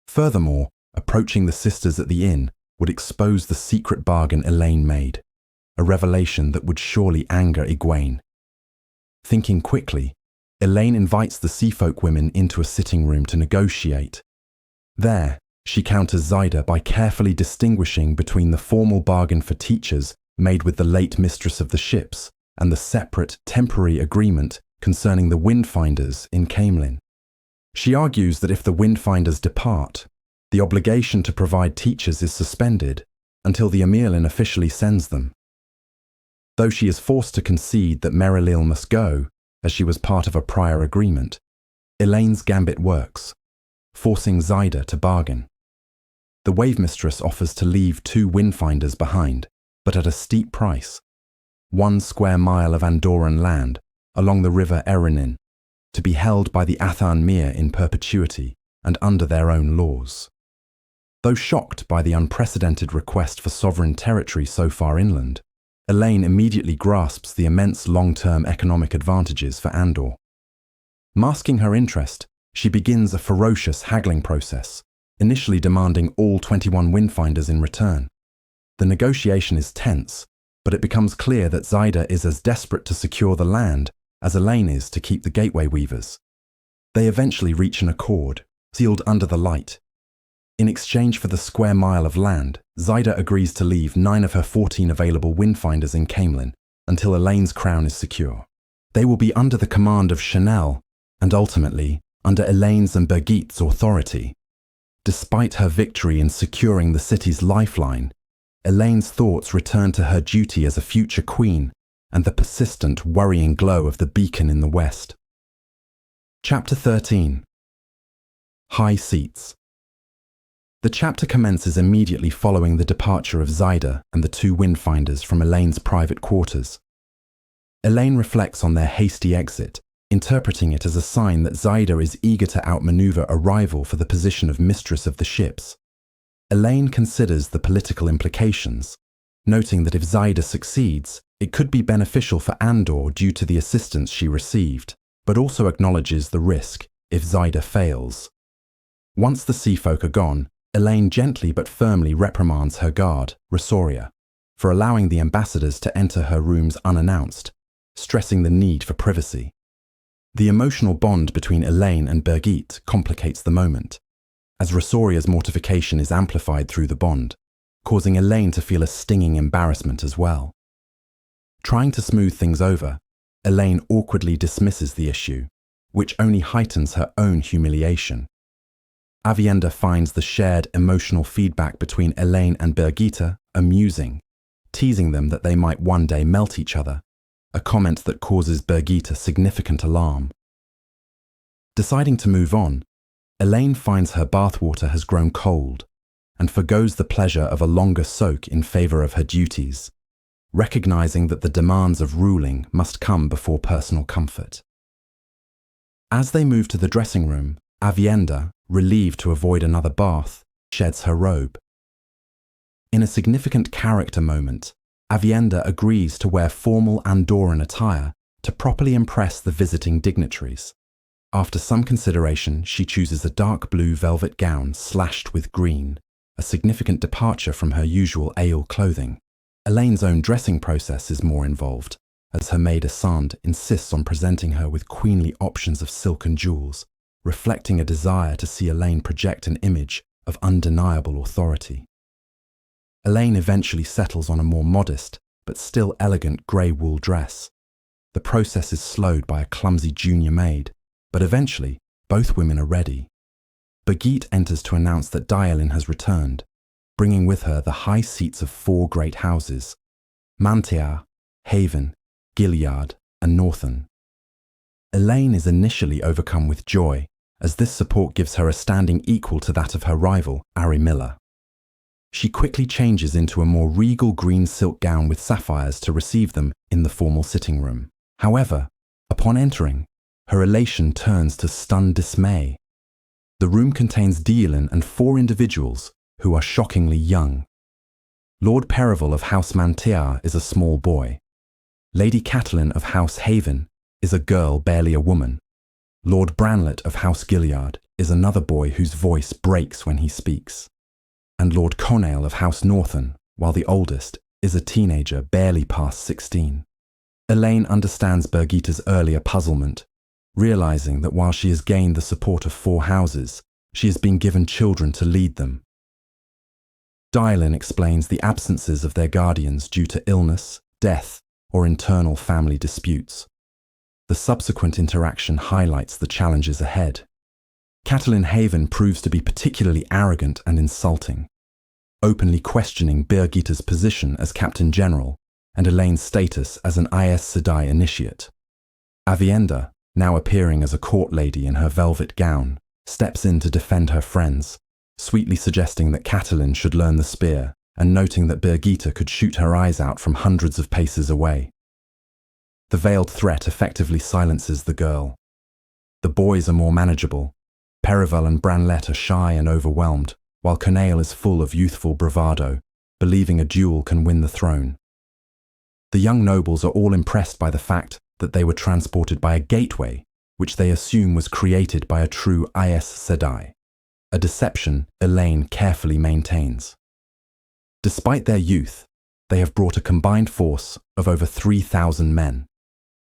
Furthermore, approaching the sisters at the inn would expose the secret bargain Elaine made, a revelation that would surely anger Egwene. Thinking quickly, Elaine invites the seafolk women into a sitting room to negotiate. There, she counters Zyda by carefully distinguishing between the formal bargain for teachers made with the late mistress of the ships and the separate, temporary agreement concerning the Windfinders in Caemlyn. She argues that if the Windfinders depart, the obligation to provide teachers is suspended until the Emirlin officially sends them. Though she is forced to concede that Merilil must go, as she was part of a prior agreement, Elaine's gambit works, forcing Zyda to bargain. The Wave Mistress offers to leave 2 Windfinders behind, but at a steep price, 1 square mile of Andorran land along the river Erenin, to be held by the Athan Mir in perpetuity and under their own laws. Though shocked by the unprecedented request for sovereign territory so far inland, Elaine immediately grasps the immense long-term economic advantages for Andor. Masking her interest, she begins a ferocious haggling process, initially demanding all 21 Windfinders in return. The negotiation is tense, but it becomes clear that Zyda is as desperate to secure the land as Elaine is to keep the Gateway Weavers. They eventually reach an accord, sealed under the light. In exchange for the square mile of land, Zyda agrees to leave 9 of her 14 available Windfinders in Caemlyn until Elaine's crown is secure. They will be under the command of Chanel and ultimately under Elaine's and Birgitte's authority. Despite her victory in securing the city's lifeline, Elaine's thoughts return to her duty as a future queen and the persistent, worrying glow of the beacon in the west. Chapter 13. High Seats. The chapter commences immediately following the departure of Zyda and the 2 Windfinders from Elaine's private quarters. Elaine reflects on their hasty exit, interpreting it as a sign that Zyda is eager to outmaneuver a rival for the position of mistress of the ships. Elaine considers the political implications, noting that if Zyda succeeds, it could be beneficial for Andor due to the assistance she received, but also acknowledges the risk if Zyda fails. Once the seafolk are gone, Elaine gently but firmly reprimands her guard, Rosoria, for allowing the ambassadors to enter her rooms unannounced, stressing the need for privacy. The emotional bond between Elaine and Birgitte complicates the moment, as Rosoria's mortification is amplified through the bond, causing Elaine to feel a stinging embarrassment as well. Trying to smooth things over, Elaine awkwardly dismisses the issue, which only heightens her own humiliation. Avienda finds the shared emotional feedback between Elaine and Birgitte amusing, teasing them that they might one day melt each other, a comment that causes Birgitte significant alarm. Deciding to move on, Elaine finds her bathwater has grown cold and forgoes the pleasure of a longer soak in favor of her duties, recognizing that the demands of ruling must come before personal comfort. As they move to the dressing room, Avienda, relieved to avoid another bath, sheds her robe. In a significant character moment, Avienda agrees to wear formal Andorran attire to properly impress the visiting dignitaries. After some consideration, she chooses a dark blue velvet gown slashed with green, a significant departure from her usual Aeol clothing. Elaine's own dressing process is more involved, as her maid Asand insists on presenting her with queenly options of silk and jewels, reflecting a desire to see Elaine project an image of undeniable authority. Elaine eventually settles on a more modest, but still elegant grey wool dress. The process is slowed by a clumsy junior maid, but eventually both women are ready. Birgitte enters to announce that Dialin has returned, bringing with her the high seats of 4 great houses, Mantiar, Haven, Gilead, and Northern. Elaine is initially overcome with joy, as this support gives her a standing equal to that of her rival, Arimilla. She quickly changes into a more regal green silk gown with sapphires to receive them in the formal sitting room. However, upon entering, her elation turns to stunned dismay. The room contains Dielin and 4 individuals who are shockingly young. Lord Perival of House Mantiar is a small boy. Lady Catelyn of House Haven is a girl barely a woman. Lord Branlet of House Gilead is another boy whose voice breaks when he speaks. And Lord Conail of House Northern, while the oldest, is a teenager barely past 16. Elaine understands Birgitta's earlier puzzlement, realizing that while she has gained the support of 4 houses, she has been given children to lead them. Dielin explains the absences of their guardians due to illness, death, or internal family disputes. The subsequent interaction highlights the challenges ahead. Catelyn Haven proves to be particularly arrogant and insulting, openly questioning Birgitta's position as Captain General and Elaine's status as an Aes Sedai initiate. Avienda, now appearing as a court lady in her velvet gown, steps in to defend her friends, sweetly suggesting that Catelyn should learn the spear and noting that Birgitta could shoot her eyes out from hundreds of paces away. The veiled threat effectively silences the girl. The boys are more manageable. Perival and Branlet are shy and overwhelmed, while Conail is full of youthful bravado, believing a duel can win the throne. The young nobles are all impressed by the fact that they were transported by a gateway, which they assume was created by a true Aes Sedai, a deception Elaine carefully maintains. Despite their youth, they have brought a combined force of over 3,000 men.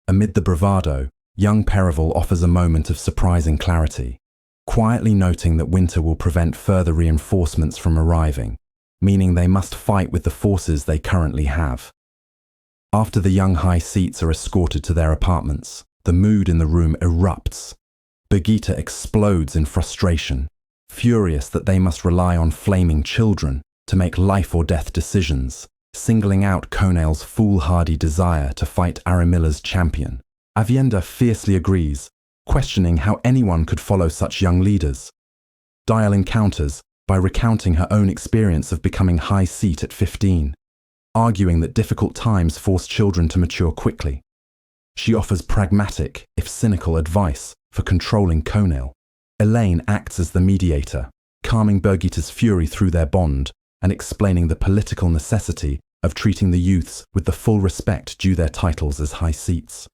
Amid the bravado, young Perival offers a moment of surprising clarity, quietly noting that winter will prevent further reinforcements from arriving, meaning they must fight with the forces they currently have. After the young high seats are escorted to their apartments, the mood in the room erupts. Birgitta explodes in frustration, furious that they must rely on flaming children to make life or death decisions, singling out Conail's foolhardy desire to fight Arimilla's champion. Avienda fiercely agrees, questioning how anyone could follow such young leaders. Dielin counters by recounting her own experience of becoming high seat at 15, arguing that difficult times force children to mature quickly. She offers pragmatic, if cynical, advice for controlling Conail. Elaine acts as the mediator, calming Birgitta's fury through their bond and explaining the political necessity of treating the youths with the full respect due their titles as high seats.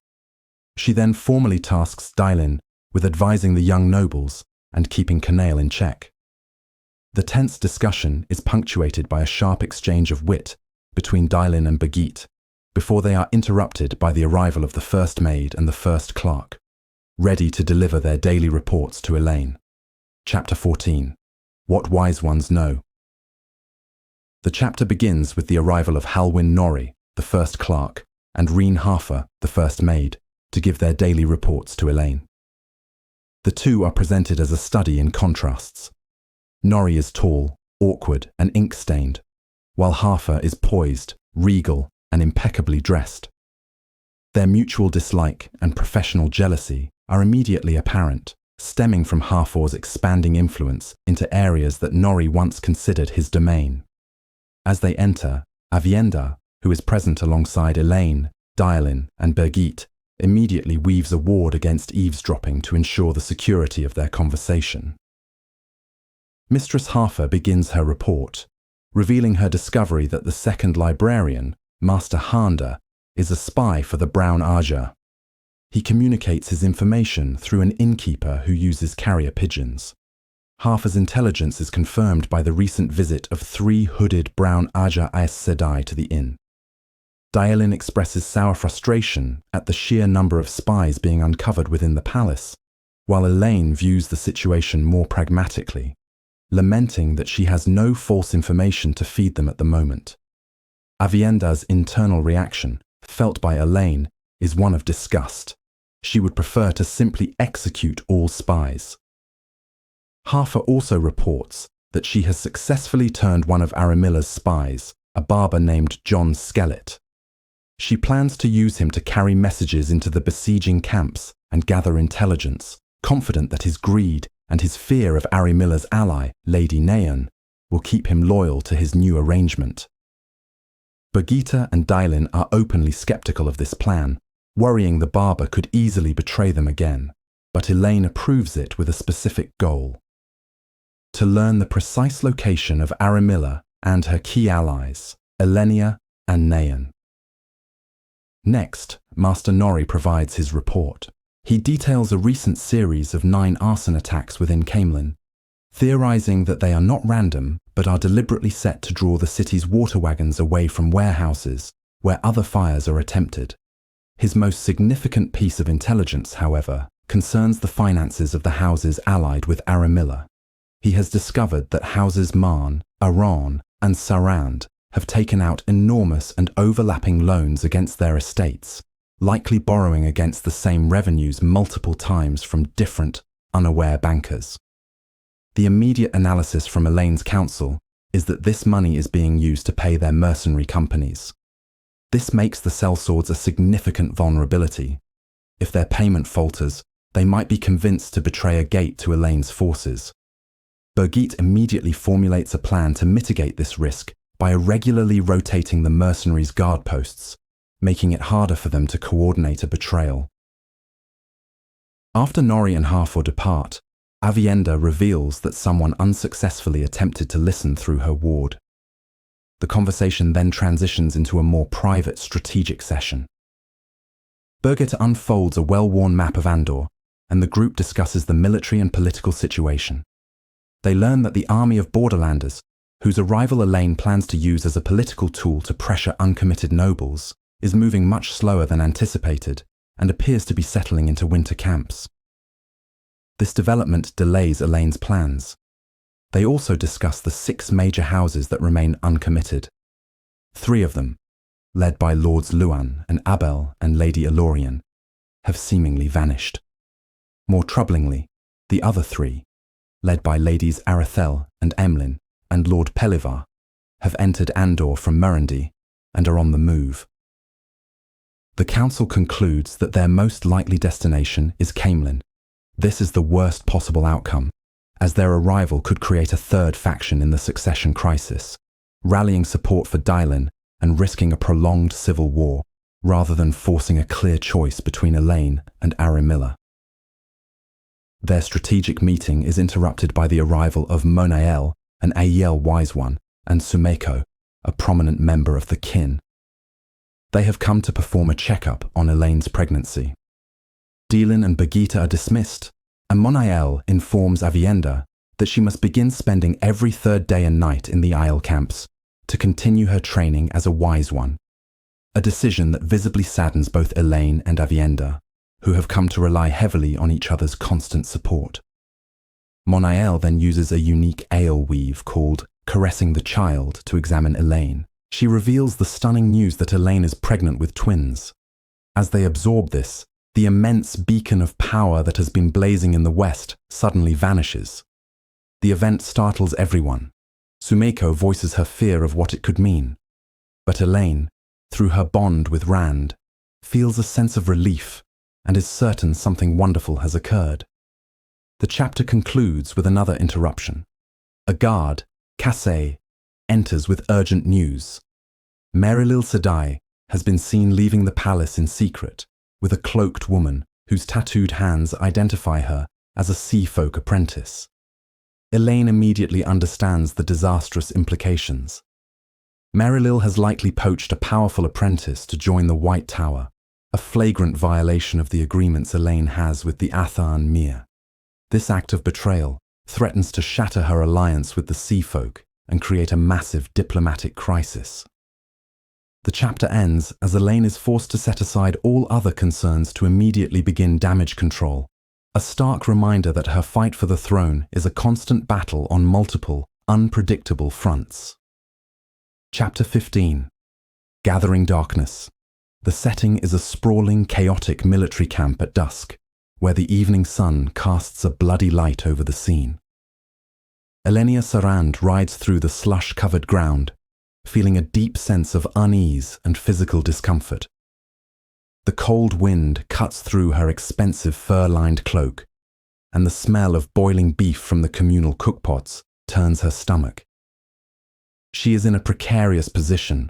She then formally tasks Dielin with advising the young nobles and keeping Conail in check. The tense discussion is punctuated by a sharp exchange of wit between Dielin and Birgitte, before they are interrupted by the arrival of the first maid and the first clerk, ready to deliver their daily reports to Elaine. Chapter 14. What Wise Ones Know. The chapter begins with the arrival of Halwyn Norrie, the first clerk, and Reen Harfer, the first maid, to give their daily reports to Elaine. The two are presented as a study in contrasts. Norrie is tall, awkward, and ink-stained, while Harfer is poised, regal, and impeccably dressed. Their mutual dislike and professional jealousy are immediately apparent, stemming from Harfer's expanding influence into areas that Norrie once considered his domain. As they enter, Avienda, who is present alongside Elaine, Dielin, and Birgitte, immediately weaves a ward against eavesdropping to ensure the security of their conversation. Mistress Harfer begins her report, revealing her discovery that the second librarian, Master Handa, is a spy for the Brown Aja. He communicates his information through an innkeeper who uses carrier pigeons. Harfer's intelligence is confirmed by the recent visit of 3 hooded Brown Aja Aes Sedai to the inn. Dielin expresses sour frustration at the sheer number of spies being uncovered within the palace, while Elaine views the situation more pragmatically, lamenting that she has no false information to feed them at the moment. Avienda's internal reaction, felt by Elaine, is one of disgust. She would prefer to simply execute all spies. Harfer also reports that she has successfully turned one of Arimilla's spies, a barber named John Skelett. She plans to use him to carry messages into the besieging camps and gather intelligence, confident that his greed and his fear of Arimilla's ally, Lady Naean, will keep him loyal to his new arrangement. Birgitta and Dylin are openly skeptical of this plan, worrying the barber could easily betray them again, but Elaine approves it with a specific goal: to learn the precise location of Arimilla and her key allies, Elenia and Naean. Next, Master Nori provides his report. He details a recent series of 9 arson attacks within Camelin, theorizing that they are not random but are deliberately set to draw the city's water wagons away from warehouses where other fires are attempted. His most significant piece of intelligence, however, concerns the finances of the houses allied with Arimilla. He has discovered that houses Marn, Aran, and Sarand have taken out enormous and overlapping loans against their estates, likely borrowing against the same revenues multiple times from different, unaware bankers. The immediate analysis from Elaine's counsel is that this money is being used to pay their mercenary companies. This makes the sellswords a significant vulnerability. If their payment falters, they might be convinced to betray a gate to Elaine's forces. Birgitte immediately formulates a plan to mitigate this risk by irregularly rotating the mercenaries' guard posts, making it harder for them to coordinate a betrayal. After Nori and Harfor depart, Avienda reveals that someone unsuccessfully attempted to listen through her ward. The conversation then transitions into a more private strategic session. Birgitte unfolds a well-worn map of Andor, and the group discusses the military and political situation. They learn that the army of Borderlanders, whose arrival Elaine plans to use as a political tool to pressure uncommitted nobles, is moving much slower than anticipated and appears to be settling into winter camps. This development delays Elaine's plans. They also discuss the 6 major houses that remain uncommitted. 3 of them, led by Lords Luan and Abel and Lady Elorian, have seemingly vanished. More troublingly, the other 3, led by Ladies Arathel and Emlyn and Lord Pelivar, have entered Andor from Murandy and are on the move. The council concludes that their most likely destination is Camelin. This is the worst possible outcome, as their arrival could create a 3rd faction in the succession crisis, rallying support for Dylin and risking a prolonged civil war, rather than forcing a clear choice between Elaine and Arimilla. Their strategic meeting is interrupted by the arrival of Monael, an Aiel Wise One, and Sumeko, a prominent member of the kin. They have come to perform a checkup on Elaine's pregnancy. Dylin and Birgitte are dismissed, and Monael informs Avienda that she must begin spending every 3rd day and night in the Isle camps to continue her training as a Wise One, a decision that visibly saddens both Elaine and Avienda, who have come to rely heavily on each other's constant support. Monael then uses a unique ale weave called Caressing the Child to examine Elaine. She reveals the stunning news that Elaine is pregnant with twins. As they absorb this, the immense beacon of power that has been blazing in the west suddenly vanishes. The event startles everyone. Sumeko voices her fear of what it could mean. But Elaine, through her bond with Rand, feels a sense of relief and is certain something wonderful has occurred. The chapter concludes with another interruption. A guard, Cassé, enters with urgent news. Merilil Sedai has been seen leaving the palace in secret, with a cloaked woman whose tattooed hands identify her as a sea folk apprentice. Elaine immediately understands the disastrous implications. Merilil has likely poached a powerful apprentice to join the White Tower, a flagrant violation of the agreements Elaine has with the Athan Mir. This act of betrayal threatens to shatter her alliance with the Sea Folk and create a massive diplomatic crisis. The chapter ends as Elaine is forced to set aside all other concerns to immediately begin damage control, a stark reminder that her fight for the throne is a constant battle on multiple, unpredictable fronts. Chapter 15. Gathering Darkness. The setting is a sprawling, chaotic military camp at dusk, where the evening sun casts a bloody light over the scene. Elenia Sarand rides through the slush-covered ground, feeling a deep sense of unease and physical discomfort. The cold wind cuts through her expensive fur-lined cloak, and the smell of boiling beef from the communal cookpots turns her stomach. She is in a precarious position,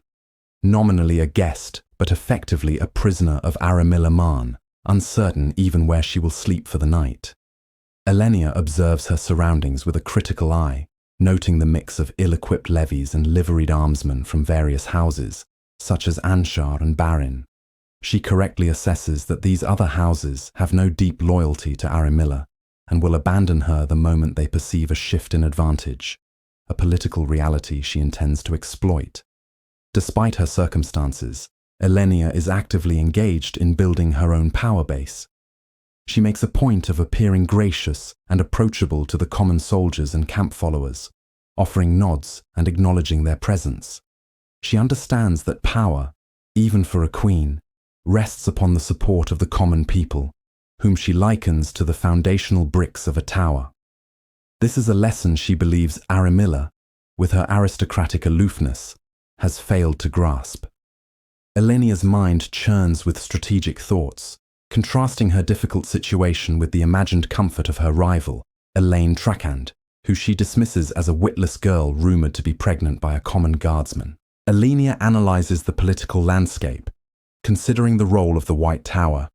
nominally a guest, but effectively a prisoner of Aramilla Marn, uncertain even where she will sleep for the night. Elenia observes her surroundings with a critical eye, noting the mix of ill-equipped levies and liveried armsmen from various houses, such as Anshar and Barin. She correctly assesses that these other houses have no deep loyalty to Aramilla and will abandon her the moment they perceive a shift in advantage, a political reality she intends to exploit. Despite her circumstances, Elenia is actively engaged in building her own power base. She makes a point of appearing gracious and approachable to the common soldiers and camp followers, offering nods and acknowledging their presence. She understands that power, even for a queen, rests upon the support of the common people, whom she likens to the foundational bricks of a tower. This is a lesson she believes Aramilla, with her aristocratic aloofness, has failed to grasp. Elenia's mind churns with strategic thoughts, contrasting her difficult situation with the imagined comfort of her rival, Elaine Trakand, who she dismisses as a witless girl rumoured to be pregnant by a common guardsman. Elenia analyses the political landscape, considering the role of the White Tower.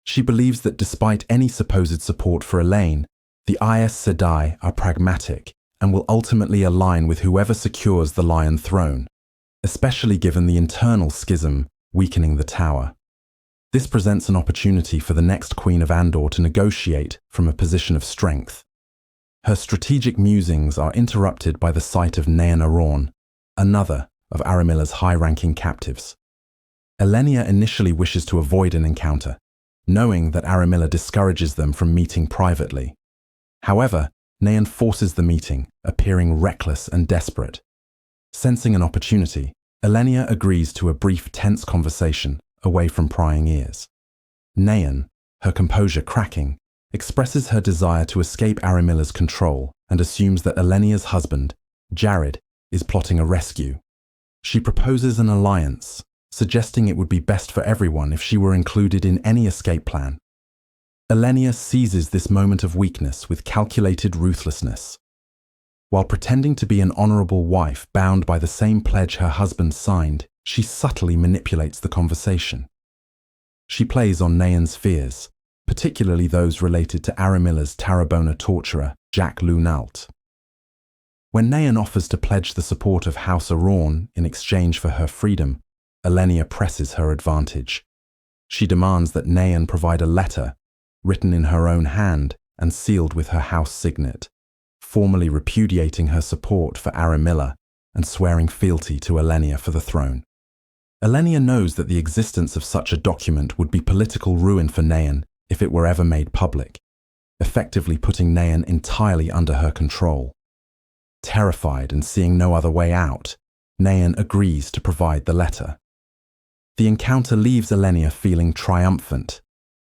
She believes that despite any supposed support for Elaine, the Aes Sedai are pragmatic and will ultimately align with whoever secures the Lion Throne, especially given the internal schism weakening the tower. This presents an opportunity for the next Queen of Andor to negotiate from a position of strength. Her strategic musings are interrupted by the sight of Nayan Aron, another of Aramilla's high-ranking captives. Elenia initially wishes to avoid an encounter, knowing that Aramilla discourages them from meeting privately. However, Nayan forces the meeting, appearing reckless and desperate. Sensing an opportunity, Elenia agrees to a brief, tense conversation away from prying ears. Nayan, her composure cracking, expresses her desire to escape Aramilla's control and assumes that Elenia's husband, Jared, is plotting a rescue. She proposes an alliance, suggesting it would be best for everyone if she were included in any escape plan. Elenia seizes this moment of weakness with calculated ruthlessness. While pretending to be an honourable wife bound by the same pledge her husband signed, she subtly manipulates the conversation. She plays on Nayan's fears, particularly those related to Aramilla's Tarrabona torturer, Jack Lunalt. When Nayan offers to pledge the support of House Aron in exchange for her freedom, Elenia presses her advantage. She demands that Nayan provide a letter, written in her own hand and sealed with her house signet, formally repudiating her support for Aramilla and swearing fealty to Elenia for the throne. Elenia knows that the existence of such a document would be political ruin for Nayan if it were ever made public, effectively putting Nayan entirely under her control. Terrified and seeing no other way out, Nayan agrees to provide the letter. The encounter leaves Elenia feeling triumphant,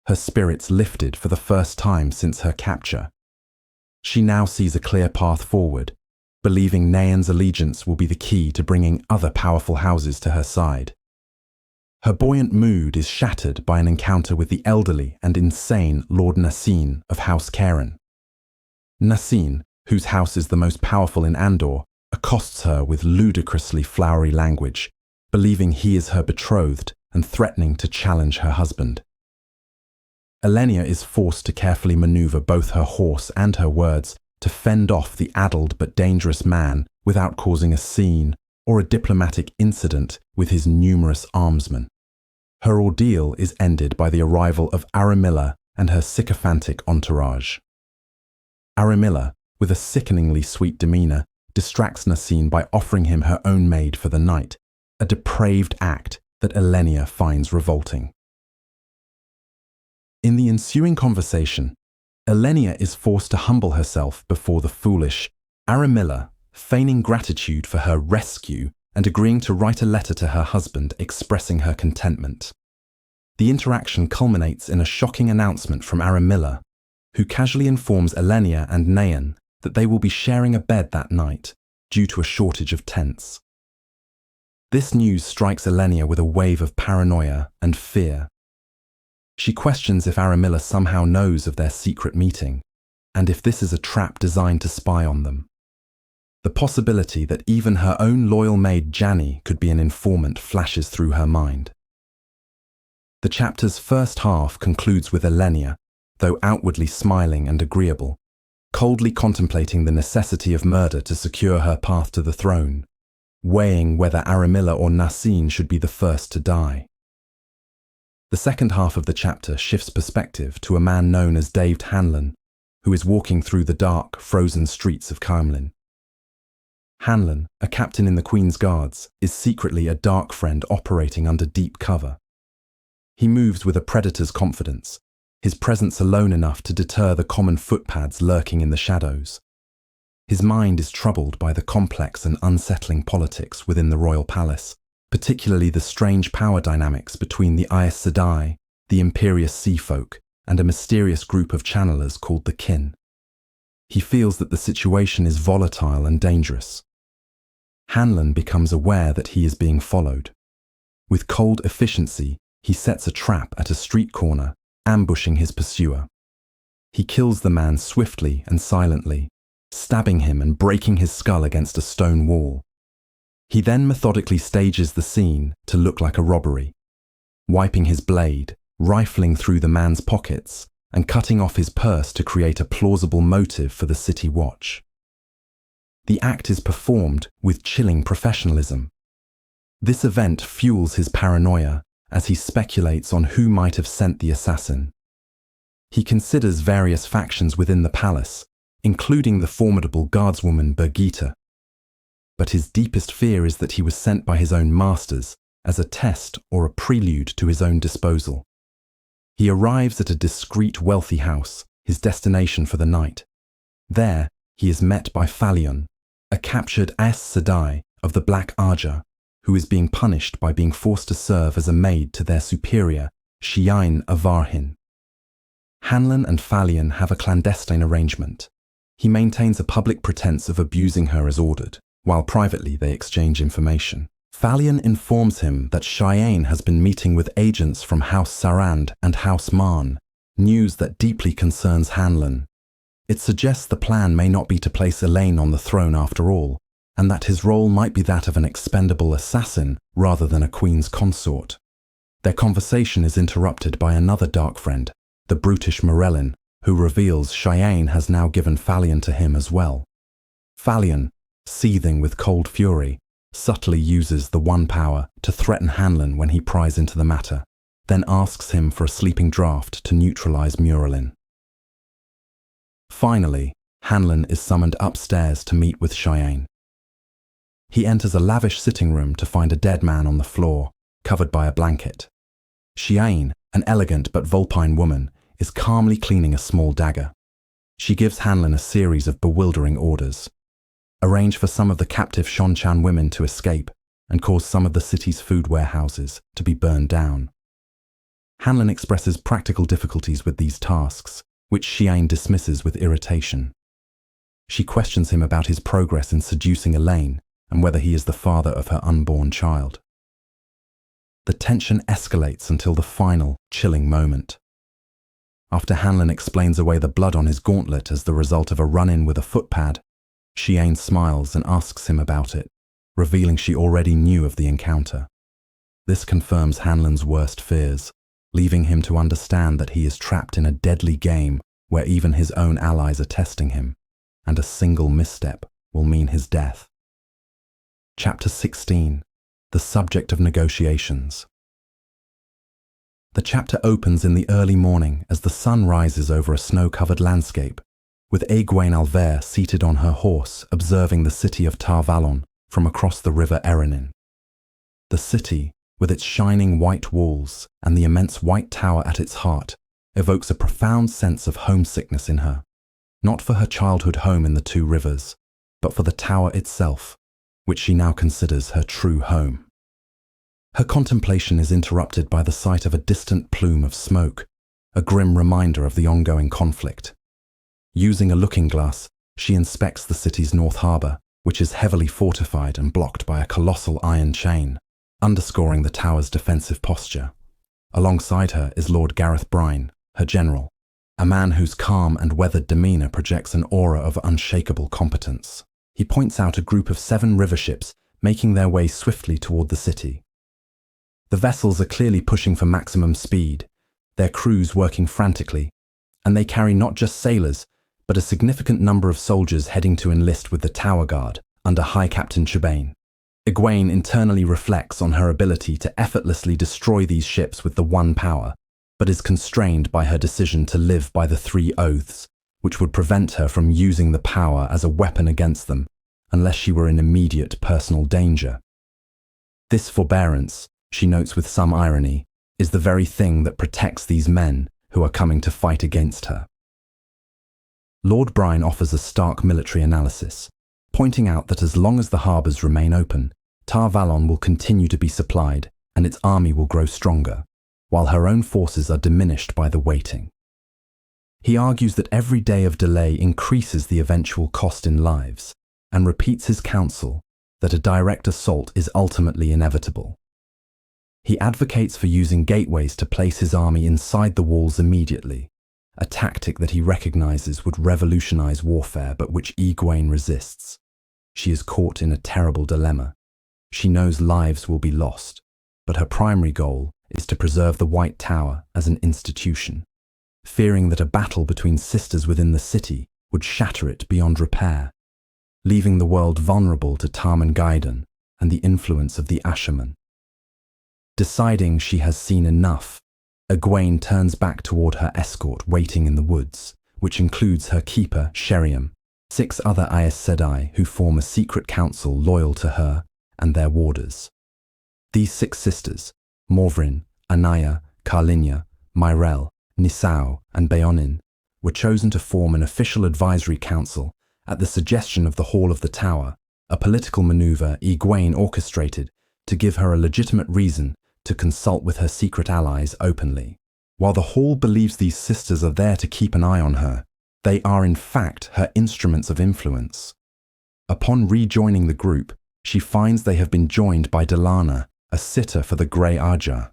her spirits lifted for the first time since her capture. She now sees a clear path forward, believing Nayan's allegiance will be the key to bringing other powerful houses to her side. Her buoyant mood is shattered by an encounter with the elderly and insane Lord Naseen of House Karen. Naseen, whose house is the most powerful in Andor, accosts her with ludicrously flowery language, believing he is her betrothed and threatening to challenge her husband. Elenia is forced to carefully maneuver both her horse and her words to fend off the addled but dangerous man without causing a scene or a diplomatic incident with his numerous armsmen. Her ordeal is ended by the arrival of Aramilla and her sycophantic entourage. Aramilla, with a sickeningly sweet demeanour, distracts Naseen by offering him her own maid for the night, a depraved act that Elenia finds revolting. In the ensuing conversation, Elenia is forced to humble herself before the foolish Aramilla, feigning gratitude for her rescue and agreeing to write a letter to her husband expressing her contentment. The interaction culminates in a shocking announcement from Aramilla, who casually informs Elenia and Nayan that they will be sharing a bed that night due to a shortage of tents. This news strikes Elenia with a wave of paranoia and fear, She questions if Aramilla somehow knows of their secret meeting, and if this is a trap designed to spy on them. The possibility that even her own loyal maid Janny could be an informant flashes through her mind. The chapter's first half concludes with Elenia, though outwardly smiling and agreeable, coldly contemplating the necessity of murder to secure her path to the throne, weighing whether Aramilla or Nasine should be the first to die. The second half of the chapter shifts perspective to a man known as David Hanlon, who is walking through the dark, frozen streets of Caemlyn. Hanlon, a captain in the Queen's Guards, is secretly a dark friend operating under deep cover. He moves with a predator's confidence, his presence alone enough to deter the common footpads lurking in the shadows. His mind is troubled by the complex and unsettling politics within the royal palace, particularly the strange power dynamics between the Aes Sedai, the imperious sea folk, and a mysterious group of channelers called the Kin. He feels that the situation is volatile and dangerous. Hanlon becomes aware that he is being followed. With cold efficiency, he sets a trap at a street corner, ambushing his pursuer. He kills the man swiftly and silently, stabbing him and breaking his skull against a stone wall. He then methodically stages the scene to look like a robbery, wiping his blade, rifling through the man's pockets, and cutting off his purse to create a plausible motive for the city watch. The act is performed with chilling professionalism. This event fuels his paranoia as he speculates on who might have sent the assassin. He considers various factions within the palace, including the formidable guardswoman Birgitta. But his deepest fear is that he was sent by his own masters as a test or a prelude to his own disposal. He arrives at a discreet, wealthy house, his destination for the night. There, he is met by Falion, a captured Aes Sedai of the Black Arja, who is being punished by being forced to serve as a maid to their superior, Shiain Avarhin. Hanlon and Falion have a clandestine arrangement. He maintains a public pretense of abusing her as ordered, while privately they exchange information. Falion informs him that Cheyenne has been meeting with agents from House Sarand and House Marn, news that deeply concerns Hanlon. It suggests the plan may not be to place Elaine on the throne after all, and that his role might be that of an expendable assassin rather than a queen's consort. Their conversation is interrupted by another dark friend, the brutish Morellin, who reveals Cheyenne has now given Falion to him as well. Falion, seething with cold fury, subtly uses the One power to threaten Hanlon when he pries into the matter, then asks him for a sleeping draught to neutralize Morellin. Finally, Hanlon is summoned upstairs to meet with Cheyenne. He enters a lavish sitting room to find a dead man on the floor, covered by a blanket. Cheyenne, an elegant but vulpine woman, is calmly cleaning a small dagger. She gives Hanlon a series of bewildering orders. Arrange for some of the captive Shonchan women to escape and cause some of the city's food warehouses to be burned down. Hanlon expresses practical difficulties with these tasks, which Cheyenne dismisses with irritation. She questions him about his progress in seducing Elaine and whether he is the father of her unborn child. The tension escalates until the final, chilling moment. After Hanlon explains away the blood on his gauntlet as the result of a run-in with a footpad, Cheyenne smiles and asks him about it, revealing she already knew of the encounter. This confirms Hanlon's worst fears, leaving him to understand that he is trapped in a deadly game where even his own allies are testing him, and a single misstep will mean his death. Chapter 16. The Subject of Negotiations. The chapter opens in the early morning as the sun rises over a snow-covered landscape, with Egwene Alver seated on her horse observing the city of Tar Valon from across the river Erenin. The city, with its shining white walls and the immense white tower at its heart, evokes a profound sense of homesickness in her, not for her childhood home in the Two Rivers, but for the tower itself, which she now considers her true home. Her contemplation is interrupted by the sight of a distant plume of smoke, a grim reminder of the ongoing conflict. Using a looking glass, she inspects the city's north harbour, which is heavily fortified and blocked by a colossal iron chain, underscoring the tower's defensive posture. Alongside her is Lord Gareth Brine, her general, a man whose calm and weathered demeanour projects an aura of unshakable competence. He points out a group of 7 river ships making their way swiftly toward the city. The vessels are clearly pushing for maximum speed, their crews working frantically, and they carry not just sailors, but a significant number of soldiers heading to enlist with the Tower Guard under High Captain Chubane. Egwene internally reflects on her ability to effortlessly destroy these ships with the one power, but is constrained by her decision to live by the 3 oaths, which would prevent her from using the power as a weapon against them, unless she were in immediate personal danger. This forbearance, she notes with some irony, is the very thing that protects these men who are coming to fight against her. Lord Brine offers a stark military analysis, pointing out that as long as the harbours remain open, Tar Valon will continue to be supplied and its army will grow stronger, while her own forces are diminished by the waiting. He argues that every day of delay increases the eventual cost in lives, and repeats his counsel that a direct assault is ultimately inevitable. He advocates for using gateways to place his army inside the walls immediately, a tactic that he recognizes would revolutionize warfare but which Egwene resists. She is caught in a terrible dilemma. She knows lives will be lost, but her primary goal is to preserve the White Tower as an institution, fearing that a battle between sisters within the city would shatter it beyond repair, leaving the world vulnerable to Tarmangaiden and the influence of the Asherman. Deciding she has seen enough, Egwene turns back toward her escort waiting in the woods, which includes her keeper, Sheriam, 6 other Aes Sedai who form a secret council loyal to her and their warders. These 6 sisters, Morvrin, Anaya, Carlinia, Myrel, Nisao, and Beonin, were chosen to form an official advisory council at the suggestion of the Hall of the Tower, a political maneuver Egwene orchestrated to give her a legitimate reason to consult with her secret allies openly. While the Hall believes these sisters are there to keep an eye on her, they are in fact her instruments of influence. Upon rejoining the group, she finds they have been joined by Delana, a sitter for the Grey Aja.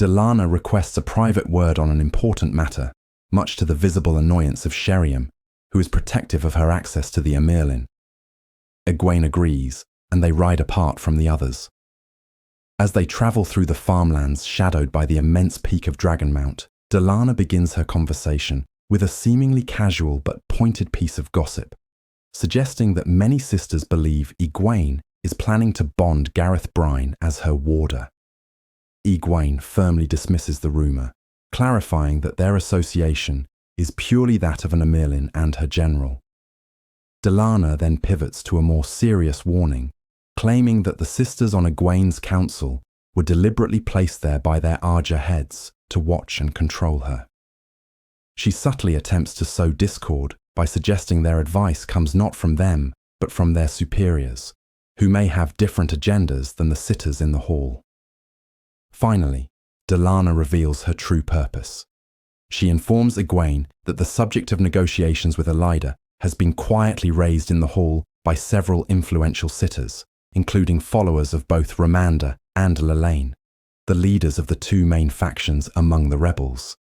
Delana requests a private word on an important matter, much to the visible annoyance of Sheriam, who is protective of her access to the Amirlin. Egwene agrees, and they ride apart from the others. As they travel through the farmlands shadowed by the immense peak of Dragonmount, Delana begins her conversation with a seemingly casual but pointed piece of gossip, suggesting that many sisters believe Egwene is planning to bond Gareth Brine as her warder. Egwene firmly dismisses the rumour, clarifying that their association is purely that of an Amirlin and her general. Delana then pivots to a more serious warning, claiming that the sisters on Egwene's council were deliberately placed there by their Aja heads to watch and control her. She subtly attempts to sow discord by suggesting their advice comes not from them, but from their superiors, who may have different agendas than the sitters in the hall. Finally, Delana reveals her true purpose. She informs Egwene that the subject of negotiations with Elida has been quietly raised in the hall by several influential sitters, including followers of both Ramanda and Lelaine, the leaders of the 2 main factions among the rebels.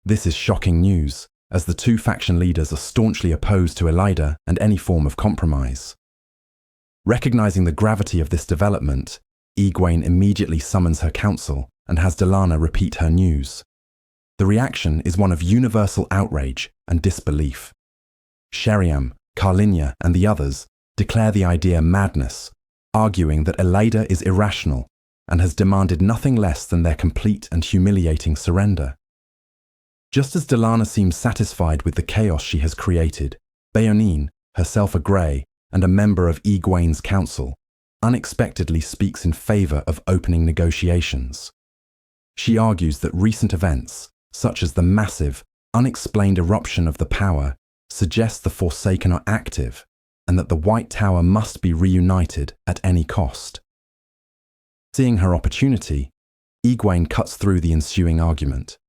This is shocking news, as the 2 faction leaders are staunchly opposed to Elida and any form of compromise. Recognizing the gravity of this development, Egwene immediately summons her council and has Delana repeat her news. The reaction is one of universal outrage and disbelief. Sheriam, Carlinia, and the others declare the idea madness, arguing that Elida is irrational and has demanded nothing less than their complete and humiliating surrender. Just as Delana seems satisfied with the chaos she has created, Beonin, herself a Grey and a member of Egwene's council, unexpectedly speaks in favour of opening negotiations. She argues that recent events, such as the massive, unexplained eruption of the power, suggest the Forsaken are active and that the White Tower must be reunited at any cost. Seeing her opportunity, Egwene cuts through the ensuing argument.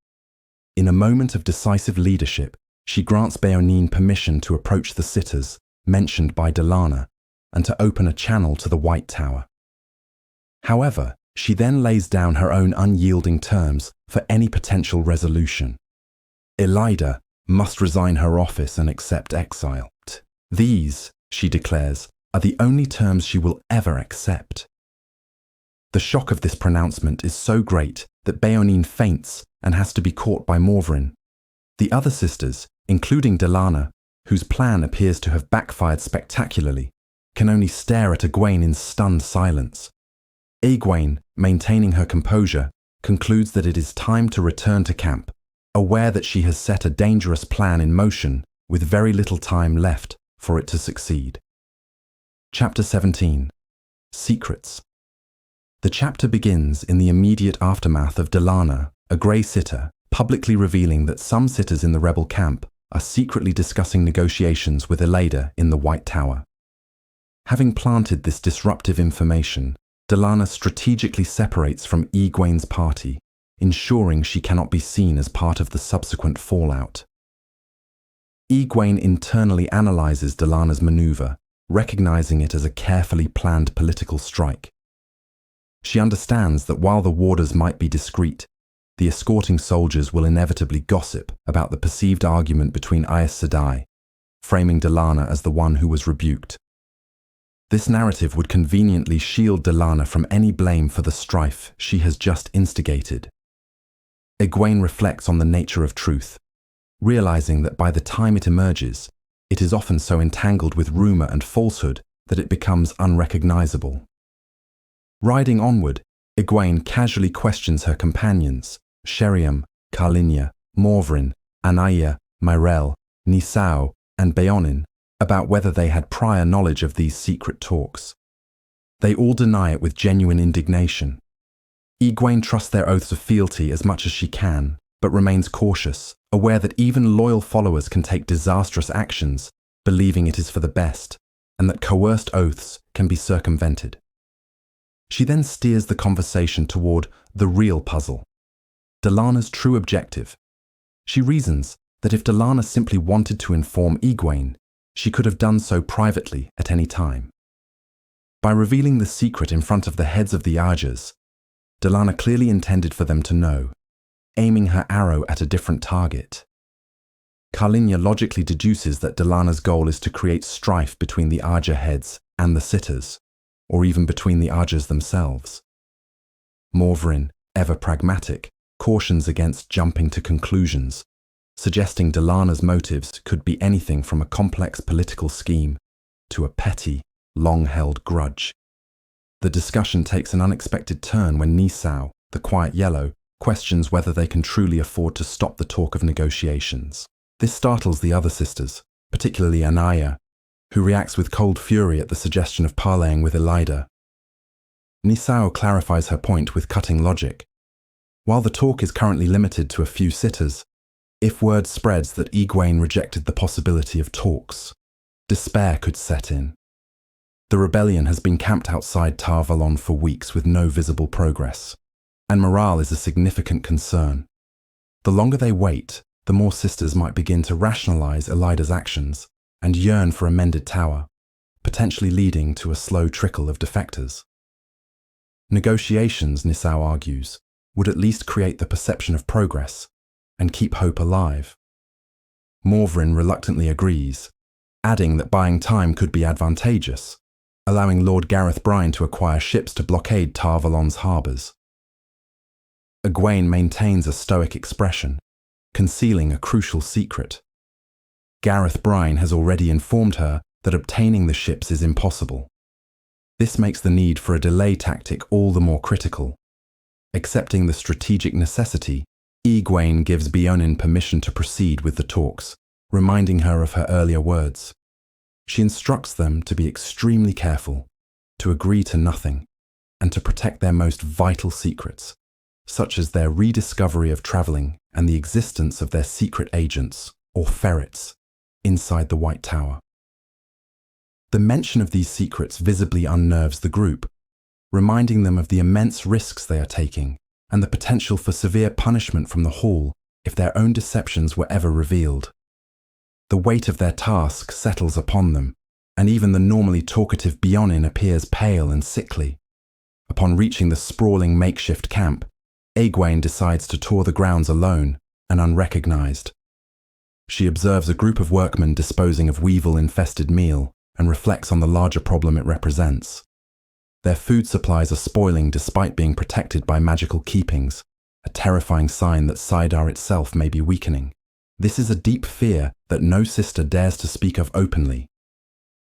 In a moment of decisive leadership, she grants Beonin permission to approach the sitters mentioned by Delana and to open a channel to the White Tower. However, She then lays down her own unyielding terms for any potential resolution. Elida must resign her office and accept exile. These, she declares, are the only terms she will ever accept. The shock of this pronouncement is so great that Beonine faints and has to be caught by Morvrin. The other sisters, including Delana, whose plan appears to have backfired spectacularly, can only stare at Egwene in stunned silence. Egwene, maintaining her composure, concludes that it is time to return to camp, aware that she has set a dangerous plan in motion with very little time left for it to succeed. Chapter 17. Secrets. The chapter begins in the immediate aftermath of Delana, a grey sitter, publicly revealing that some sitters in the rebel camp are secretly discussing negotiations with Elida in the White Tower. Having planted this disruptive information, Delana strategically separates from Egwene's party, ensuring she cannot be seen as part of the subsequent fallout. Egwene internally analyzes Delana's maneuver, recognizing it as a carefully planned political strike. She understands that while the warders might be discreet, the escorting soldiers will inevitably gossip about the perceived argument between Aes Sedai, framing Delana as the one who was rebuked. This narrative would conveniently shield Delana from any blame for the strife she has just instigated. Egwene reflects on the nature of truth, realizing that by the time it emerges, it is often so entangled with rumor and falsehood that it becomes unrecognizable. Riding onward, Egwene casually questions her companions, Sheriam, Carlinia, Morvrin, Anaya, Myrelle, Nisao, and Beonin, about whether they had prior knowledge of these secret talks. They all deny it with genuine indignation. Egwene trusts their oaths of fealty as much as she can, but remains cautious, aware that even loyal followers can take disastrous actions, believing it is for the best, and that coerced oaths can be circumvented. She then steers the conversation toward the real puzzle, Delana's true objective. She reasons that if Delana simply wanted to inform Egwene, she could have done so privately at any time. By revealing the secret in front of the heads of the Argers, Delana clearly intended for them to know, aiming her arrow at a different target. Carlinia logically deduces that Delana's goal is to create strife between the Arger heads and the sitters, or even between the Argers themselves. Morvrin, ever pragmatic, cautions against jumping to conclusions, suggesting Delana's motives could be anything from a complex political scheme to a petty, long-held grudge. The discussion takes an unexpected turn when Nisao, the Quiet Yellow, questions whether they can truly afford to stop the talk of negotiations. This startles the other sisters, particularly Anaya, who reacts with cold fury at the suggestion of parleying with Elida. Nisao clarifies her point with cutting logic. While the talk is currently limited to a few sitters, if word spreads that Egwene rejected the possibility of talks, despair could set in. The rebellion has been camped outside Tar Valon for weeks with no visible progress, and morale is a significant concern. The longer they wait, the more sisters might begin to rationalize Elida's actions and yearn for a mended tower, potentially leading to a slow trickle of defectors. Negotiations, Nisao argues, would at least create the perception of progress and keep hope alive. Morvrin reluctantly agrees, adding that buying time could be advantageous, allowing Lord Gareth Brine to acquire ships to blockade Tar Valon's harbours. Egwene maintains a stoic expression, concealing a crucial secret. Gareth Brine has already informed her that obtaining the ships is impossible. This makes the need for a delay tactic all the more critical. Accepting the strategic necessity, Egwene gives Beonin permission to proceed with the talks, reminding her of her earlier words. She instructs them to be extremely careful, to agree to nothing, and to protect their most vital secrets, such as their rediscovery of travelling and the existence of their secret agents, or ferrets, inside the White Tower. The mention of these secrets visibly unnerves the group, reminding them of the immense risks they are taking and the potential for severe punishment from the Hall if their own deceptions were ever revealed. The weight of their task settles upon them, and even the normally talkative Beonin appears pale and sickly, Upon reaching the sprawling makeshift camp, Egwene decides to tour the grounds alone and unrecognized. She observes a group of workmen disposing of weevil-infested meal and reflects on the larger problem it represents. Their food supplies are spoiling despite being protected by magical keepings, a terrifying sign that Saidar itself may be weakening. This is a deep fear that no sister dares to speak of openly.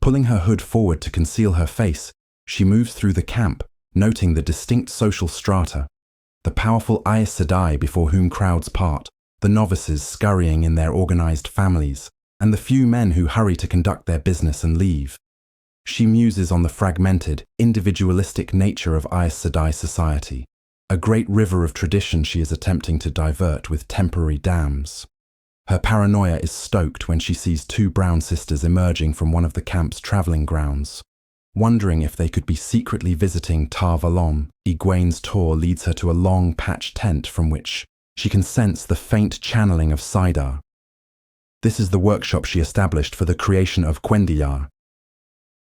Pulling her hood forward to conceal her face, she moves through the camp, noting the distinct social strata, the powerful Aes Sedai before whom crowds part, the novices scurrying in their organized families, and the few men who hurry to conduct their business and leave. She muses on the fragmented, individualistic nature of Aes Sedai society, a great river of tradition she is attempting to divert with temporary dams. Her paranoia is stoked when she sees two brown sisters emerging from one of the camp's traveling grounds. Wondering if they could be secretly visiting Tar Valon, Egwene's tour leads her to a long patched tent from which she can sense the faint channeling of Saidar. This is the workshop she established for the creation of Cuendillar.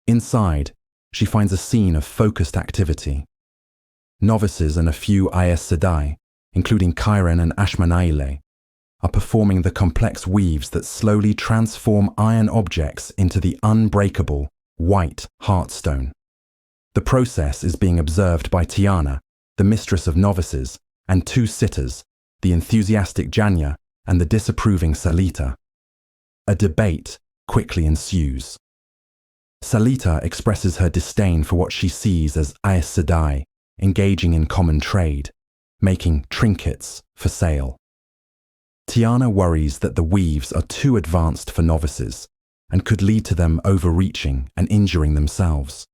Inside, she finds a scene of focused activity. Novices and a few Aes Sedai, including Chiron and Ashmanaile, are performing the complex weaves that slowly transform iron objects into the unbreakable, white heartstone. The process is being observed by Tiana, the mistress of novices, and two sitters, the enthusiastic Janya and the disapproving Salita. A debate quickly ensues. Salita expresses her disdain for what she sees as Aes Sedai engaging in common trade, making trinkets for sale. Tiana worries that the weaves are too advanced for novices and could lead to them overreaching and injuring themselves.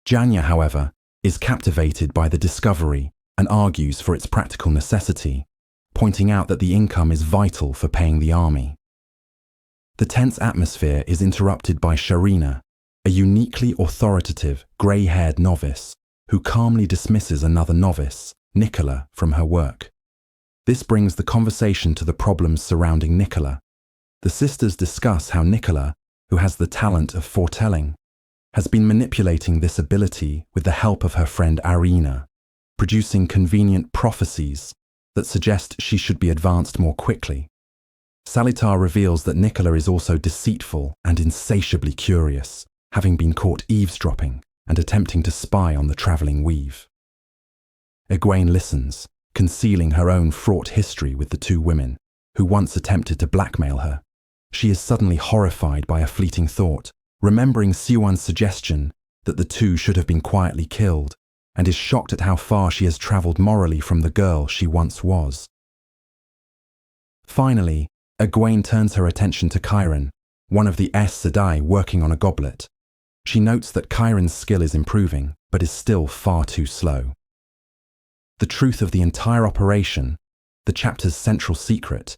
Janya, however, is captivated by the discovery and argues for its practical necessity, pointing out that the income is vital for paying the army. The tense atmosphere is interrupted by Sharina, a uniquely authoritative, grey-haired novice who calmly dismisses another novice, Nicola, from her work. This brings the conversation to the problems surrounding Nicola. The sisters discuss how Nicola, who has the talent of foretelling, has been manipulating this ability with the help of her friend Arena, producing convenient prophecies that suggest she should be advanced more quickly. Salitar reveals that Nicola is also deceitful and insatiably curious, having been caught eavesdropping and attempting to spy on the travelling weave. Egwene listens, concealing her own fraught history with the two women, who once attempted to blackmail her. She is suddenly horrified by a fleeting thought, remembering Siwan's suggestion that the two should have been quietly killed, and is shocked at how far she has travelled morally from the girl she once was. Finally, Egwene turns her attention to Chiron, one of the Aes Sedai working on a goblet. She notes that Chiron's skill is improving, but is still far too slow. The truth of the entire operation, the chapter's central secret,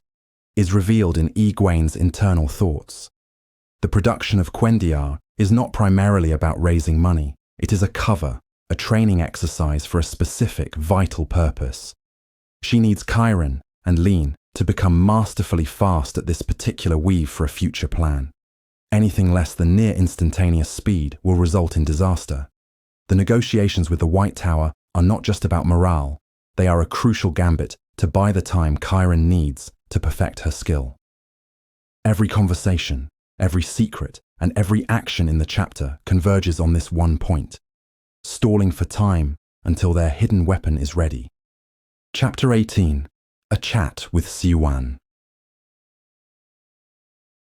is revealed in Egwene's internal thoughts. The production of Cuendillar is not primarily about raising money. It is a cover, a training exercise for a specific, vital purpose. She needs Chiron and Lean to become masterfully fast at this particular weave for a future plan. Anything less than near instantaneous speed will result in disaster. The negotiations with the White Tower are not just about morale, they are a crucial gambit to buy the time Chiron needs to perfect her skill. Every conversation, every secret, and every action in the chapter converges on this one point, stalling for time until their hidden weapon is ready. Chapter 18. A Chat with Siwan.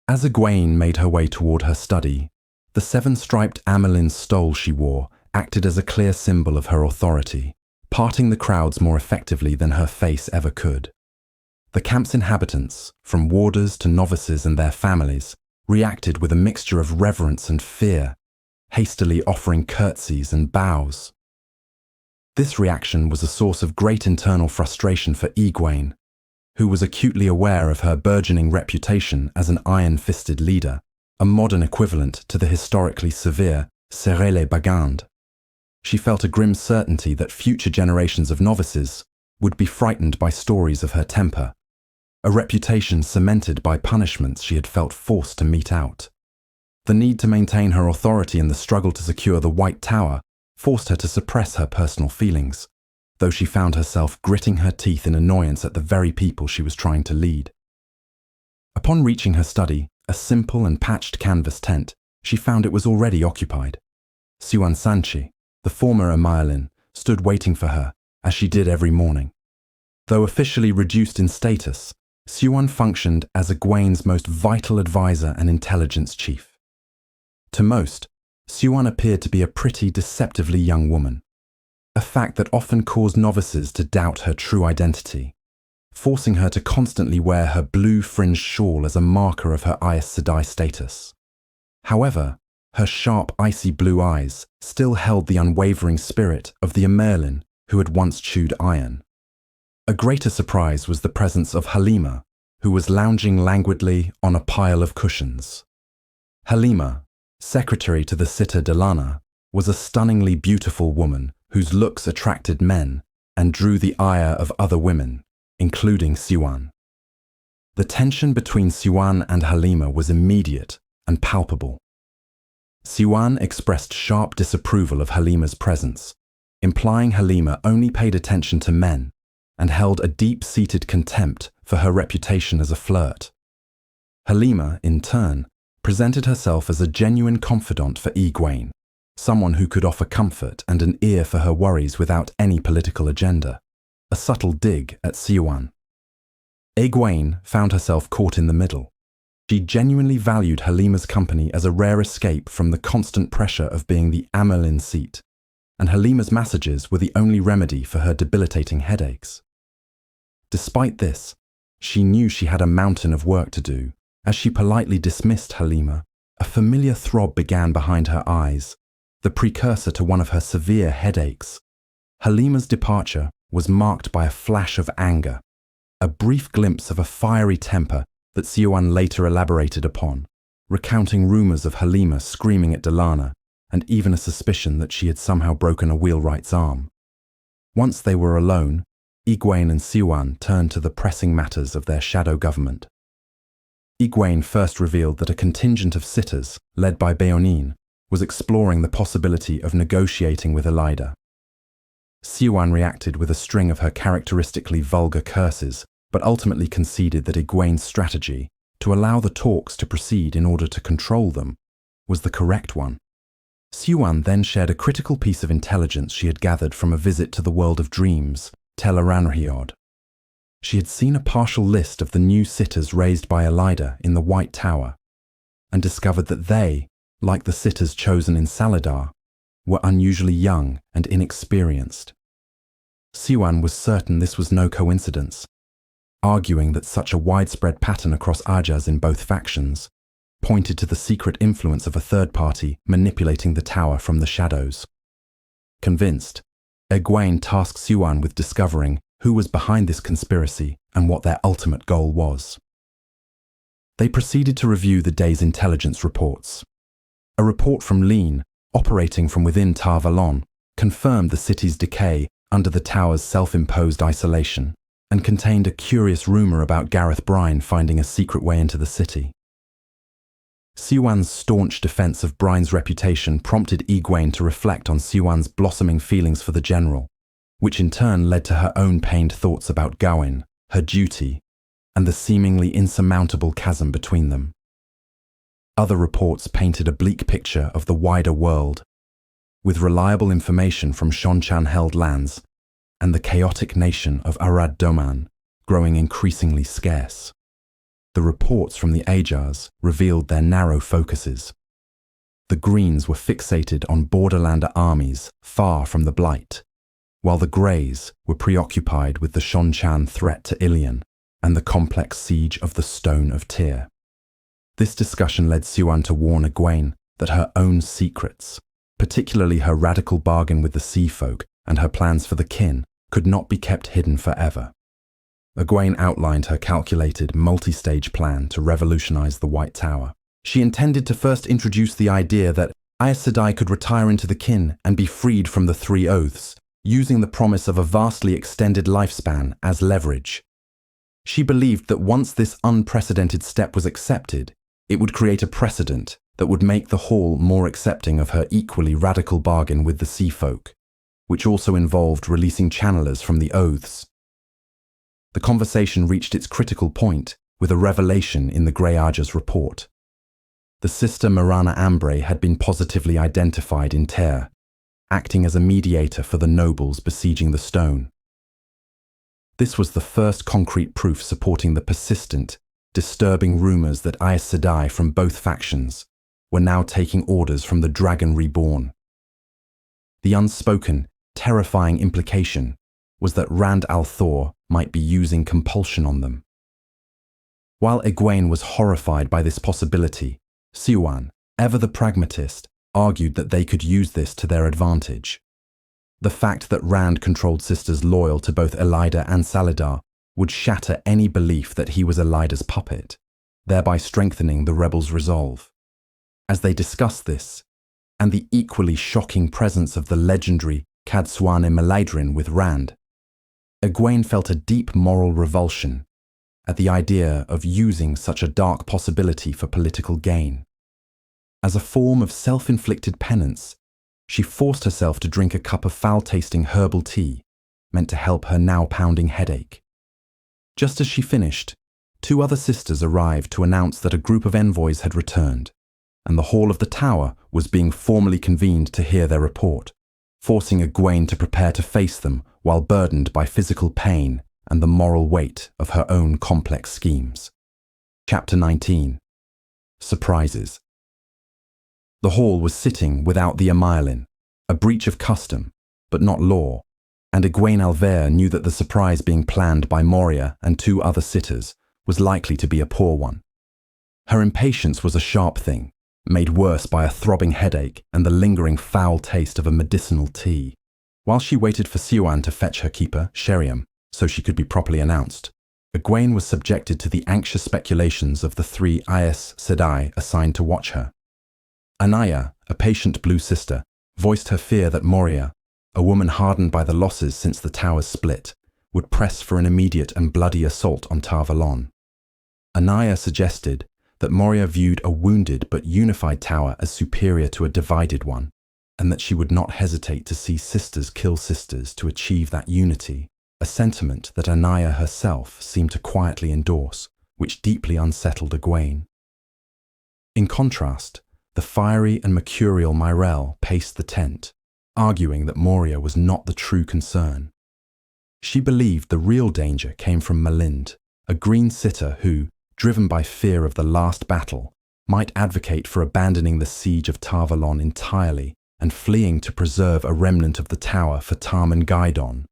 As Egwene made her way toward her study, the seven-striped Amelin stole she wore acted as a clear symbol of her authority, parting the crowds more effectively than her face ever could. The camp's inhabitants, from warders to novices and their families, reacted with a mixture of reverence and fear, hastily offering curtsies and bows. This reaction was a source of great internal frustration for Egwene, who was acutely aware of her burgeoning reputation as an iron-fisted leader, a modern equivalent to the historically severe Serrer les Baguindes. She felt a grim certainty that future generations of novices would be frightened by stories of her temper, a reputation cemented by punishments she had felt forced to mete out. The need to maintain her authority in the struggle to secure the White Tower forced her to suppress her personal feelings, though she found herself gritting her teeth in annoyance at the very people she was trying to lead. Upon reaching her study, a simple and patched canvas tent, she found it was already occupied. Siwan Sanchi, the former Amayalin, stood waiting for her, as she did every morning. Though officially reduced in status, Siwan functioned as Egwene's most vital advisor and intelligence chief. To most, Siwan appeared to be a pretty, deceptively young woman, a fact that often caused novices to doubt her true identity, forcing her to constantly wear her blue-fringed shawl as a marker of her Aes Sedai status. However, her sharp, icy blue eyes still held the unwavering spirit of the Amerlin who had once chewed iron. A greater surprise was the presence of Halima, who was lounging languidly on a pile of cushions. Halima, secretary to the sitter Delana, was a stunningly beautiful woman whose looks attracted men and drew the ire of other women, including Siwan. The tension between Siwan and Halima was immediate and palpable. Siwan expressed sharp disapproval of Halima's presence, implying Halima only paid attention to men and held a deep-seated contempt for her reputation as a flirt. Halima, in turn, presented herself as a genuine confidant for Egwene, someone who could offer comfort and an ear for her worries without any political agenda, a subtle dig at Siwan. Egwene found herself caught in the middle. She genuinely valued Halima's company as a rare escape from the constant pressure of being the Amerlin seat, and Halima's messages were the only remedy for her debilitating headaches. Despite this, she knew she had a mountain of work to do. As she politely dismissed Halima, a familiar throb began behind her eyes, the precursor to one of her severe headaches. Halima's departure was marked by a flash of anger, a brief glimpse of a fiery temper that Siwan later elaborated upon, recounting rumors of Halima screaming at Delana and even a suspicion that she had somehow broken a wheelwright's arm. Once they were alone, Egwene and Siwan turned to the pressing matters of their shadow government. Egwene first revealed that a contingent of sitters, led by Beonin, was exploring the possibility of negotiating with Elida. Siwan reacted with a string of her characteristically vulgar curses, but ultimately conceded that Egwene's strategy, to allow the talks to proceed in order to control them, was the correct one. Siwan then shared a critical piece of intelligence she had gathered from a visit to the world of dreams, Tel'aran'rhiod. She had seen a partial list of the new sitters raised by Elida in the White Tower, and discovered that they, like the sitters chosen in Saladar, were unusually young and inexperienced. Siwan was certain this was no coincidence, arguing that such a widespread pattern across Ajaz in both factions pointed to the secret influence of a third party manipulating the tower from the shadows. Convinced, Egwene tasked Siwan with discovering who was behind this conspiracy and what their ultimate goal was. They proceeded to review the day's intelligence reports. A report from Lean, operating from within Tar Valon, confirmed the city's decay under the tower's self-imposed isolation, and contained a curious rumor about Gareth Bryne finding a secret way into the city. Siwan's staunch defense of Bryne's reputation prompted Egwene to reflect on Siwan's blossoming feelings for the general, which in turn led to her own pained thoughts about Gawain, her duty, and the seemingly insurmountable chasm between them. Other reports painted a bleak picture of the wider world, with reliable information from Shonchan-held lands and the chaotic nation of Arad Doman growing increasingly scarce. The reports from the Ajars revealed their narrow focuses. The Greens were fixated on borderlander armies far from the Blight, while the Greys were preoccupied with the Shonchan threat to Ilion and the complex siege of the Stone of Tyr. This discussion led Siwan to warn Egwene that her own secrets, particularly her radical bargain with the Sea Folk and her plans for the kin, could not be kept hidden forever. Egwene outlined her calculated, multi-stage plan to revolutionize the White Tower. She intended to first introduce the idea that Aes Sedai could retire into the kin and be freed from the Three Oaths, using the promise of a vastly extended lifespan as leverage. She believed that once this unprecedented step was accepted, it would create a precedent that would make the hall more accepting of her equally radical bargain with the sea folk, which also involved releasing channelers from the oaths. The conversation reached its critical point with a revelation in the Grey Aja's report. The sister Marana Ambre had been positively identified in Ter, acting as a mediator for the nobles besieging the stone. This was the first concrete proof supporting the persistent, disturbing rumors that Aes Sedai from both factions were now taking orders from the Dragon Reborn. The unspoken, terrifying implication was that Rand al'Thor might be using compulsion on them. While Egwene was horrified by this possibility, Siuan, ever the pragmatist, argued that they could use this to their advantage. The fact that Rand controlled sisters loyal to both Elaida and Salidar would shatter any belief that he was Elaida's puppet, thereby strengthening the rebels' resolve. As they discussed this, and the equally shocking presence of the legendary Cadsuane Melaidrin with Rand, Egwene felt a deep moral revulsion at the idea of using such a dark possibility for political gain. As a form of self-inflicted penance, she forced herself to drink a cup of foul-tasting herbal tea, meant to help her now-pounding headache. Just as she finished, 2 other sisters arrived to announce that a group of envoys had returned, and the hall of the tower was being formally convened to hear their report, forcing Egwene to prepare to face them while burdened by physical pain and the moral weight of her own complex schemes. Chapter 19. Surprises. The hall was sitting without the Amailin, a breach of custom, but not law, and Egwene Alver knew that the surprise being planned by Moria and 2 other sitters was likely to be a poor one. Her impatience was a sharp thing, made worse by a throbbing headache and the lingering foul taste of a medicinal tea. While she waited for Siuan to fetch her keeper, Sheriam, so she could be properly announced, Egwene was subjected to the anxious speculations of the 3 Aes Sedai assigned to watch her. Anaya, a patient blue sister, voiced her fear that Moria, a woman hardened by the losses since the tower's split, would press for an immediate and bloody assault on Tar Valon. Anaya suggested that Moria viewed a wounded but unified tower as superior to a divided one, and that she would not hesitate to see sisters kill sisters to achieve that unity, a sentiment that Anaya herself seemed to quietly endorse, which deeply unsettled Egwene. In contrast, the fiery and mercurial Myrelle paced the tent, arguing that Moria was not the true concern. She believed the real danger came from Malind, a green sitter who, driven by fear of the last battle, might advocate for abandoning the siege of Tar Valon entirely and fleeing to preserve a remnant of the tower for Tarman Gaidon.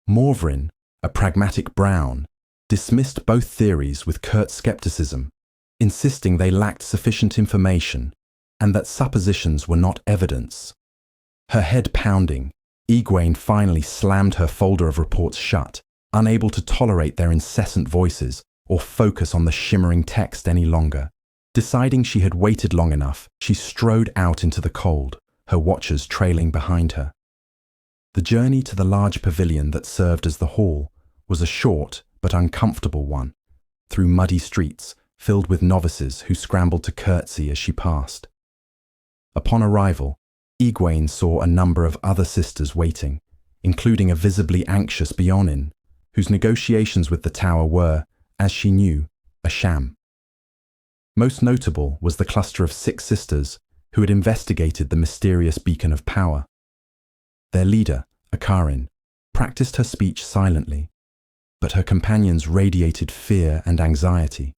Morvrin, a pragmatic Brown, dismissed both theories with curt skepticism, insisting they lacked sufficient information and that suppositions were not evidence. Her head pounding, Egwene finally slammed her folder of reports shut, unable to tolerate their incessant voices or focus on the shimmering text any longer. Deciding she had waited long enough, she strode out into the cold, her watchers trailing behind her. The journey to the large pavilion that served as the hall was a short but uncomfortable one, through muddy streets filled with novices who scrambled to curtsy as she passed. Upon arrival, Egwene saw a number of other sisters waiting, including a visibly anxious Bionin, whose negotiations with the tower were, as she knew, a sham. Most notable was the cluster of 6 sisters who had investigated the mysterious beacon of power. Their leader, Akarin, practiced her speech silently, but her companions radiated fear and anxiety,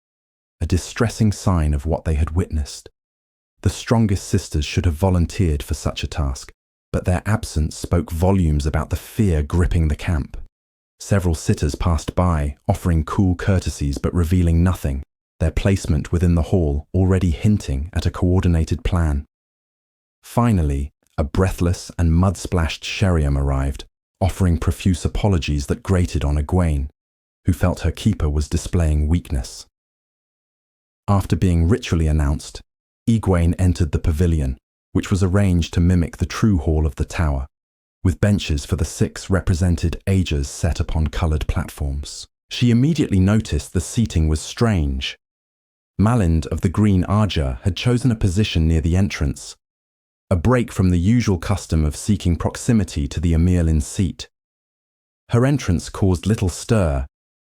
a distressing sign of what they had witnessed. The strongest sisters should have volunteered for such a task, but their absence spoke volumes about the fear gripping the camp. Several sitters passed by, offering cool courtesies but revealing nothing, their placement within the hall already hinting at a coordinated plan. Finally, a breathless and mud-splashed Sheriam arrived, offering profuse apologies that grated on Egwene, who felt her keeper was displaying weakness. After being ritually announced, Egwene entered the pavilion, which was arranged to mimic the true hall of the tower, with benches for the 6 represented ages set upon coloured platforms. She immediately noticed the seating was strange. Malind of the Green Arja had chosen a position near the entrance, a break from the usual custom of seeking proximity to the Emirlin's seat. Her entrance caused little stir,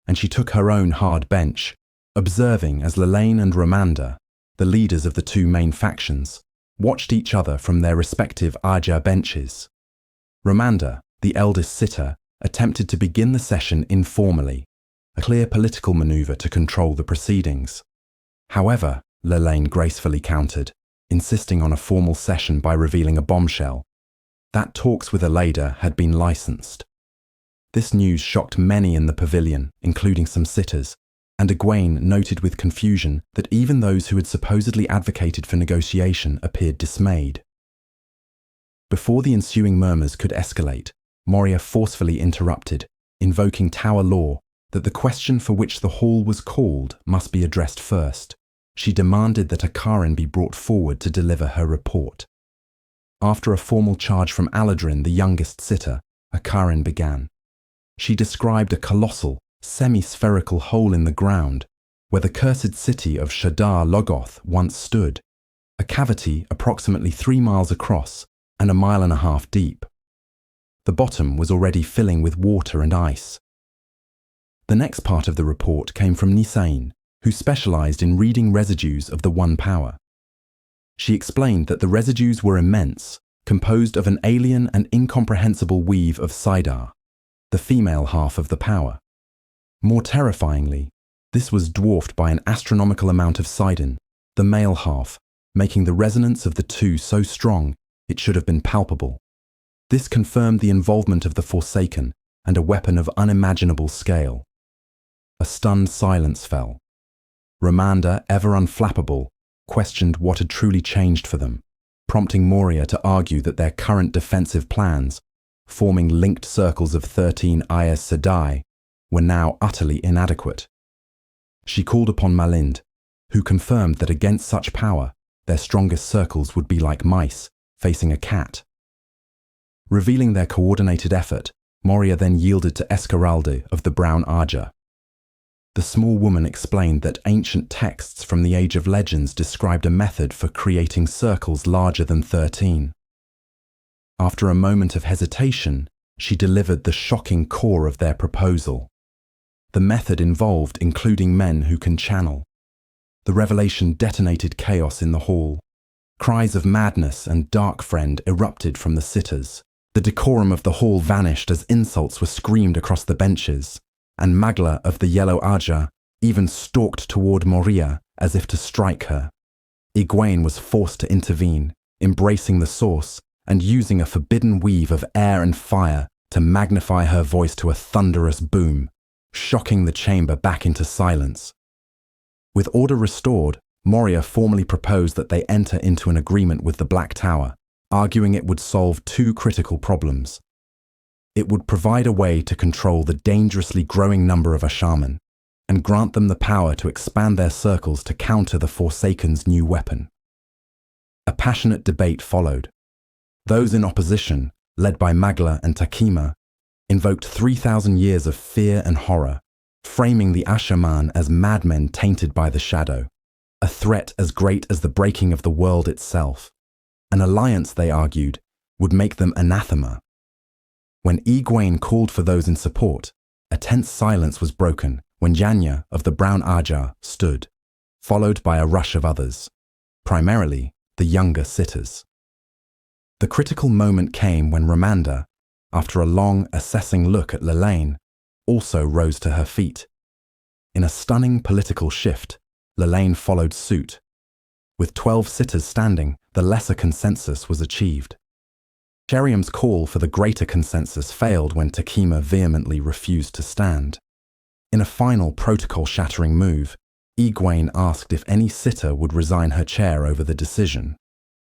and she took her own hard bench, observing as Lelaine and Ramanda, the leaders of the two main factions, watched each other from their respective Arja benches. Ramanda, the eldest sitter, attempted to begin the session informally, a clear political maneuver to control the proceedings. However, Lelaine gracefully countered, insisting on a formal session by revealing a bombshell, that talks with Aleda had been licensed. This news shocked many in the pavilion, including some sitters, and Egwene noted with confusion that even those who had supposedly advocated for negotiation appeared dismayed. Before the ensuing murmurs could escalate, Moria forcefully interrupted, invoking Tower law that the question for which the hall was called must be addressed first. She demanded that a Karin be brought forward to deliver her report. After a formal charge from Aladrin, the youngest sitter, a Karin began. She described a colossal, semi-spherical hole in the ground where the cursed city of Shadar Logoth once stood, a cavity approximately 3 miles across and 1.5 miles deep. The bottom was already filling with water and ice. The next part of the report came from Nisain, who specialized in reading residues of the One Power. She explained that the residues were immense, composed of an alien and incomprehensible weave of Saidar, the female half of the power. More terrifyingly, this was dwarfed by an astronomical amount of Sidon, the male half, making the resonance of the two so strong it should have been palpable. This confirmed the involvement of the Forsaken and a weapon of unimaginable scale. A stunned silence fell. Ramanda, ever unflappable, questioned what had truly changed for them, prompting Moria to argue that their current defensive plans, forming linked circles of 13 Aes Sedai, were now utterly inadequate. She called upon Malind, who confirmed that against such power, their strongest circles would be like mice facing a cat. Revealing their coordinated effort, Moria then yielded to Escaralde of the Brown Arja. The small woman explained that ancient texts from the Age of Legends described a method for creating circles larger than 13. After a moment of hesitation, she delivered the shocking core of their proposal. The method involved including men who can channel. The revelation detonated chaos in the hall. Cries of madness and dark friend erupted from the sitters. The decorum of the hall vanished as insults were screamed across the benches, and Magla of the Yellow Arja even stalked toward Moria as if to strike her. Egwene was forced to intervene, embracing the source and using a forbidden weave of air and fire to magnify her voice to a thunderous boom, shocking the chamber back into silence. With order restored, Moria formally proposed that they enter into an agreement with the Black Tower, arguing it would solve two critical problems. It would provide a way to control the dangerously growing number of Ashaman, and grant them the power to expand their circles to counter the Forsaken's new weapon. A passionate debate followed. Those in opposition, led by Magla and Takima, invoked 3,000 years of fear and horror, framing the Ashaman as madmen tainted by the shadow, a threat as great as the breaking of the world itself. An alliance, they argued, would make them anathema. When Egwene called for those in support, a tense silence was broken when Janya of the Brown Arja stood, followed by a rush of others, primarily the younger sitters. The critical moment came when Ramanda, after a long, assessing look at Lelaine, also rose to her feet. In a stunning political shift, Lelaine followed suit. With 12 sitters standing, the lesser consensus was achieved. Sheriam's call for the greater consensus failed when Takima vehemently refused to stand. In a final protocol-shattering move, Egwene asked if any sitter would resign her chair over the decision.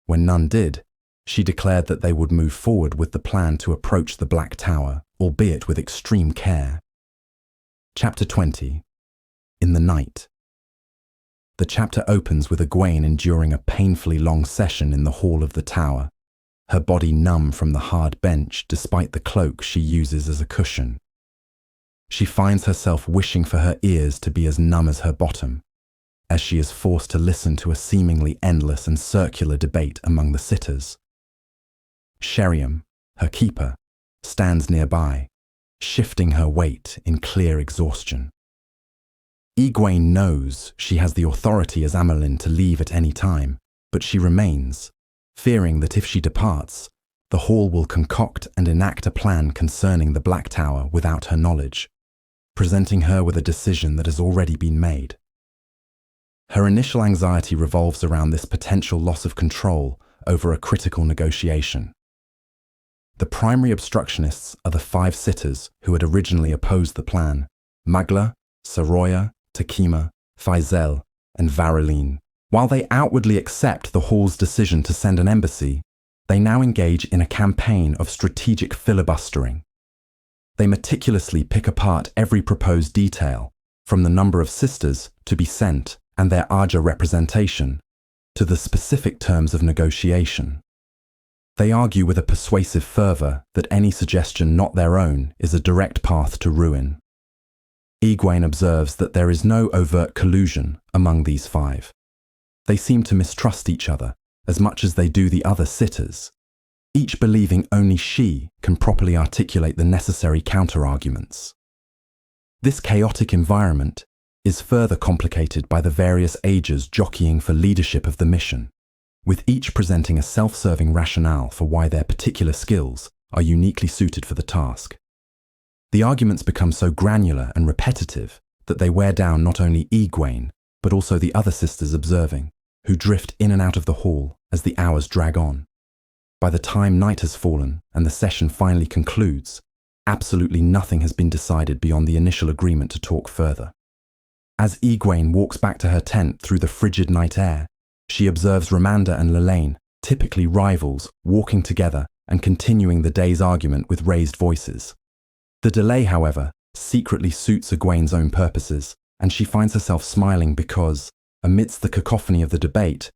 When none did, she declared that they would move forward with the plan to approach the Black Tower, albeit with extreme care. Chapter 20. In the Night. The chapter opens with Egwene enduring a painfully long session in the hall of the tower, her body numb from the hard bench despite the cloak she uses as a cushion. She finds herself wishing for her ears to be as numb as her bottom. as she is forced to listen to a seemingly endless and circular debate among the sitters. Sheriam, her keeper, stands nearby, shifting her weight in clear exhaustion. Egwene knows she has the authority as Amelin to leave at any time, but she remains, fearing that if she departs, the Hall will concoct and enact a plan concerning the Black Tower without her knowledge, presenting her with a decision that has already been made. Her initial anxiety revolves around this potential loss of control over a critical negotiation. The primary obstructionists are the 5 sitters who had originally opposed the plan: Magla, Saroya, Takima, Faisal, and Vareline. While they outwardly accept the Hall's decision to send an embassy, they now engage in a campaign of strategic filibustering. They meticulously pick apart every proposed detail, from the number of sisters to be sent and their Aja representation, to the specific terms of negotiation. They argue with a persuasive fervour that any suggestion not their own is a direct path to ruin. Egwene observes that there is no overt collusion among these 5. They seem to mistrust each other as much as they do the other sitters, each believing only she can properly articulate the necessary counter-arguments. This chaotic environment is further complicated by the various Ajas jockeying for leadership of the mission, with each presenting a self-serving rationale for why their particular skills are uniquely suited for the task. The arguments become so granular and repetitive that they wear down not only Egwene, but also the other sisters observing, who drift in and out of the hall as the hours drag on. By the time night has fallen and the session finally concludes, absolutely nothing has been decided beyond the initial agreement to talk further. As Egwene walks back to her tent through the frigid night air, she observes Ramanda and Lelaine, typically rivals, walking together and continuing the day's argument with raised voices. The delay, however, secretly suits Egwene's own purposes, and she finds herself smiling because, amidst the cacophony of the debate,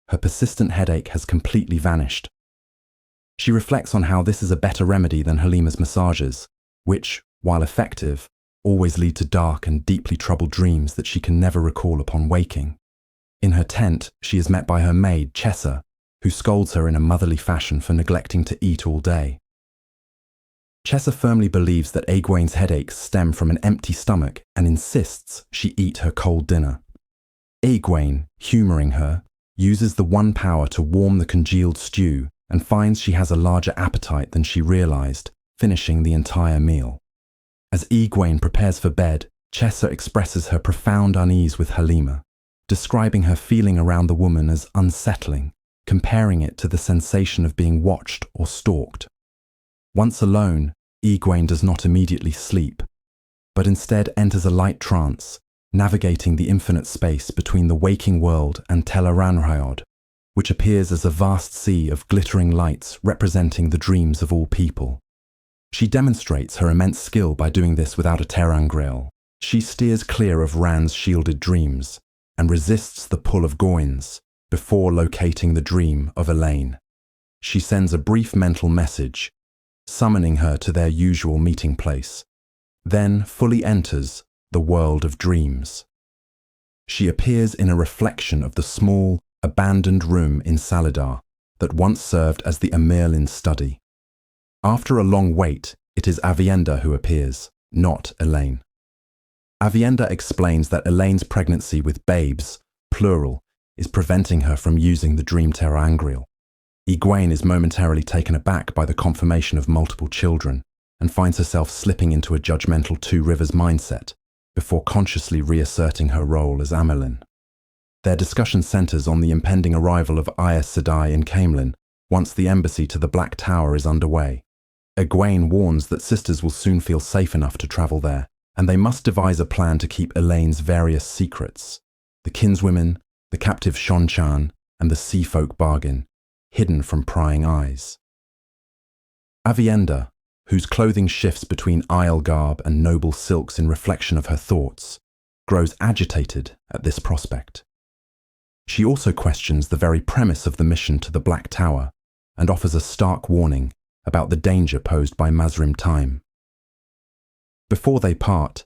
her persistent headache has completely vanished. She reflects on how this is a better remedy than Halima's massages, which, while effective, always lead to dark and deeply troubled dreams that she can never recall upon waking. In her tent, she is met by her maid, Chessa, who scolds her in a motherly fashion for neglecting to eat all day. Chessa firmly believes that Egwene's headaches stem from an empty stomach and insists she eat her cold dinner. Egwene, humouring her, uses the one power to warm the congealed stew and finds she has a larger appetite than she realised, finishing the entire meal. As Egwene prepares for bed, Chessa expresses her profound unease with Halima, describing her feeling around the woman as unsettling, comparing it to the sensation of being watched or stalked. Once alone, Egwene does not immediately sleep, but instead enters a light trance, navigating the infinite space between the waking world and Tel'aran'rhiod, which appears as a vast sea of glittering lights representing the dreams of all people. She demonstrates her immense skill by doing this without a ter'angreal. She steers clear of Rand's shielded dreams and resists the pull of Goynes before locating the dream of Elaine. She sends a brief mental message, summoning her to their usual meeting place, then fully enters the world of dreams. She appears in a reflection of the small, abandoned room in Salidar that once served as the Amerlin's study. After a long wait, it is Avienda who appears, not Elaine. Avienda explains that Elaine's pregnancy with babes, plural, is preventing her from using the dream ter'angreal. Egwene is momentarily taken aback by the confirmation of multiple children and finds herself slipping into a judgmental Two Rivers mindset before consciously reasserting her role as Amelin. Their discussion centres on the impending arrival of Aes Sedai in Caemlyn once the embassy to the Black Tower is underway. Egwene warns that sisters will soon feel safe enough to travel there, and they must devise a plan to keep Elaine's various secrets, the kinswomen, the captive Shonchan, and the sea folk bargain, hidden from prying eyes. Avienda, whose clothing shifts between Isle garb and noble silks in reflection of her thoughts, grows agitated at this prospect. She also questions the very premise of the mission to the Black Tower and offers a stark warning about the danger posed by Mazrim time. Before they part,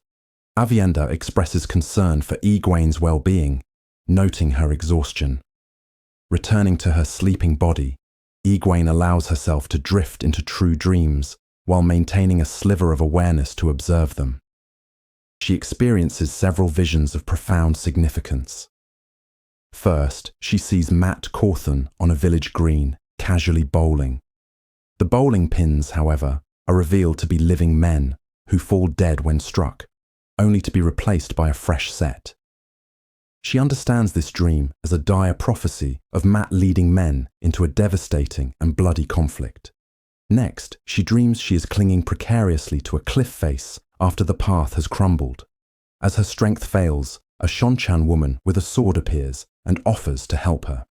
Avienda expresses concern for Egwene's well-being, noting her exhaustion. Returning to her sleeping body, Egwene allows herself to drift into true dreams while maintaining a sliver of awareness to observe them. She experiences several visions of profound significance. First, she sees Matt Cawthon on a village green, casually bowling. The bowling pins, however, are revealed to be living men who fall dead when struck, only to be replaced by a fresh set. She understands this dream as a dire prophecy of Matt leading men into a devastating and bloody conflict. Next, she dreams she is clinging precariously to a cliff face after the path has crumbled. As her strength fails, a Shonchan woman with a sword appears and offers to help her.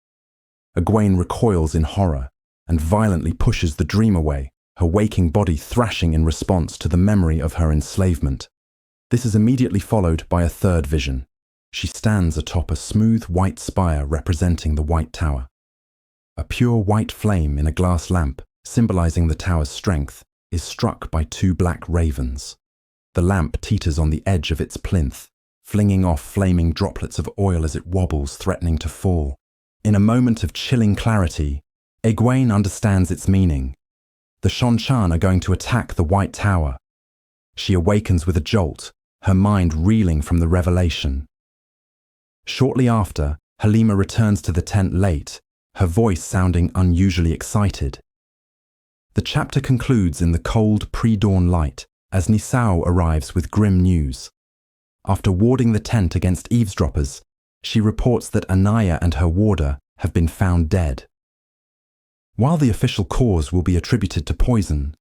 Egwene recoils in horror and violently pushes the dream away, her waking body thrashing in response to the memory of her enslavement. This is immediately followed by a third vision. She stands atop a smooth white spire representing the White Tower. A pure white flame in a glass lamp, symbolizing the tower's strength, is struck by two black ravens. The lamp teeters on the edge of its plinth, flinging off flaming droplets of oil as it wobbles, threatening to fall. In a moment of chilling clarity, Egwene understands its meaning. The Shonchan are going to attack the White Tower. She awakens with a jolt, her mind reeling from the revelation. Shortly after, Halima returns to the tent late, her voice sounding unusually excited. The chapter concludes in the cold pre-dawn light as Nisao arrives with grim news. After warding the tent against eavesdroppers, she reports that Anaya and her warder have been found dead. While the official cause will be attributed to poison,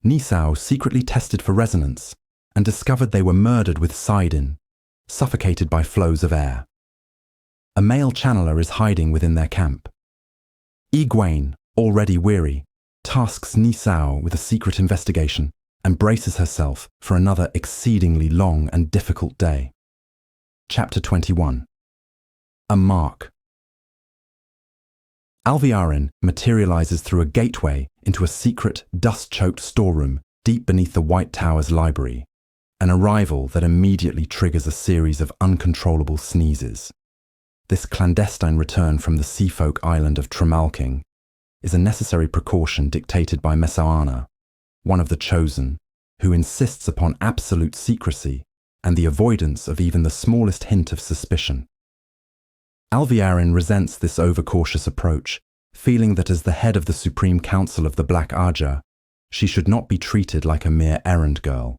Nisao secretly tested for resonance and discovered they were murdered with Sidin, suffocated by flows of air. A male channeler is hiding within their camp. Egwene, already weary, tasks Nisao with a secret investigation and braces herself for another exceedingly long and difficult day. Chapter 21. A Mark. Alviarin materializes through a gateway into a secret, dust-choked storeroom deep beneath the White Tower's library, an arrival that immediately triggers a series of uncontrollable sneezes. This clandestine return from the seafolk island of Tremalking is a necessary precaution dictated by Mesaana, one of the Chosen, who insists upon absolute secrecy and the avoidance of even the smallest hint of suspicion. Alviarin resents this overcautious approach, feeling that as the head of the Supreme Council of the Black Aja, she should not be treated like a mere errand girl.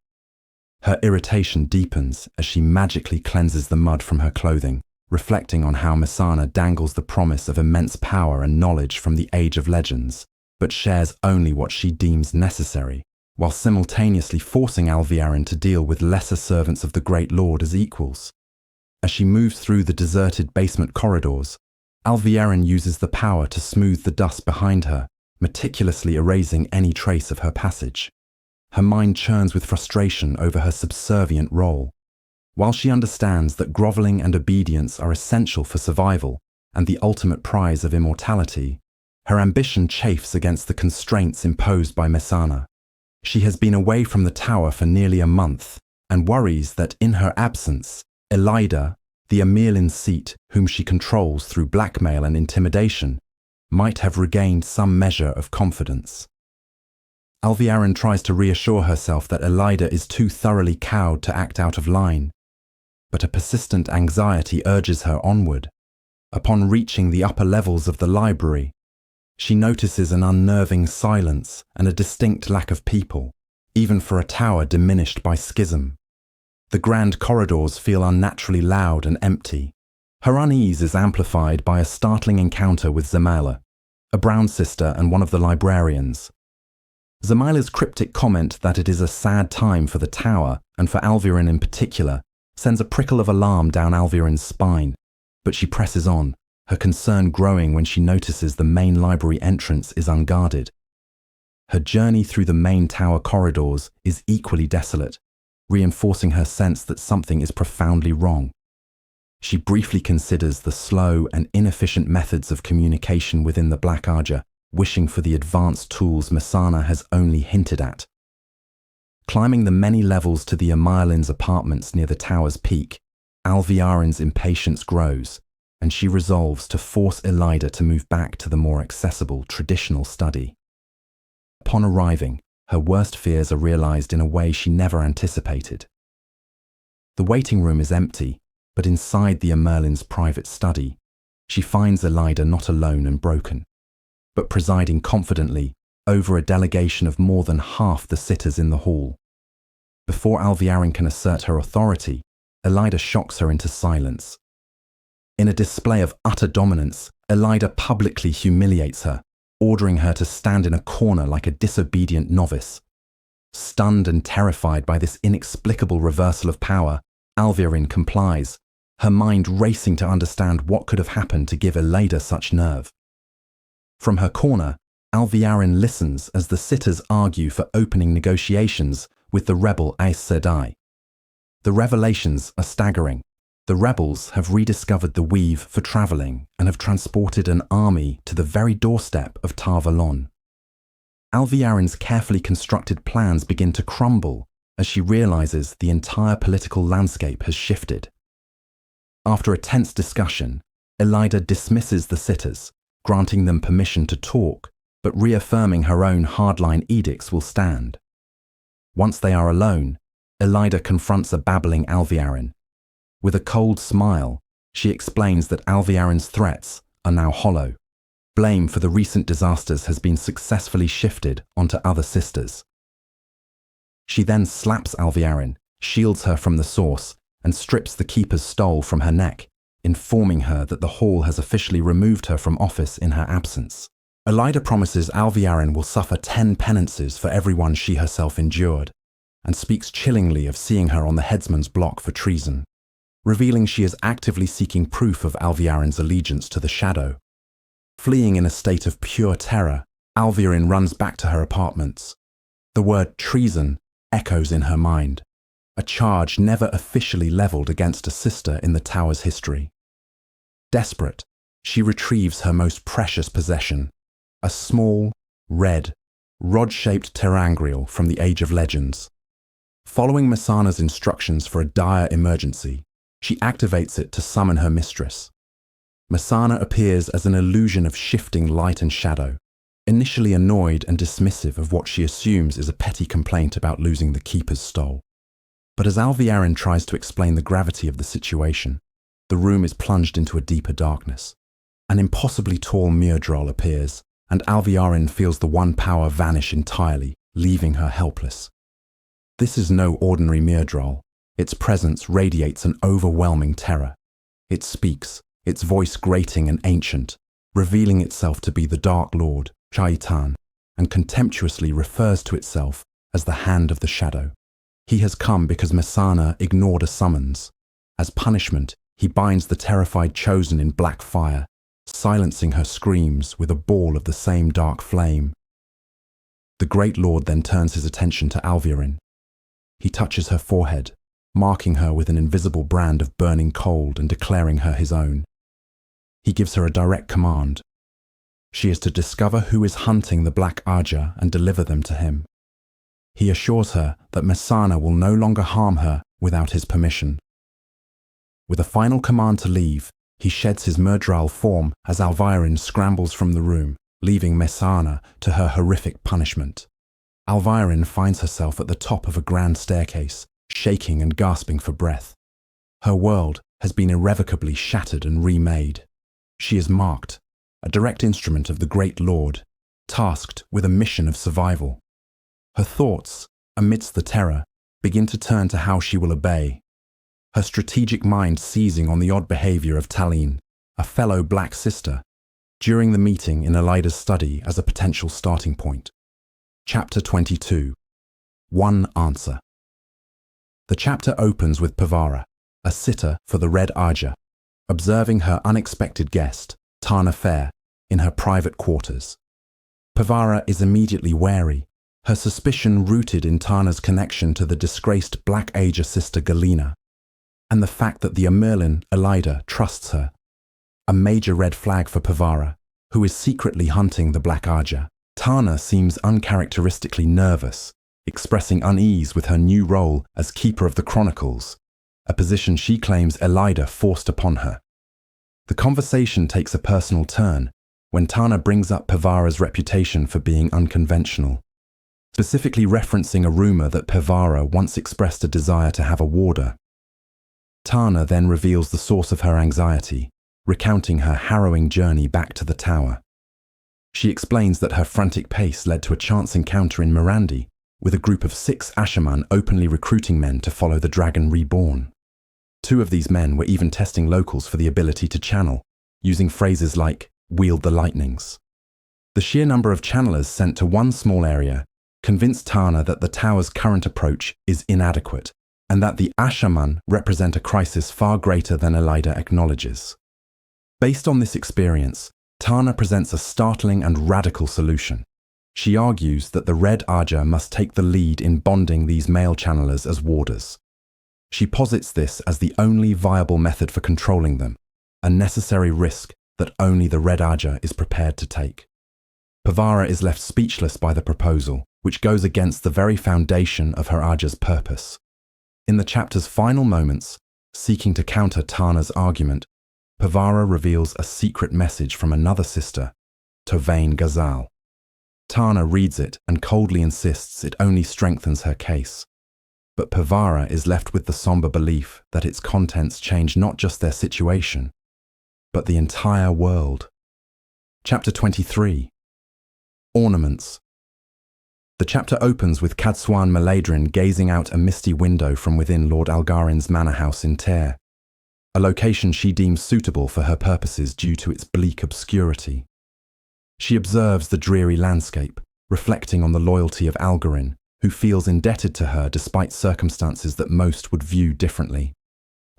Her irritation deepens as she magically cleanses the mud from her clothing, reflecting on how Mesaana dangles the promise of immense power and knowledge from the Age of Legends, but shares only what she deems necessary, while simultaneously forcing Alviarin to deal with lesser servants of the Great Lord as equals. As she moves through the deserted basement corridors, Alviarin uses the power to smooth the dust behind her, meticulously erasing any trace of her passage. Her mind churns with frustration over her subservient role. While she understands that groveling and obedience are essential for survival and the ultimate prize of immortality, her ambition chafes against the constraints imposed by Mesaana. She has been away from the tower for nearly a month and worries that in her absence, Elida, the Amirlin seat whom she controls through blackmail and intimidation, might have regained some measure of confidence. Alviarin tries to reassure herself that Elida is too thoroughly cowed to act out of line, but a persistent anxiety urges her onward. Upon reaching the upper levels of the library, she notices an unnerving silence and a distinct lack of people, even for a tower diminished by schism. The grand corridors feel unnaturally loud and empty. Her unease is amplified by a startling encounter with Zamaila, a brown sister and one of the librarians. Zamaila's cryptic comment that it is a sad time for the tower, and for Alviarin in particular, sends a prickle of alarm down Alviarin's spine, but she presses on, her concern growing when she notices the main library entrance is unguarded. Her journey through the main tower corridors is equally desolate, reinforcing her sense that something is profoundly wrong. She briefly considers the slow and inefficient methods of communication within the Black Aja, wishing for the advanced tools Mesaana has only hinted at. Climbing the many levels to the Amirlin's apartments near the tower's peak, Alviarin's impatience grows, and she resolves to force Elida to move back to the more accessible traditional study. Upon arriving, her worst fears are realized in a way she never anticipated. The waiting room is empty, but inside the Merlin's private study, she finds Elida not alone and broken, but presiding confidently over a delegation of more than half the sitters in the hall. Before Alviarin can assert her authority, Elida shocks her into silence. In a display of utter dominance, Elida publicly humiliates her, ordering her to stand in a corner like a disobedient novice. Stunned and terrified by this inexplicable reversal of power, Alviarin complies, her mind racing to understand what could have happened to give Elida such nerve. From her corner, Alviarin listens as the sitters argue for opening negotiations with the rebel Aes Sedai. The revelations are staggering. The rebels have rediscovered the weave for travelling and have transported an army to the very doorstep of Tar Valon. Alviarin's carefully constructed plans begin to crumble as she realizes the entire political landscape has shifted. After a tense discussion, Elida dismisses the sitters, granting them permission to talk, but reaffirming her own hardline edicts will stand. Once they are alone, Elida confronts a babbling Alviarin. With a cold smile, she explains that Alviarin's threats are now hollow. Blame for the recent disasters has been successfully shifted onto other sisters. She then slaps Alviarin, shields her from the source, and strips the keeper's stole from her neck, informing her that the hall has officially removed her from office in her absence. Elida promises Alviarin will suffer 10 penances for everyone she herself endured, and speaks chillingly of seeing her on the headsman's block for treason, revealing she is actively seeking proof of Alviarin's allegiance to the Shadow. Fleeing in a state of pure terror, Alviarin runs back to her apartments. The word treason echoes in her mind, a charge never officially levelled against a sister in the tower's history. Desperate, she retrieves her most precious possession, a small, red, rod-shaped terangrial from the Age of Legends. Following Mesaana's instructions for a dire emergency, she activates it to summon her mistress. Mesaana appears as an illusion of shifting light and shadow, initially annoyed and dismissive of what she assumes is a petty complaint about losing the keeper's stole. But as Alviarin tries to explain the gravity of the situation, the room is plunged into a deeper darkness. An impossibly tall Myrddraal appears, and Alviarin feels the one power vanish entirely, leaving her helpless. This is no ordinary Myrddraal. Its presence radiates an overwhelming terror. It speaks, its voice grating and ancient, revealing itself to be the Dark Lord, Shaitan, and contemptuously refers to itself as the Hand of the Shadow. He has come because Mesaana ignored a summons. As punishment, he binds the terrified Chosen in black fire, silencing her screams with a ball of the same dark flame. The Great Lord then turns his attention to Alviarin. He touches her forehead, marking her with an invisible brand of burning cold and declaring her his own. He gives her a direct command. She is to discover who is hunting the Black Aja and deliver them to him. He assures her that Mesaana will no longer harm her without his permission. With a final command to leave, he sheds his Myrddraal form as Alviarin scrambles from the room, leaving Mesaana to her horrific punishment. Alviarin finds herself at the top of a grand staircase, shaking and gasping for breath. Her world has been irrevocably shattered and remade. She is marked, a direct instrument of the Great Lord, tasked with a mission of survival. Her thoughts, amidst the terror, begin to turn to how she will obey. Her strategic mind seizing on the odd behavior of Talene, a fellow black sister, during the meeting in Elida's study as a potential starting point. Chapter 22. One Answer. The chapter opens with Pavara, a sitter for the Red Aja, observing her unexpected guest, Tana Fair, in her private quarters. Pavara is immediately wary, her suspicion rooted in Tana's connection to the disgraced Black Aja sister Galena, and the fact that the Amerlin, Elida, trusts her. A major red flag for Pavara, who is secretly hunting the Black Aja. Tana seems uncharacteristically nervous, expressing unease with her new role as Keeper of the Chronicles, a position she claims Elida forced upon her. The conversation takes a personal turn when Tana brings up Pevara's reputation for being unconventional, specifically referencing a rumor that Pevara once expressed a desire to have a warder. Tana then reveals the source of her anxiety, recounting her harrowing journey back to the tower. She explains that her frantic pace led to a chance encounter in Mirandi, with a group of 6 Ashaman openly recruiting men to follow the Dragon Reborn. 2 of these men were even testing locals for the ability to channel, using phrases like, "wield the lightnings." The sheer number of channelers sent to one small area convinced Tana that the tower's current approach is inadequate, and that the Ashaman represent a crisis far greater than Elida acknowledges. Based on this experience, Tana presents a startling and radical solution. She argues that the Red Aja must take the lead in bonding these male channelers as warders. She posits this as the only viable method for controlling them, a necessary risk that only the Red Aja is prepared to take. Pevara is left speechless by the proposal, which goes against the very foundation of her Aja's purpose. In the chapter's final moments, seeking to counter Tana's argument, Pevara reveals a secret message from another sister, Tovain Ghazal. Tana reads it and coldly insists it only strengthens her case. But Pevara is left with the somber belief that its contents change not just their situation, but the entire world. Chapter 23. Ornaments. The chapter opens with Cadsuan Maladrin gazing out a misty window from within Lord Algarin's manor house in Ter, a location she deems suitable for her purposes due to its bleak obscurity. She observes the dreary landscape, reflecting on the loyalty of Algarin, who feels indebted to her despite circumstances that most would view differently.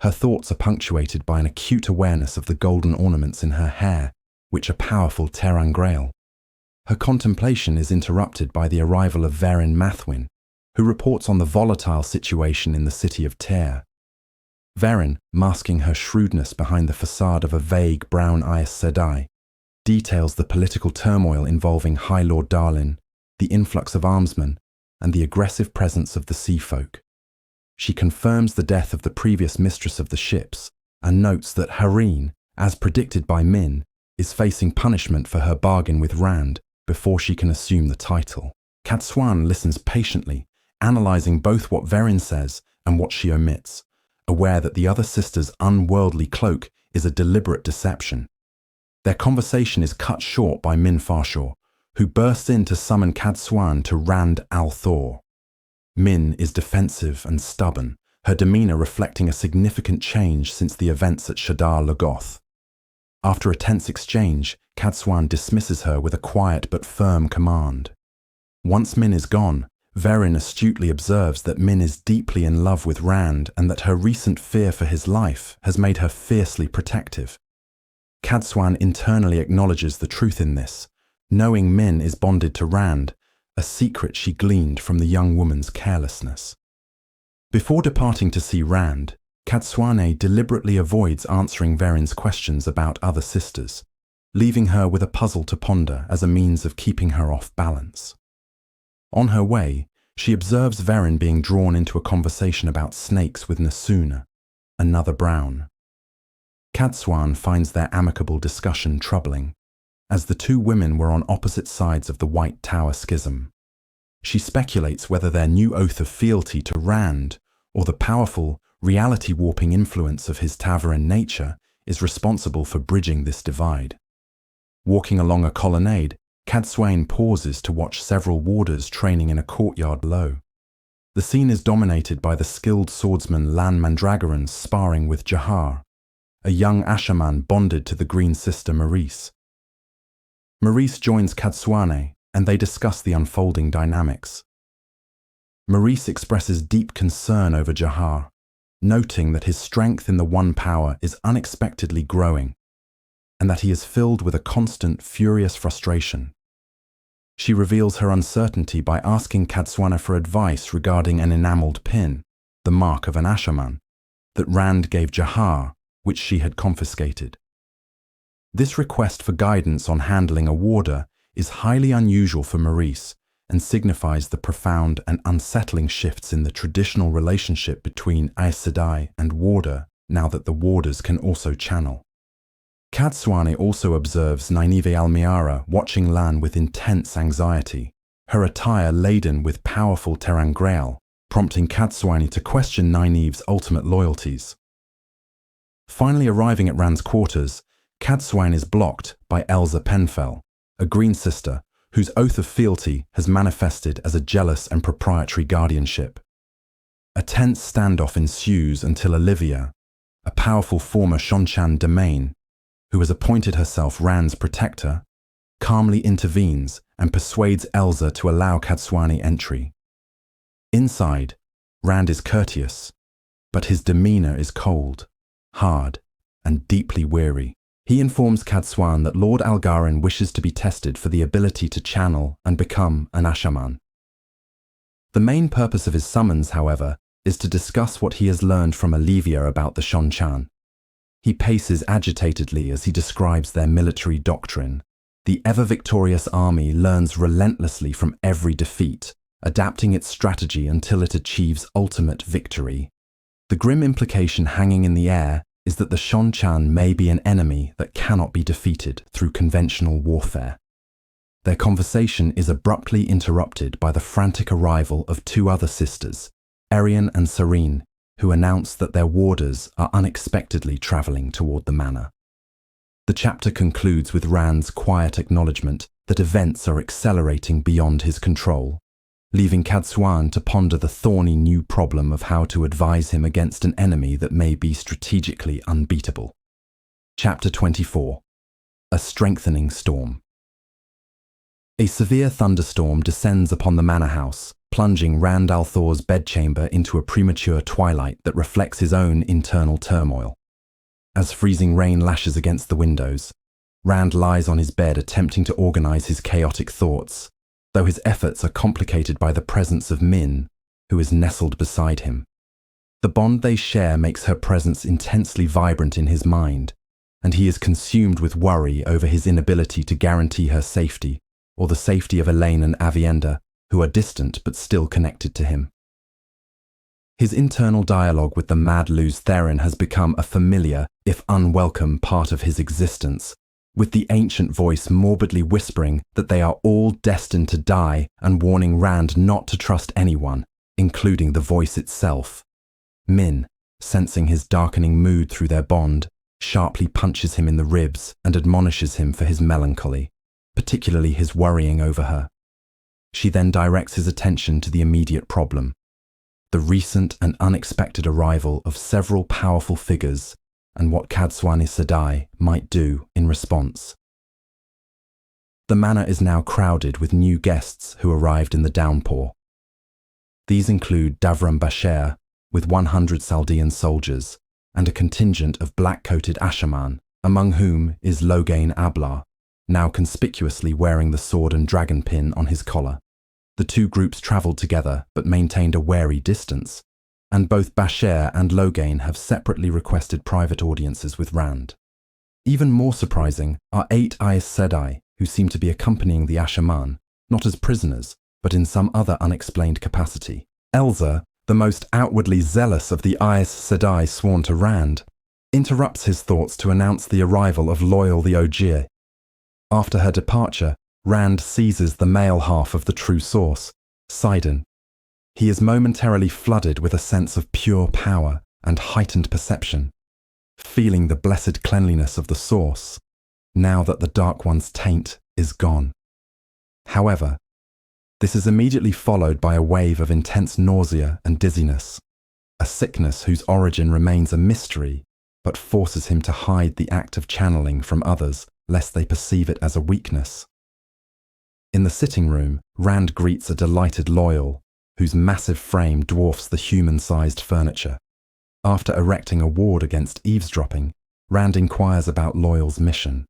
Her thoughts are punctuated by an acute awareness of the golden ornaments in her hair, which are powerful Terran Grail. Her contemplation is interrupted by the arrival of Verin Mathwin, who reports on the volatile situation in the city of Ter. Verin, masking her shrewdness behind the facade of a vague brown Aes Sedai, details the political turmoil involving High Lord Darlin, the influx of armsmen, and the aggressive presence of the sea folk. She confirms the death of the previous mistress of the ships and notes that Hareen, as predicted by Min, is facing punishment for her bargain with Rand before she can assume the title. Cadsuan listens patiently, analysing both what Verin says and what she omits, aware that the other sister's unworldly cloak is a deliberate deception. Their conversation is cut short by Min Farshaw, who bursts in to summon Cadsuan to Rand al-Thor. Min is defensive and stubborn, her demeanour reflecting a significant change since the events at Shadar Logoth. After a tense exchange, Cadsuan dismisses her with a quiet but firm command. Once Min is gone, Verin astutely observes that Min is deeply in love with Rand and that her recent fear for his life has made her fiercely protective. Cadsuan internally acknowledges the truth in this, knowing Min is bonded to Rand, a secret she gleaned from the young woman's carelessness. Before departing to see Rand, Cadsuane deliberately avoids answering Verin's questions about other sisters, leaving her with a puzzle to ponder as a means of keeping her off balance. On her way, she observes Verin being drawn into a conversation about snakes with Nasuna, another Brown. Cadsuan finds their amicable discussion troubling, as the two women were on opposite sides of the White Tower schism. She speculates whether their new oath of fealty to Rand, or the powerful, reality-warping influence of his Tavaran nature, is responsible for bridging this divide. Walking along a colonnade, Cadsuane pauses to watch several warders training in a courtyard below. The scene is dominated by the skilled swordsman Lan Mandragoran sparring with Jahar, a young Ashaman bonded to the Green Sister Maurice. Maurice joins Cadsuane, and they discuss the unfolding dynamics. Maurice expresses deep concern over Jahar, noting that his strength in the One Power is unexpectedly growing, and that he is filled with a constant, furious frustration. She reveals her uncertainty by asking Cadsuane for advice regarding an enamelled pin, the mark of an Ashaman, that Rand gave Jahar, which she had confiscated. This request for guidance on handling a warder is highly unusual for Maurice and signifies the profound and unsettling shifts in the traditional relationship between Aes Sedai and warder now that the warders can also channel. Kadswani also observes Nynaeve Almiara watching Lan with intense anxiety, her attire laden with powerful terangreal, prompting Kadswani to question Nynaeve's ultimate loyalties. Finally arriving at Rand's quarters, Kadswani is blocked by Elsa Penfell, a green sister whose oath of fealty has manifested as a jealous and proprietary guardianship. A tense standoff ensues until Olivia, a powerful former Shonchan domain, who has appointed herself Rand's protector, calmly intervenes and persuades Elsa to allow Kadswani entry. Inside, Rand is courteous, but his demeanor is cold, hard, and deeply weary. He informs Kadswan that Lord Algarin wishes to be tested for the ability to channel and become an Ashaman. The main purpose of his summons, however, is to discuss what he has learned from Olivia about the Shonchan. He paces agitatedly as he describes their military doctrine. The ever-victorious army learns relentlessly from every defeat, adapting its strategy until it achieves ultimate victory. The grim implication hanging in the air is that the Shonchan may be an enemy that cannot be defeated through conventional warfare. Their conversation is abruptly interrupted by the frantic arrival of two other sisters, Arian and Serene, who announce that their warders are unexpectedly travelling toward the manor. The chapter concludes with Rand's quiet acknowledgement that events are accelerating beyond his control, leaving Kadswan to ponder the thorny new problem of how to advise him against an enemy that may be strategically unbeatable. Chapter 24. A Strengthening Storm. A severe thunderstorm descends upon the manor house, plunging Rand al'Thor's bedchamber into a premature twilight that reflects his own internal turmoil. As freezing rain lashes against the windows, Rand lies on his bed attempting to organize his chaotic thoughts, though his efforts are complicated by the presence of Min, who is nestled beside him. The bond they share makes her presence intensely vibrant in his mind, and he is consumed with worry over his inability to guarantee her safety or the safety of Elaine and Avienda, who are distant but still connected to him. His internal dialogue with the Mad Luz Theron has become a familiar, if unwelcome, part of his existence, with the ancient voice morbidly whispering that they are all destined to die and warning Rand not to trust anyone, including the voice itself. Min, sensing his darkening mood through their bond, sharply punches him in the ribs and admonishes him for his melancholy, particularly his worrying over her. She then directs his attention to the immediate problem, the recent and unexpected arrival of several powerful figures and what Kadswani Sedai might do in response. The manor is now crowded with new guests who arrived in the downpour. These include Davram Basher, with 100 Saldean soldiers, and a contingent of black-coated Ashaman, among whom is Logain Ablar, now conspicuously wearing the sword and dragon pin on his collar. The two groups travelled together but maintained a wary distance, and both Basher and Logain have separately requested private audiences with Rand. Even more surprising are 8 Aes Sedai, who seem to be accompanying the Ashaman, not as prisoners, but in some other unexplained capacity. Elsa, the most outwardly zealous of the Aes Sedai sworn to Rand, interrupts his thoughts to announce the arrival of Loyal the Ogier. After her departure, Rand seizes the male half of the true source, Sidon. He is momentarily flooded with a sense of pure power and heightened perception, feeling the blessed cleanliness of the source, now that the Dark One's taint is gone. However, this is immediately followed by a wave of intense nausea and dizziness, a sickness whose origin remains a mystery, but forces him to hide the act of channeling from others lest they perceive it as a weakness. In the sitting room, Rand greets a delighted Loyal, whose massive frame dwarfs the human-sized furniture. After erecting a ward against eavesdropping, Rand inquires about Loyal's mission.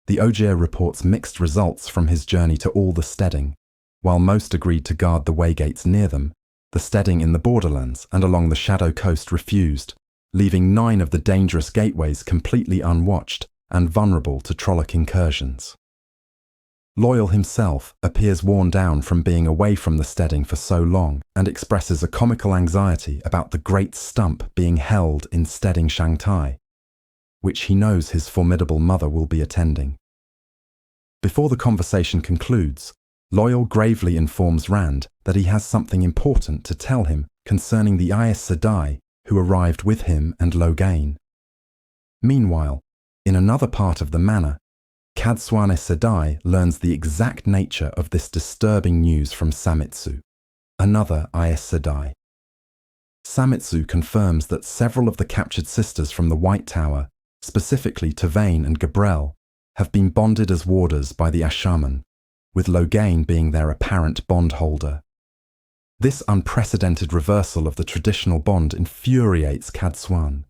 The Ogier reports mixed results from his journey to all the steading. While most agreed to guard the waygates near them, the steading in the borderlands and along the Shadow Coast refused, leaving 9 of the dangerous gateways completely unwatched and vulnerable to Trolloc incursions. Loyal himself appears worn down from being away from the steading for so long and expresses a comical anxiety about the great stump being held in steading Shangtai. which he knows his formidable mother will be attending. Before the conversation concludes, Loyal gravely informs Rand that he has something important to tell him concerning the Aes Sedai who arrived with him and Logain. Meanwhile, in another part of the manor, Cadsuane Sedai learns the exact nature of this disturbing news from Samitsu, another Aes Sedai. Samitsu confirms that several of the captured sisters from the White Tower, specifically Tavain and Gabrelle, have been bonded as warders by the Ashaman, with Logain being their apparent bondholder. This unprecedented reversal of the traditional bond infuriates Cadsuane.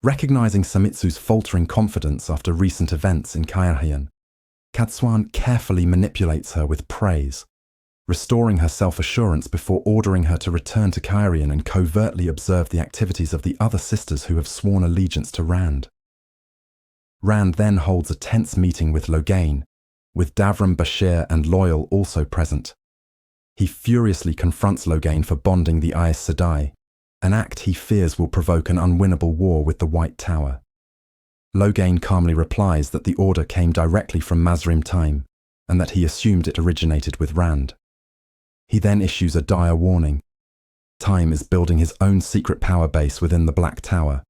Recognizing Samitsu's faltering confidence after recent events in Caerhien, Cadsuane carefully manipulates her with praise, restoring her self-assurance before ordering her to return to Caerhien and covertly observe the activities of the other sisters who have sworn allegiance to Rand. Rand then holds a tense meeting with Logain, with Davram Bashir and Loyal also present. He furiously confronts Logain for bonding the Aes Sedai, an act he fears will provoke an unwinnable war with the White Tower. Logain calmly replies that the order came directly from Mazrim Time, and that he assumed it originated with Rand. He then issues a dire warning. Time is building his own secret power base within the Black Tower,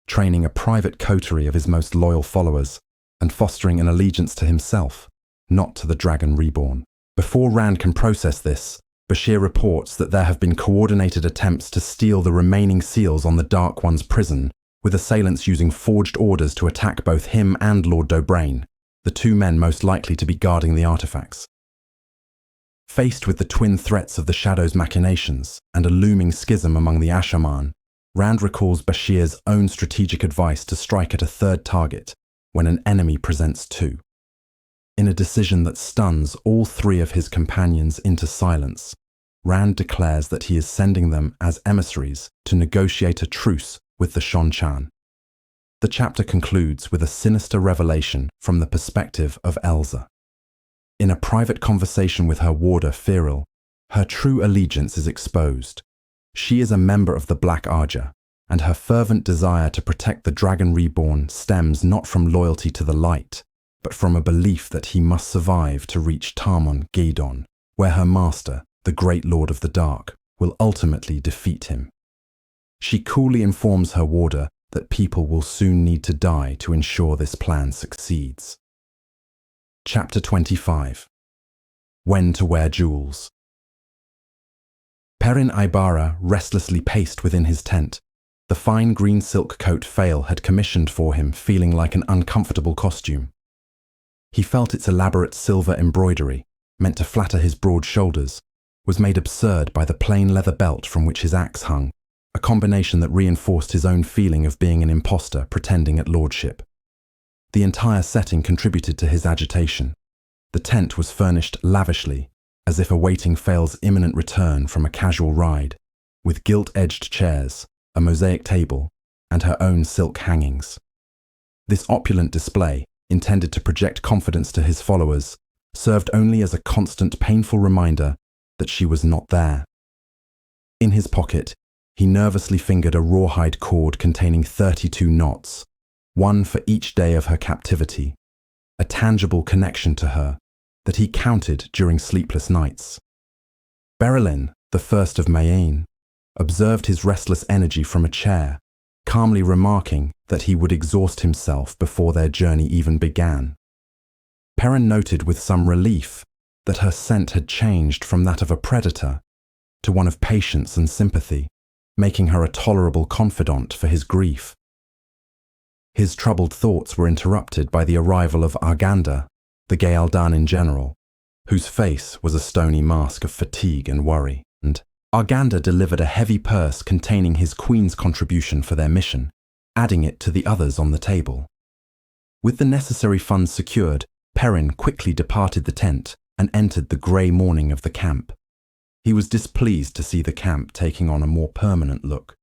training a private coterie of his most loyal followers, and fostering an allegiance to himself, not to the Dragon Reborn. Before Rand can process this, Bashir reports that there have been coordinated attempts to steal the remaining seals on the Dark One's prison, with assailants using forged orders to attack both him and Lord Dobrain, the two men most likely to be guarding the artifacts. Faced with the twin threats of the Shadow's machinations and a looming schism among the Ashaman, Rand recalls Bashir's own strategic advice to strike at a third target when an enemy presents two. In a decision that stuns all three of his companions into silence, Rand declares that he is sending them as emissaries to negotiate a truce with the Shonchan. The chapter concludes with a sinister revelation from the perspective of Elsa. In a private conversation with her warder Firil, her true allegiance is exposed. She is a member of the Black Arja, and her fervent desire to protect the Dragon Reborn stems not from loyalty to the light, but from a belief that he must survive to reach Tarmon Ghaedon, where her master, the Great Lord of the Dark, will ultimately defeat him. She coolly informs her warder that people will soon need to die to ensure this plan succeeds. Chapter 25. When to Wear Jewels. Perrin Aybara restlessly paced within his tent. The fine green silk coat Fail had commissioned for him feeling like an uncomfortable costume. He felt its elaborate silver embroidery, meant to flatter his broad shoulders, was made absurd by the plain leather belt from which his axe hung, a combination that reinforced his own feeling of being an imposter pretending at lordship. The entire setting contributed to his agitation. The tent was furnished lavishly, as if awaiting Fail's imminent return from a casual ride, with gilt-edged chairs, a mosaic table, and her own silk hangings. This opulent display, intended to project confidence to his followers, served only as a constant, painful reminder that she was not there. In his pocket, he nervously fingered a rawhide cord containing 32 knots, one for each day of her captivity, a tangible connection to her that he counted during sleepless nights. Berylin, the first of Mayene, observed his restless energy from a chair, calmly remarking that he would exhaust himself before their journey even began. Perrin noted with some relief that her scent had changed from that of a predator to one of patience and sympathy, making her a tolerable confidant for his grief. His troubled thoughts were interrupted by the arrival of Arganda, the Ghealdan in general, whose face was a stony mask of fatigue and worry, and Arganda delivered a heavy purse containing his queen's contribution for their mission, adding it to the others on the table. With the necessary funds secured, Perrin quickly departed the tent and entered the grey morning of the camp. He was displeased to see the camp taking on a more permanent look,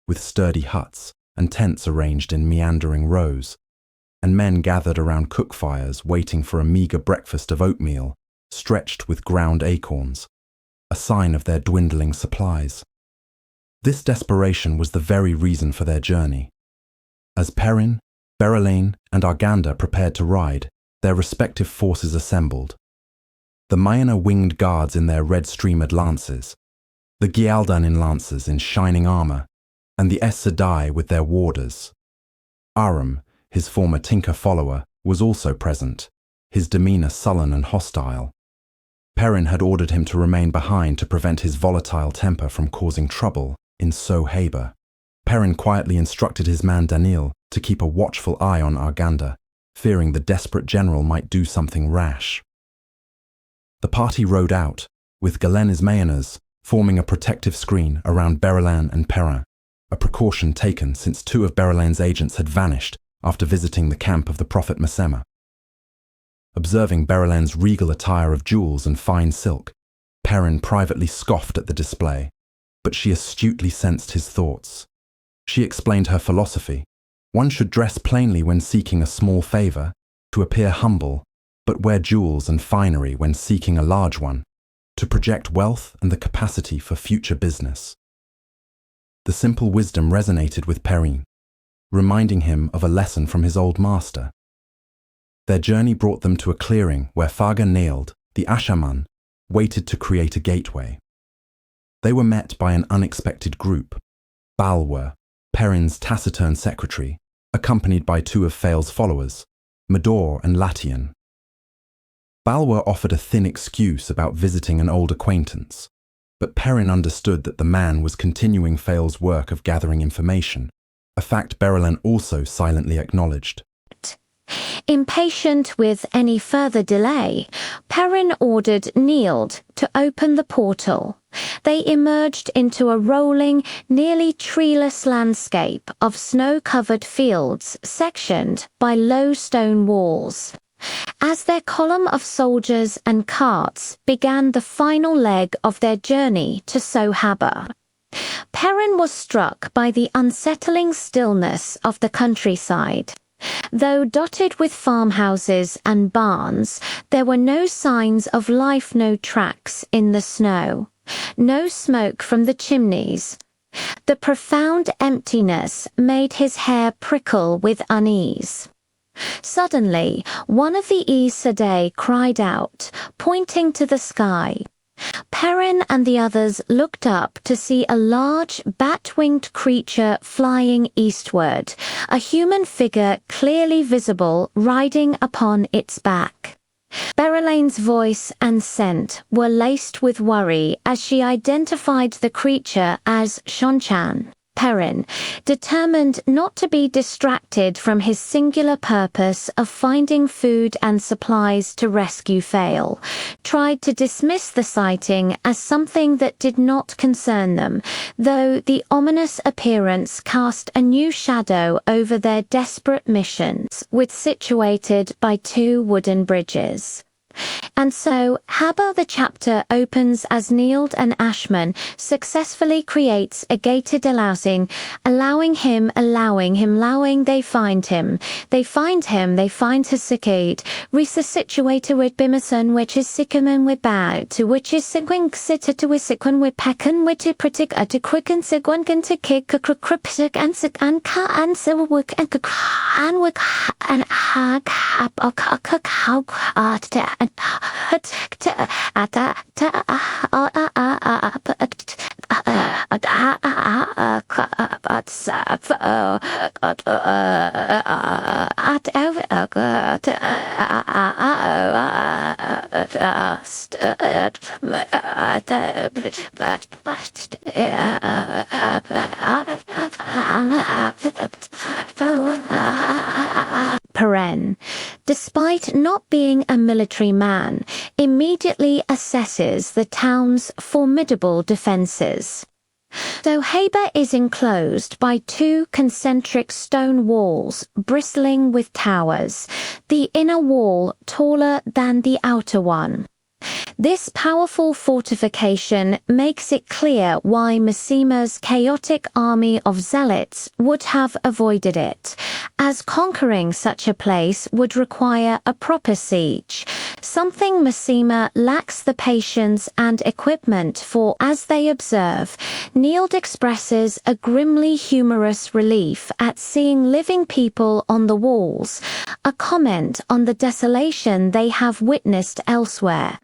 with sturdy huts and tents arranged in meandering rows, and men gathered around cook fires waiting for a meagre breakfast of oatmeal, stretched with ground acorns, a sign of their dwindling supplies. This desperation was the very reason for their journey. As Perrin, Berylane, and Arganda prepared to ride, their respective forces assembled. The Maena winged guards in their red-streamered lances, the Gialdan in lancers in shining armor, and the Aes Sedai with their warders. Aram, his former Tinker follower, was also present, his demeanor sullen and hostile. Perrin had ordered him to remain behind to prevent his volatile temper from causing trouble in So Haber. Perrin quietly instructed his man Daniil to keep a watchful eye on Arganda, fearing the desperate general might do something rash. The party rode out, with Galen Ismaenas forming a protective screen around Berylane and Perrin, a precaution taken since 2 of Berylane's agents had vanished after visiting the camp of the prophet Masema. Observing Berylane's regal attire of jewels and fine silk, Perrin privately scoffed at the display, but she astutely sensed his thoughts. She explained her philosophy. One should dress plainly when seeking a small favor, to appear humble, but wear jewels and finery when seeking a large one, to project wealth and the capacity for future business. The simple wisdom resonated with Perrin, reminding him of a lesson from his old master. Their journey brought them to a clearing where Farga Neild, the Ashaman, waited to create a gateway. They were met by an unexpected group. Balwer, Perrin's taciturn secretary, accompanied by 2 of Fael's followers, Medor and Latian. Balwer offered a thin excuse about visiting an old acquaintance, but Perrin understood that the man was continuing Fael's work of gathering information, a fact Berylane also silently acknowledged. Impatient with any further delay, Perrin ordered Neild to open the portal. They emerged into a rolling, nearly treeless landscape of snow-covered fields sectioned by low stone walls. As their column of soldiers and carts began the final leg of their journey to So Haber, Perrin was struck by the unsettling stillness of the countryside. Though dotted with farmhouses and barns, there were no signs of life, no tracks in the snow, no smoke from the chimneys. The profound emptiness made his hair prickle with unease. Suddenly, one of the Aes Sedai cried out, pointing to the sky. Perrin and the others looked up to see a large, bat-winged creature flying eastward, a human figure clearly visible riding upon its back. Berylane's voice and scent were laced with worry as she identified the creature as Shonchan. Perrin, determined not to be distracted from his singular purpose of finding food and supplies to rescue Fael, tried to dismiss the sighting as something that did not concern them, though the ominous appearance cast a new shadow over their desperate missions, which situated by 2 wooden bridges. And so, Haber the chapter opens as Neild and Ashman successfully creates a gated allowing they find him, they find Hasikade, resuscitated with Bimerson, which is Sikaman with Bow, to which is Sigwin Sitter to Wisikwan with Pekan, which is Pritik at a quicken Sigwan can to kick a cryptic and Sik and Ka and Silwick and Wick and Hag Hap a cow and Perrin, despite not being a military man, immediately assesses the town's formidable defenses. Though Haber is enclosed by 2 concentric stone walls bristling with towers, the inner wall taller than the outer one. This powerful fortification makes it clear why Masema's chaotic army of zealots would have avoided it, as conquering such a place would require a proper siege. something Massima lacks the patience and equipment for. As they observe, Neild expresses a grimly humorous relief at seeing living people on the walls, a comment on the desolation they have witnessed elsewhere.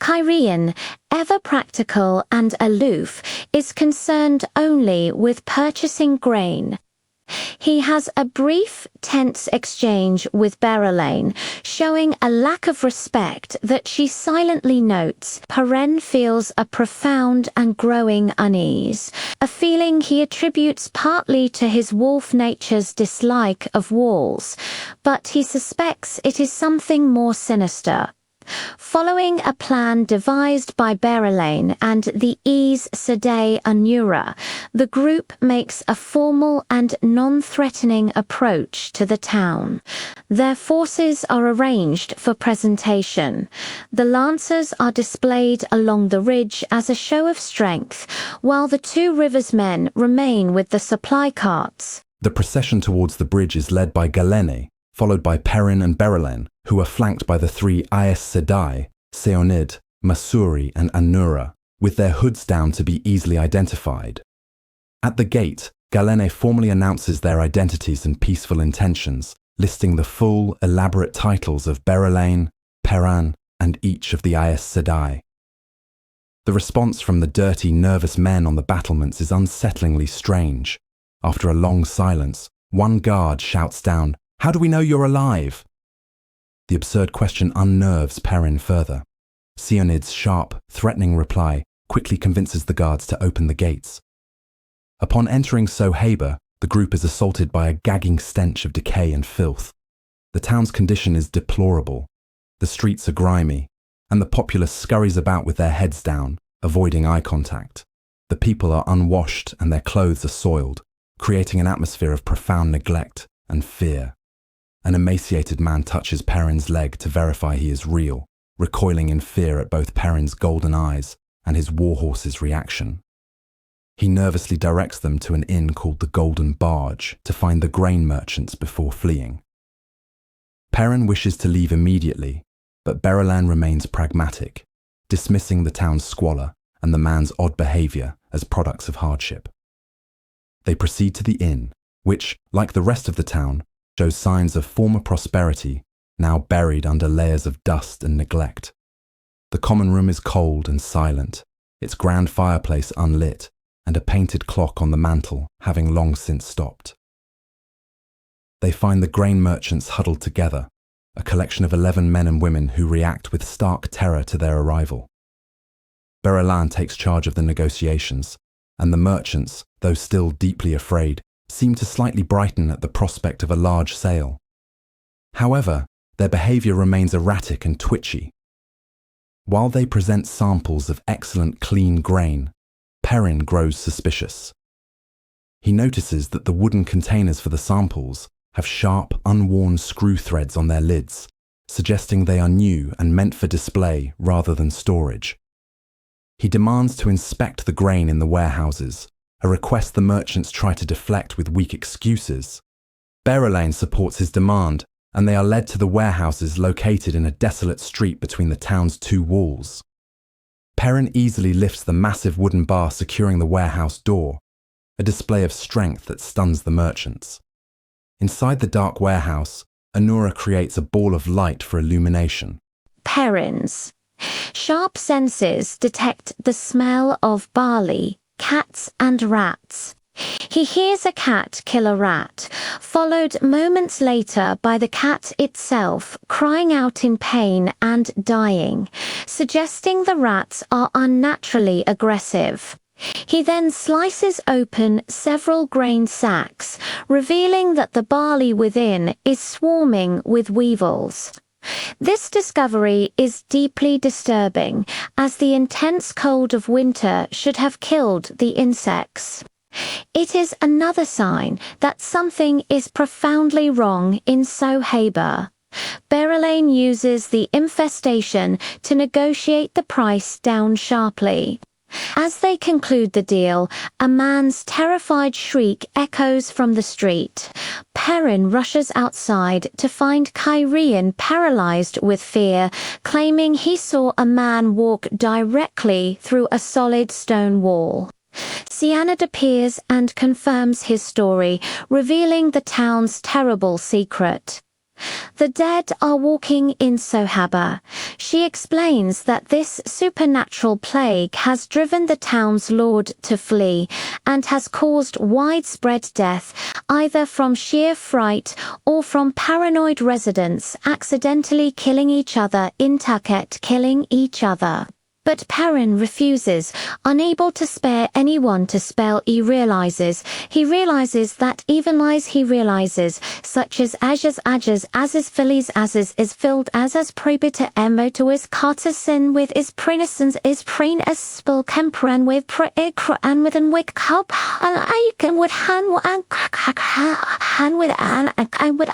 Kyrian, ever practical and aloof, is concerned only with purchasing grain. He has a brief, tense exchange with Berelaine, showing a lack of respect that she silently notes. Perrin feels a profound and growing unease, a feeling he attributes partly to his wolf nature's dislike of walls, but he suspects it is something more sinister. Following a plan devised by Berelaine and the Aes Sedai Anura, the group makes a formal and non-threatening approach to the town. Their forces are arranged for presentation. The lancers are displayed along the ridge as a show of strength, while the two rivers men remain with the supply carts. The procession towards the bridge is led by Galene, followed by Perrin and Berelaine, who are flanked by the three Aes Sedai, Seonid, Masuri and Anura, with their hoods down to be easily identified. At the gate, Galene formally announces their identities and peaceful intentions, listing the full, elaborate titles of Berelaine, Perrin, and each of the Aes Sedai. The response from the dirty, nervous men on the battlements is unsettlingly strange. After a long silence, one guard shouts down, "How do we know you're alive?" The absurd question unnerves Perrin further. Seonid's sharp, threatening reply quickly convinces the guards to open the gates. Upon entering Sohaber, the group is assaulted by a gagging stench of decay and filth. The town's condition is deplorable. The streets are grimy, and the populace scurries about with their heads down, avoiding eye contact. The people are unwashed and their clothes are soiled, creating an atmosphere of profound neglect and fear. An emaciated man touches Perrin's leg to verify he is real, recoiling in fear at both Perrin's golden eyes and his warhorse's reaction. He nervously directs them to an inn called the Golden Barge to find the grain merchants before fleeing. Perrin wishes to leave immediately, but Berelaine remains pragmatic, dismissing the town's squalor and the man's odd behavior as products of hardship. They proceed to the inn, which, like the rest of the town, shows signs of former prosperity, now buried under layers of dust and neglect. The common room is cold and silent, its grand fireplace unlit, and a painted clock on the mantel having long since stopped. They find the grain merchants huddled together, a collection of 11 men and women who react with stark terror to their arrival. Berelaine takes charge of the negotiations, and the merchants, though still deeply afraid, seem to slightly brighten at the prospect of a large sale. However, their behavior remains erratic and twitchy. While they present samples of excellent clean grain, Perrin grows suspicious. He notices that the wooden containers for the samples have sharp, unworn screw threads on their lids, suggesting they are new and meant for display rather than storage. He demands to inspect the grain in the warehouses, a request the merchants try to deflect with weak excuses. Berelaine supports his demand, and they are led to the warehouses located in a desolate street between the town's two walls. Perrin easily lifts the massive wooden bar securing the warehouse door, a display of strength that stuns the merchants. Inside the dark warehouse, Anura creates a ball of light for illumination. Perrin's sharp senses detect the smell of barley, cats and rats. He hears a cat kill a rat, followed moments later by the cat itself crying out in pain and dying, suggesting the rats are unnaturally aggressive. He then slices open several grain sacks, revealing that the barley within is swarming with weevils. This discovery is deeply disturbing, as the intense cold of winter should have killed the insects. It is another sign that something is profoundly wrong in Sohaber. Berelaine uses the infestation to negotiate the price down sharply. As they conclude the deal, a man's terrified shriek echoes from the street. Perrin rushes outside to find Kyrian paralyzed with fear, claiming he saw a man walk directly through a solid stone wall. Cyanide appears and confirms his story, revealing the town's terrible secret. The dead are walking in Sohaba. She explains that this supernatural plague has driven the town's lord to flee and has caused widespread death, either from sheer fright or from paranoid residents accidentally killing each other in Tucket, killing each other. But Perrin refuses, unable to spare anyone to spell. He realizes that even lies he realizes, such as as is Phillies as is filled as prebita emo to his cartesen with is prenessence is pren as spell kemperen with pre and with an wick cup and I can with hand with an and with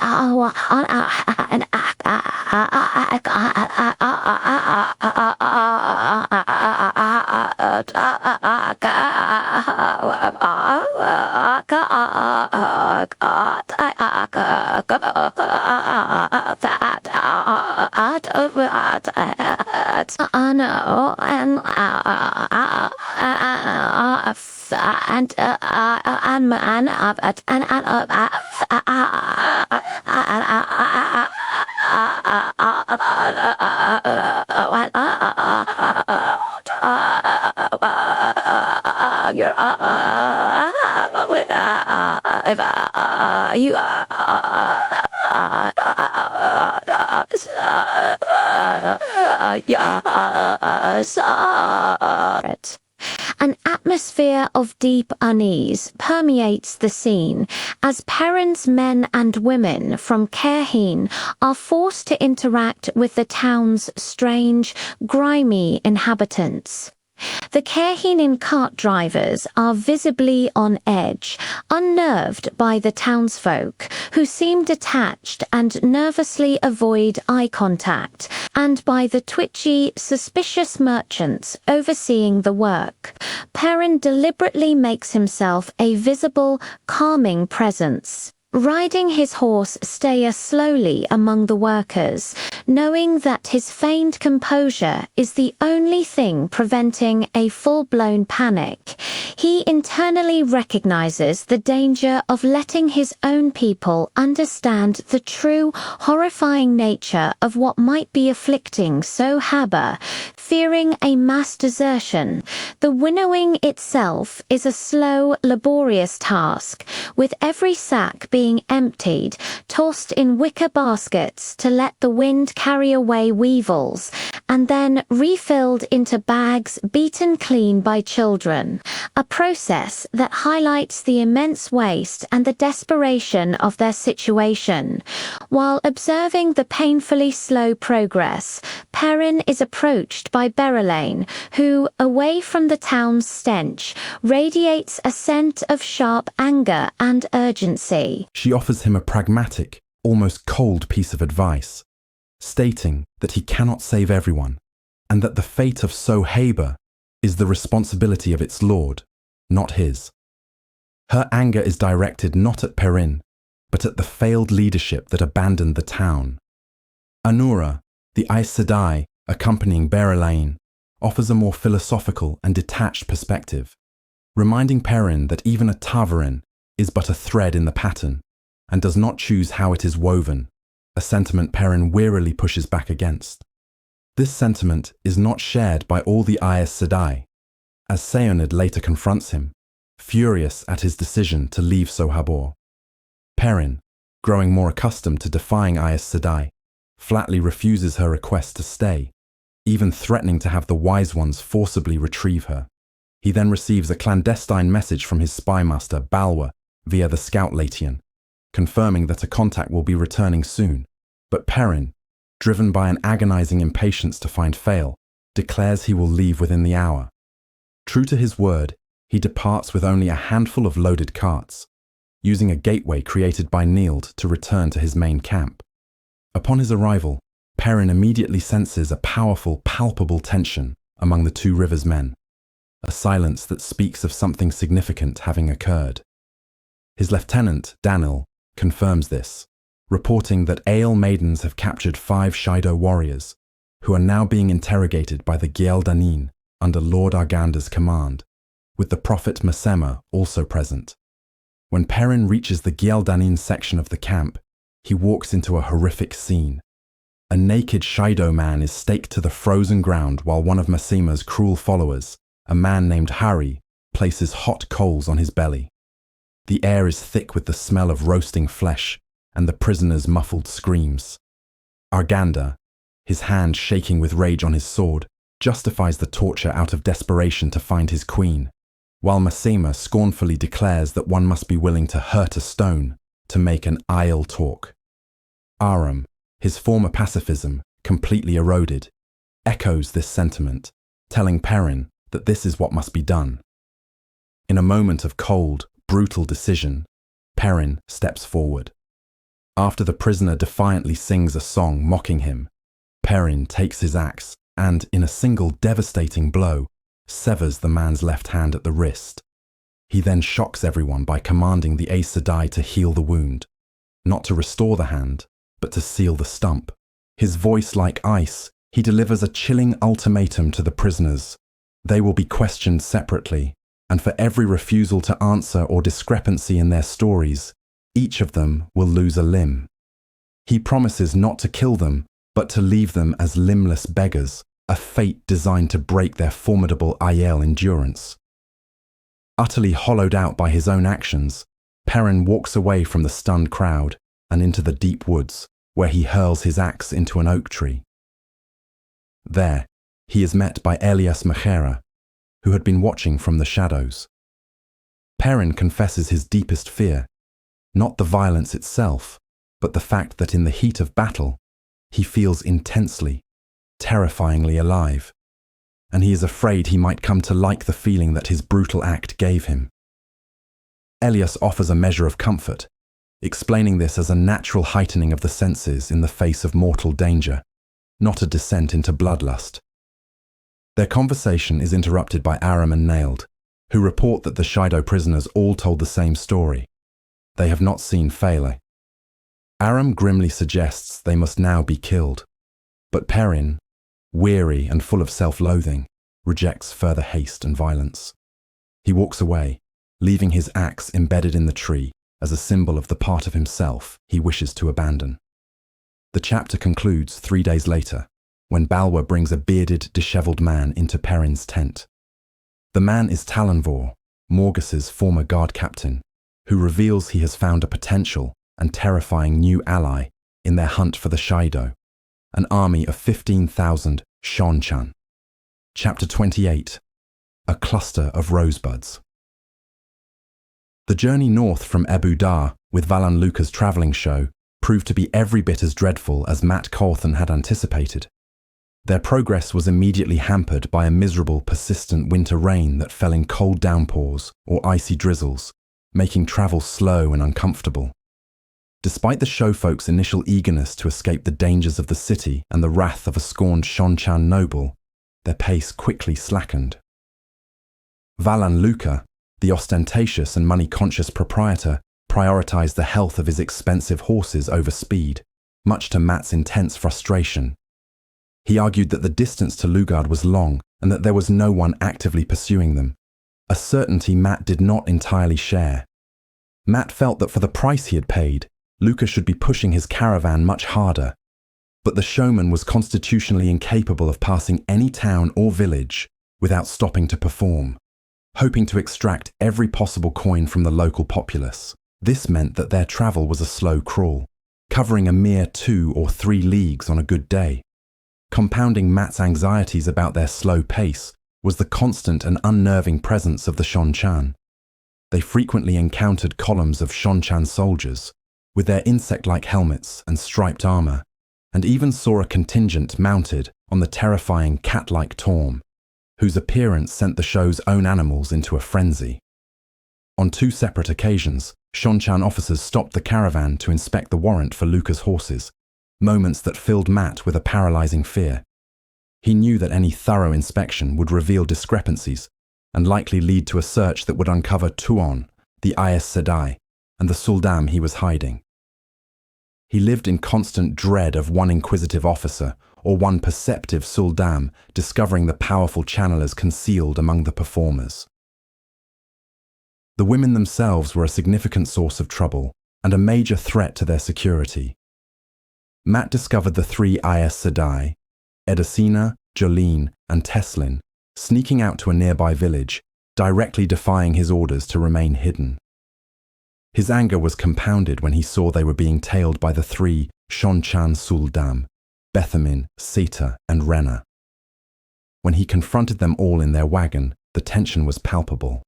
An atmosphere of deep unease permeates the scene as Perrin's men and women from Kerheen are forced to interact with the town's strange, grimy inhabitants. The Kerheenan cart drivers are visibly on edge, unnerved by the townsfolk, who seem detached and nervously avoid eye contact, and by the twitchy, suspicious merchants overseeing the work. Perrin deliberately makes himself a visible, calming presence, riding his horse Steyer slowly among the workers, knowing that his feigned composure is the only thing preventing a full-blown panic. He internally recognizes the danger of letting his own people understand the true, horrifying nature of what might be afflicting Sohaba, fearing a mass desertion. The winnowing itself is a slow, laborious task, with every sack being emptied, tossed in wicker baskets to let the wind carry away weevils, and then refilled into bags beaten clean by children, a process that highlights the immense waste and the desperation of their situation. While observing the painfully slow progress, Perrin is approached by Berelaine, who, away from the town's stench, radiates a scent of sharp anger and urgency. She offers him a pragmatic, almost cold piece of advice, stating that he cannot save everyone, and that the fate of Sohaba is the responsibility of its lord, not his. Her anger is directed not at Perrin, but at the failed leadership that abandoned the town. Anura, the Aes Sedai accompanying Berelaine, offers a more philosophical and detached perspective, reminding Perrin that even a Ta'veren is but a thread in the pattern, and does not choose how it is woven, a sentiment Perrin wearily pushes back against. This sentiment is not shared by all the Aes Sedai, as Seonid later confronts him, furious at his decision to leave Sohabor. Perrin, growing more accustomed to defying Aes Sedai, flatly refuses her request to stay, even threatening to have the Wise Ones forcibly retrieve her. He then receives a clandestine message from his spy master, Balwa, via the scout Latian, confirming that a contact will be returning soon. But Perrin, driven by an agonizing impatience to find Fail, declares he will leave within the hour. True to his word, he departs with only a handful of loaded carts, using a gateway created by Nield to return to his main camp. Upon his arrival, Perrin immediately senses a powerful, palpable tension among the Two Rivers men, a silence that speaks of something significant having occurred. His lieutenant, Danil, confirms this, reporting that Ale maidens have captured 5 Shido warriors, who are now being interrogated by the Gyeldanin under Lord Arganda's command, with the prophet Masema also present. When Perrin reaches the Gyeldanin section of the camp, he walks into a horrific scene. A naked Shido man is staked to the frozen ground while one of Masema's cruel followers, a man named Hari, places hot coals on his belly. The air is thick with the smell of roasting flesh and the prisoner's muffled screams. Arganda, his hand shaking with rage on his sword, justifies the torture out of desperation to find his queen, while Masema scornfully declares that one must be willing to hurt a stone to make an Isle talk. Aram, his former pacifism, completely eroded, echoes this sentiment, telling Perrin that this is what must be done. In a moment of cold, brutal decision, Perrin steps forward. After the prisoner defiantly sings a song mocking him, Perrin takes his axe and, in a single devastating blow, severs the man's left hand at the wrist. He then shocks everyone by commanding the Aes Sedai to heal the wound, not to restore the hand, but to seal the stump. His voice like ice, he delivers a chilling ultimatum to the prisoners. They will be questioned separately, and for every refusal to answer or discrepancy in their stories, each of them will lose a limb. He promises not to kill them, but to leave them as limbless beggars, a fate designed to break their formidable Aiel endurance. Utterly hollowed out by his own actions, Perrin walks away from the stunned crowd and into the deep woods, where he hurls his axe into an oak tree. There, he is met by Elias Mechera, who had been watching from the shadows. Perrin confesses his deepest fear, not the violence itself, but the fact that in the heat of battle, he feels intensely, terrifyingly alive, and he is afraid he might come to like the feeling that his brutal act gave him. Elias offers a measure of comfort, explaining this as a natural heightening of the senses in the face of mortal danger, not a descent into bloodlust. Their conversation is interrupted by Aram and Nailed, who report that the Shido prisoners all told the same story. They have not seen Fele. Aram grimly suggests they must now be killed, but Perrin, weary and full of self-loathing, rejects further haste and violence. He walks away, leaving his axe embedded in the tree as a symbol of the part of himself he wishes to abandon. The chapter concludes 3 days later, when Balwa brings a bearded, dishevelled man into Perrin's tent. The man is Talonvor, Morgus's former guard captain, who reveals he has found a potential and terrifying new ally in their hunt for the Shido, an army of 15,000 Shonchan. Chapter 28. A Cluster of Rosebuds. The journey north from Ebu Dar with Valan Luca's travelling show proved to be every bit as dreadful as Matt Cawthon had anticipated. Their progress was immediately hampered by a miserable, persistent winter rain that fell in cold downpours or icy drizzles, making travel slow and uncomfortable. Despite the showfolk's initial eagerness to escape the dangers of the city and the wrath of a scorned Shonchan noble, their pace quickly slackened. Valan Luca, the ostentatious and money-conscious proprietor, prioritized the health of his expensive horses over speed, much to Matt's intense frustration. He argued that the distance to Lugard was long and that there was no one actively pursuing them, a certainty Matt did not entirely share. Matt felt that for the price he had paid, Luca should be pushing his caravan much harder, but the showman was constitutionally incapable of passing any town or village without stopping to perform, hoping to extract every possible coin from the local populace. This meant that their travel was a slow crawl, covering a mere 2 or 3 leagues on a good day. Compounding Matt's anxieties about their slow pace was the constant and unnerving presence of the Shonchan. They frequently encountered columns of Shonchan soldiers, with their insect-like helmets and striped armor, and even saw a contingent mounted on the terrifying cat-like Torm, whose appearance sent the show's own animals into a frenzy. On 2 separate occasions, Shonchan officers stopped the caravan to inspect the warrant for Luca's horses, moments that filled Matt with a paralyzing fear. He knew that any thorough inspection would reveal discrepancies and likely lead to a search that would uncover Tuon, the Aes Sedai, and the Suldam he was hiding. He lived in constant dread of one inquisitive officer or one perceptive Suldam discovering the powerful channelers concealed among the performers. The women themselves were a significant source of trouble and a major threat to their security. Matt discovered the three Aes Sedai, Edicina, Jolene, and Teslin, sneaking out to a nearby village, directly defying his orders to remain hidden. His anger was compounded when he saw they were being tailed by the three Shonchan Suldam, Bethamin, Seta, and Rena. When he confronted them all in their wagon, the tension was palpable.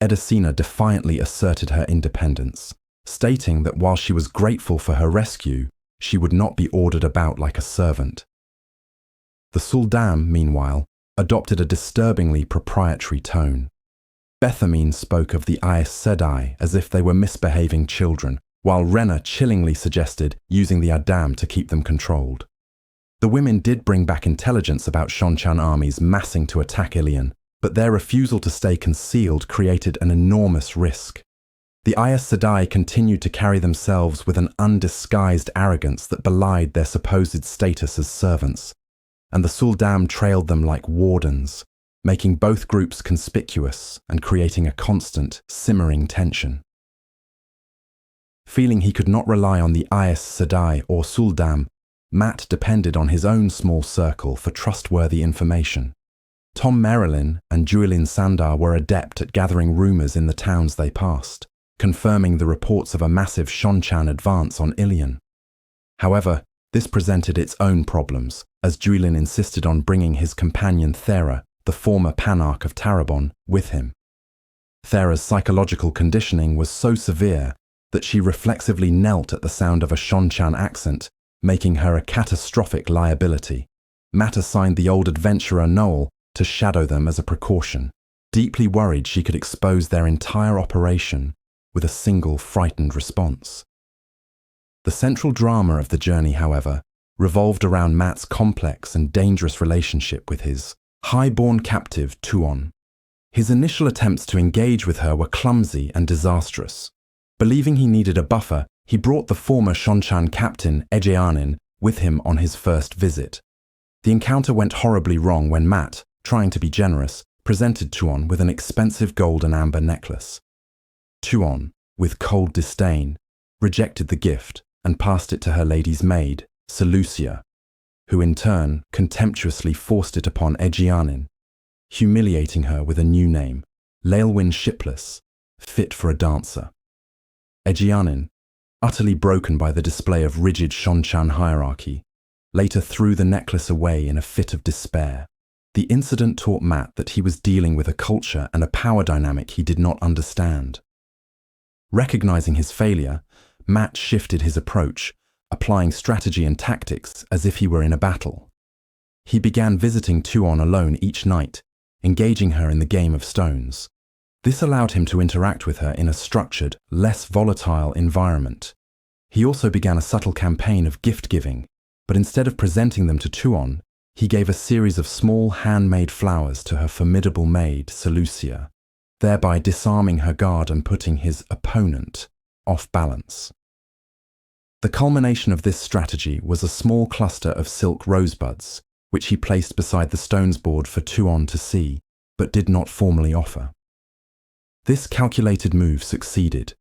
Edicina defiantly asserted her independence, stating that while she was grateful for her rescue, she would not be ordered about like a servant. The Suldam, meanwhile, adopted a disturbingly proprietary tone. Bethamin spoke of the Aes Sedai as if they were misbehaving children, while Rena chillingly suggested using the Adam to keep them controlled. The women did bring back intelligence about Shonchan armies massing to attack Ilion, but their refusal to stay concealed created an enormous risk. The Aes Sedai continued to carry themselves with an undisguised arrogance that belied their supposed status as servants, and the Suldam trailed them like wardens, making both groups conspicuous and creating a constant, simmering tension. Feeling he could not rely on the Aes Sedai or Suldam, Matt depended on his own small circle for trustworthy information. Tom Merrilin and Juilin Sandar were adept at gathering rumours in the towns they passed, confirming the reports of a massive Shonchan advance on Ilion. However, this presented its own problems, as Juilin insisted on bringing his companion Thera, the former Panarch of Tarabon, with him. Thera's psychological conditioning was so severe that she reflexively knelt at the sound of a Shonchan accent, making her a catastrophic liability. Matt assigned the old adventurer Noel to shadow them as a precaution, deeply worried she could expose their entire operation with a single frightened response. The central drama of the journey, however, revolved around Matt's complex and dangerous relationship with his high-born captive Tuon. His initial attempts to engage with her were clumsy and disastrous. Believing he needed a buffer, he brought the former Shonchan captain Egeanin with him on his first visit. The encounter went horribly wrong when Matt, trying to be generous, presented Tuon with an expensive gold and amber necklace. Tuon, with cold disdain, rejected the gift and passed it to her lady's maid, Seleucia, who in turn contemptuously forced it upon Egeanin, humiliating her with a new name, Leilwyn Shipless, fit for a dancer. Egeanin, utterly broken by the display of rigid Shonchan hierarchy, later threw the necklace away in a fit of despair. The incident taught Matt that he was dealing with a culture and a power dynamic he did not understand. Recognizing his failure, Matt shifted his approach, applying strategy and tactics as if he were in a battle. He began visiting Tuon alone each night, engaging her in the game of stones. This allowed him to interact with her in a structured, less volatile environment. He also began a subtle campaign of gift-giving, but instead of presenting them to Tuon, he gave a series of small handmade flowers to her formidable maid, Seleucia, thereby disarming her guard and putting his opponent off balance. The culmination of this strategy was a small cluster of silk rosebuds, which he placed beside the stones board for Tuon to see, but did not formally offer. This calculated move succeeded.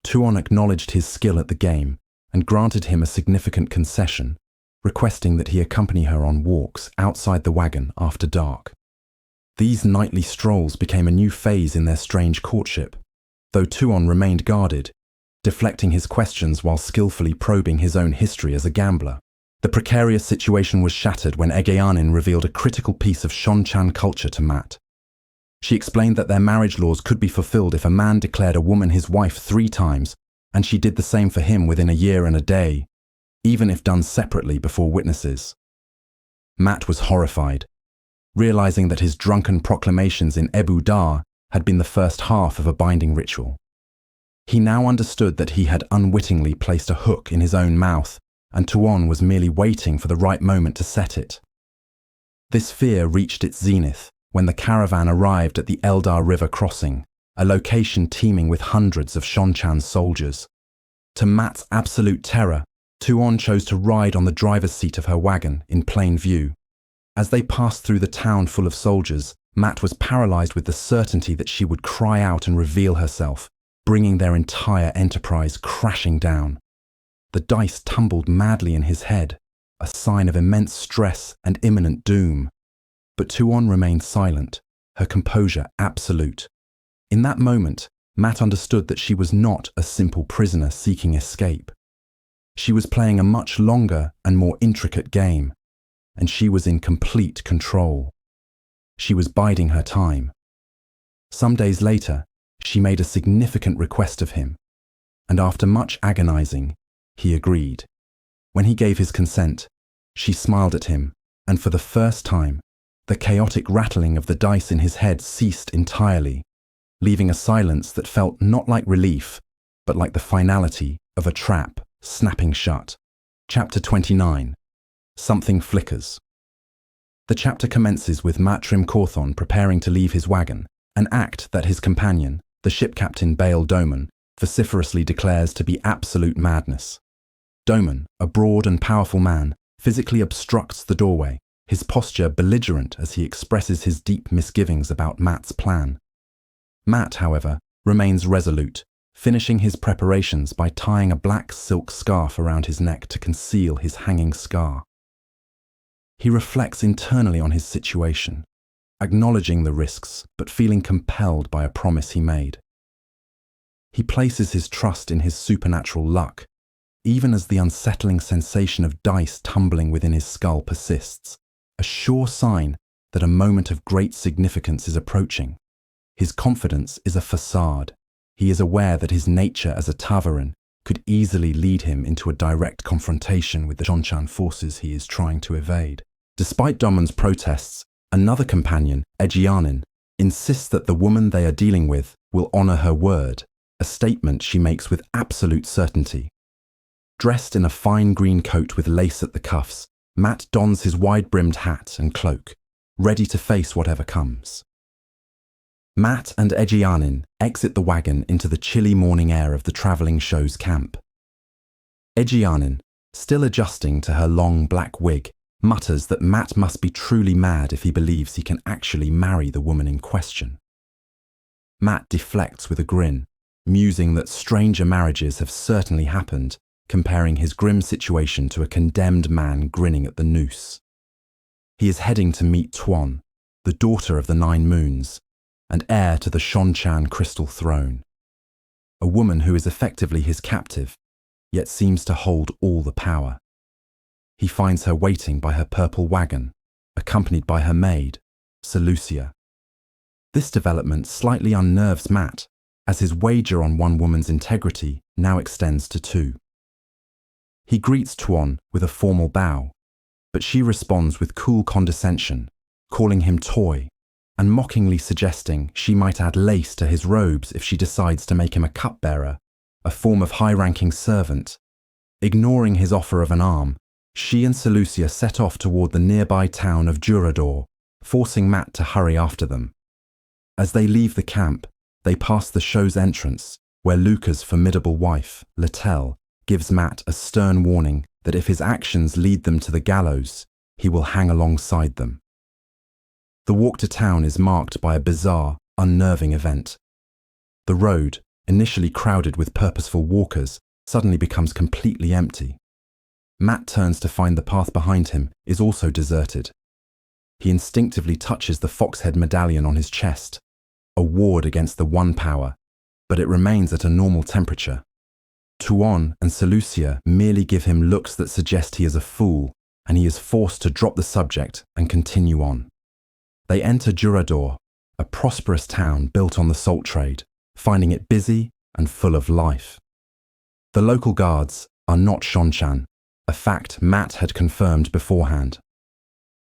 Tuon acknowledged his skill at the game and granted him a significant concession, requesting that he accompany her on walks outside the wagon after dark. These nightly strolls became a new phase in their strange courtship, though Tuon remained guarded, deflecting his questions while skillfully probing his own history as a gambler. The precarious situation was shattered when Egeanin revealed a critical piece of Shonchan culture to Matt. She explained that their marriage laws could be fulfilled if a man declared a woman his wife 3 times, and she did the same for him within a year and a day, even if done separately before witnesses. Matt was horrified, realizing that his drunken proclamations in Ebu Dar had been the first half of a binding ritual. He now understood that he had unwittingly placed a hook in his own mouth, and Tuon was merely waiting for the right moment to set it. This fear reached its zenith when the caravan arrived at the Eldar River crossing, a location teeming with hundreds of Shonchan soldiers. To Matt's absolute terror, Tuon chose to ride on the driver's seat of her wagon in plain view. As they passed through the town full of soldiers, Matt was paralyzed with the certainty that she would cry out and reveal herself, bringing their entire enterprise crashing down. The dice tumbled madly in his head, a sign of immense stress and imminent doom. But Tuon remained silent, her composure absolute. In that moment, Matt understood that she was not a simple prisoner seeking escape. She was playing a much longer and more intricate game, and she was in complete control. She was biding her time. Some days later, she made a significant request of him, and after much agonizing, he agreed. When he gave his consent, she smiled at him, and for the first time, the chaotic rattling of the dice in his head ceased entirely, leaving a silence that felt not like relief, but like the finality of a trap snapping shut. Chapter 29. Something flickers. The chapter commences with Matrim Cawthon preparing to leave his wagon, an act that his companion, the ship captain Bael Doman, vociferously declares to be absolute madness. Doman, a broad and powerful man, physically obstructs the doorway, his posture belligerent as he expresses his deep misgivings about Matt's plan. Matt, however, remains resolute, finishing his preparations by tying a black silk scarf around his neck to conceal his hanging scar. He reflects internally on his situation, acknowledging the risks but feeling compelled by a promise he made. He places his trust in his supernatural luck, even as the unsettling sensation of dice tumbling within his skull persists, a sure sign that a moment of great significance is approaching. His confidence is a facade. He is aware that his nature as a Tavaran could easily lead him into a direct confrontation with the Shonchan forces he is trying to evade. Despite Doman's protests, another companion, Egianin, insists that the woman they are dealing with will honor her word, a statement she makes with absolute certainty. Dressed in a fine green coat with lace at the cuffs, Matt dons his wide-brimmed hat and cloak, ready to face whatever comes. Matt and Egianin exit the wagon into the chilly morning air of the travelling show's camp. Egianin, still adjusting to her long black wig, mutters that Matt must be truly mad if he believes he can actually marry the woman in question. Matt deflects with a grin, musing that stranger marriages have certainly happened, comparing his grim situation to a condemned man grinning at the noose. He is heading to meet Tuon, the daughter of the Nine Moons, and heir to the Shonchan crystal throne. A woman who is effectively his captive, yet seems to hold all the power. He finds her waiting by her purple wagon, accompanied by her maid, Seleucia. This development slightly unnerves Matt, as his wager on one woman's integrity now extends to two. He greets Tuon with a formal bow, but she responds with cool condescension, calling him toy, and mockingly suggesting she might add lace to his robes if she decides to make him a cupbearer, a form of high-ranking servant. Ignoring his offer of an arm, she and Seleucia set off toward the nearby town of Durador, forcing Matt to hurry after them. As they leave the camp, they pass the show's entrance, where Luca's formidable wife, Littell, gives Matt a stern warning that if his actions lead them to the gallows, he will hang alongside them. The walk to town is marked by a bizarre, unnerving event. The road, initially crowded with purposeful walkers, suddenly becomes completely empty. Matt turns to find the path behind him is also deserted. He instinctively touches the foxhead medallion on his chest, a ward against the One Power, but it remains at a normal temperature. Tuon and Seleucia merely give him looks that suggest he is a fool, and he is forced to drop the subject and continue on. They enter Durador, a prosperous town built on the salt trade, finding it busy and full of life. The local guards are not Shonchan, a fact Matt had confirmed beforehand.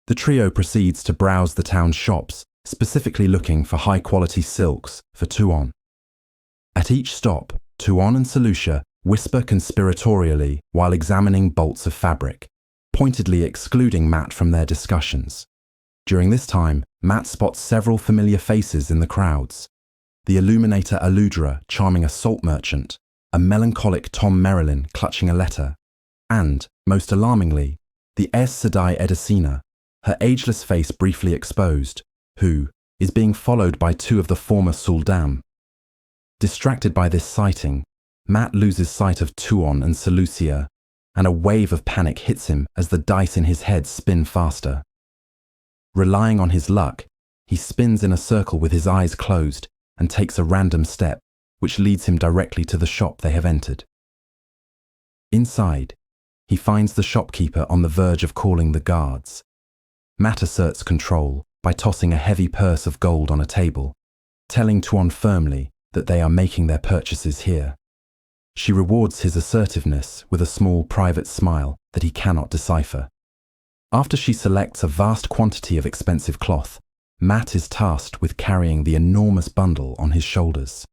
The trio proceeds to browse the town's shops, specifically looking for high-quality silks for Tuon. At each stop, Tuon and Seleucia whisper conspiratorially while examining bolts of fabric, pointedly excluding Matt from their discussions. During this time, Matt spots several familiar faces in the crowds. The illuminator Aludra charming a salt merchant, a melancholic Tom Merrilin clutching a letter, and, most alarmingly, the Aes Sedai Edicina, her ageless face briefly exposed, who is being followed by two of the former Suldam. Distracted by this sighting, Matt loses sight of Tuon and Seleucia, and a wave of panic hits him as the dice in his head spin faster. Relying on his luck, he spins in a circle with his eyes closed and takes a random step, which leads him directly to the shop they have entered. Inside, he finds the shopkeeper on the verge of calling the guards. Matt asserts control by tossing a heavy purse of gold on a table, telling Tuon firmly that they are making their purchases here. She rewards his assertiveness with a small private smile that he cannot decipher. After she selects a vast quantity of expensive cloth, Matt is tasked with carrying the enormous bundle on his shoulders.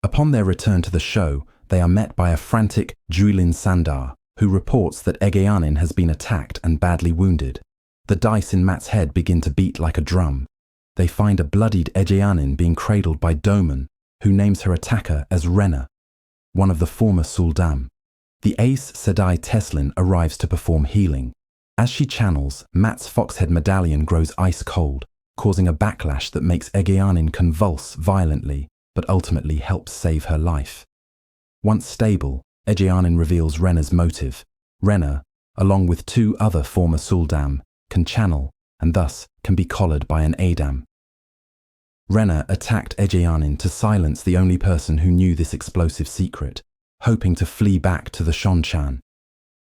Upon their return to the show, they are met by a frantic Juilin Sandar, who reports that Egeanin has been attacked and badly wounded. The dice in Matt's head begin to beat like a drum. They find a bloodied Egeanin being cradled by Doman, who names her attacker as Renna, one of the former Suldam. The Aes Sedai Teslin arrives to perform healing. As she channels, Matt's foxhead medallion grows ice cold, causing a backlash that makes Egeanin convulse violently, but ultimately helps save her life. Once stable, Egeanin reveals Renna's motive. Renna, along with two other former Suldam, can channel and thus can be collared by an Adam. Renna attacked Egeanin to silence the only person who knew this explosive secret, hoping to flee back to the Shonchan.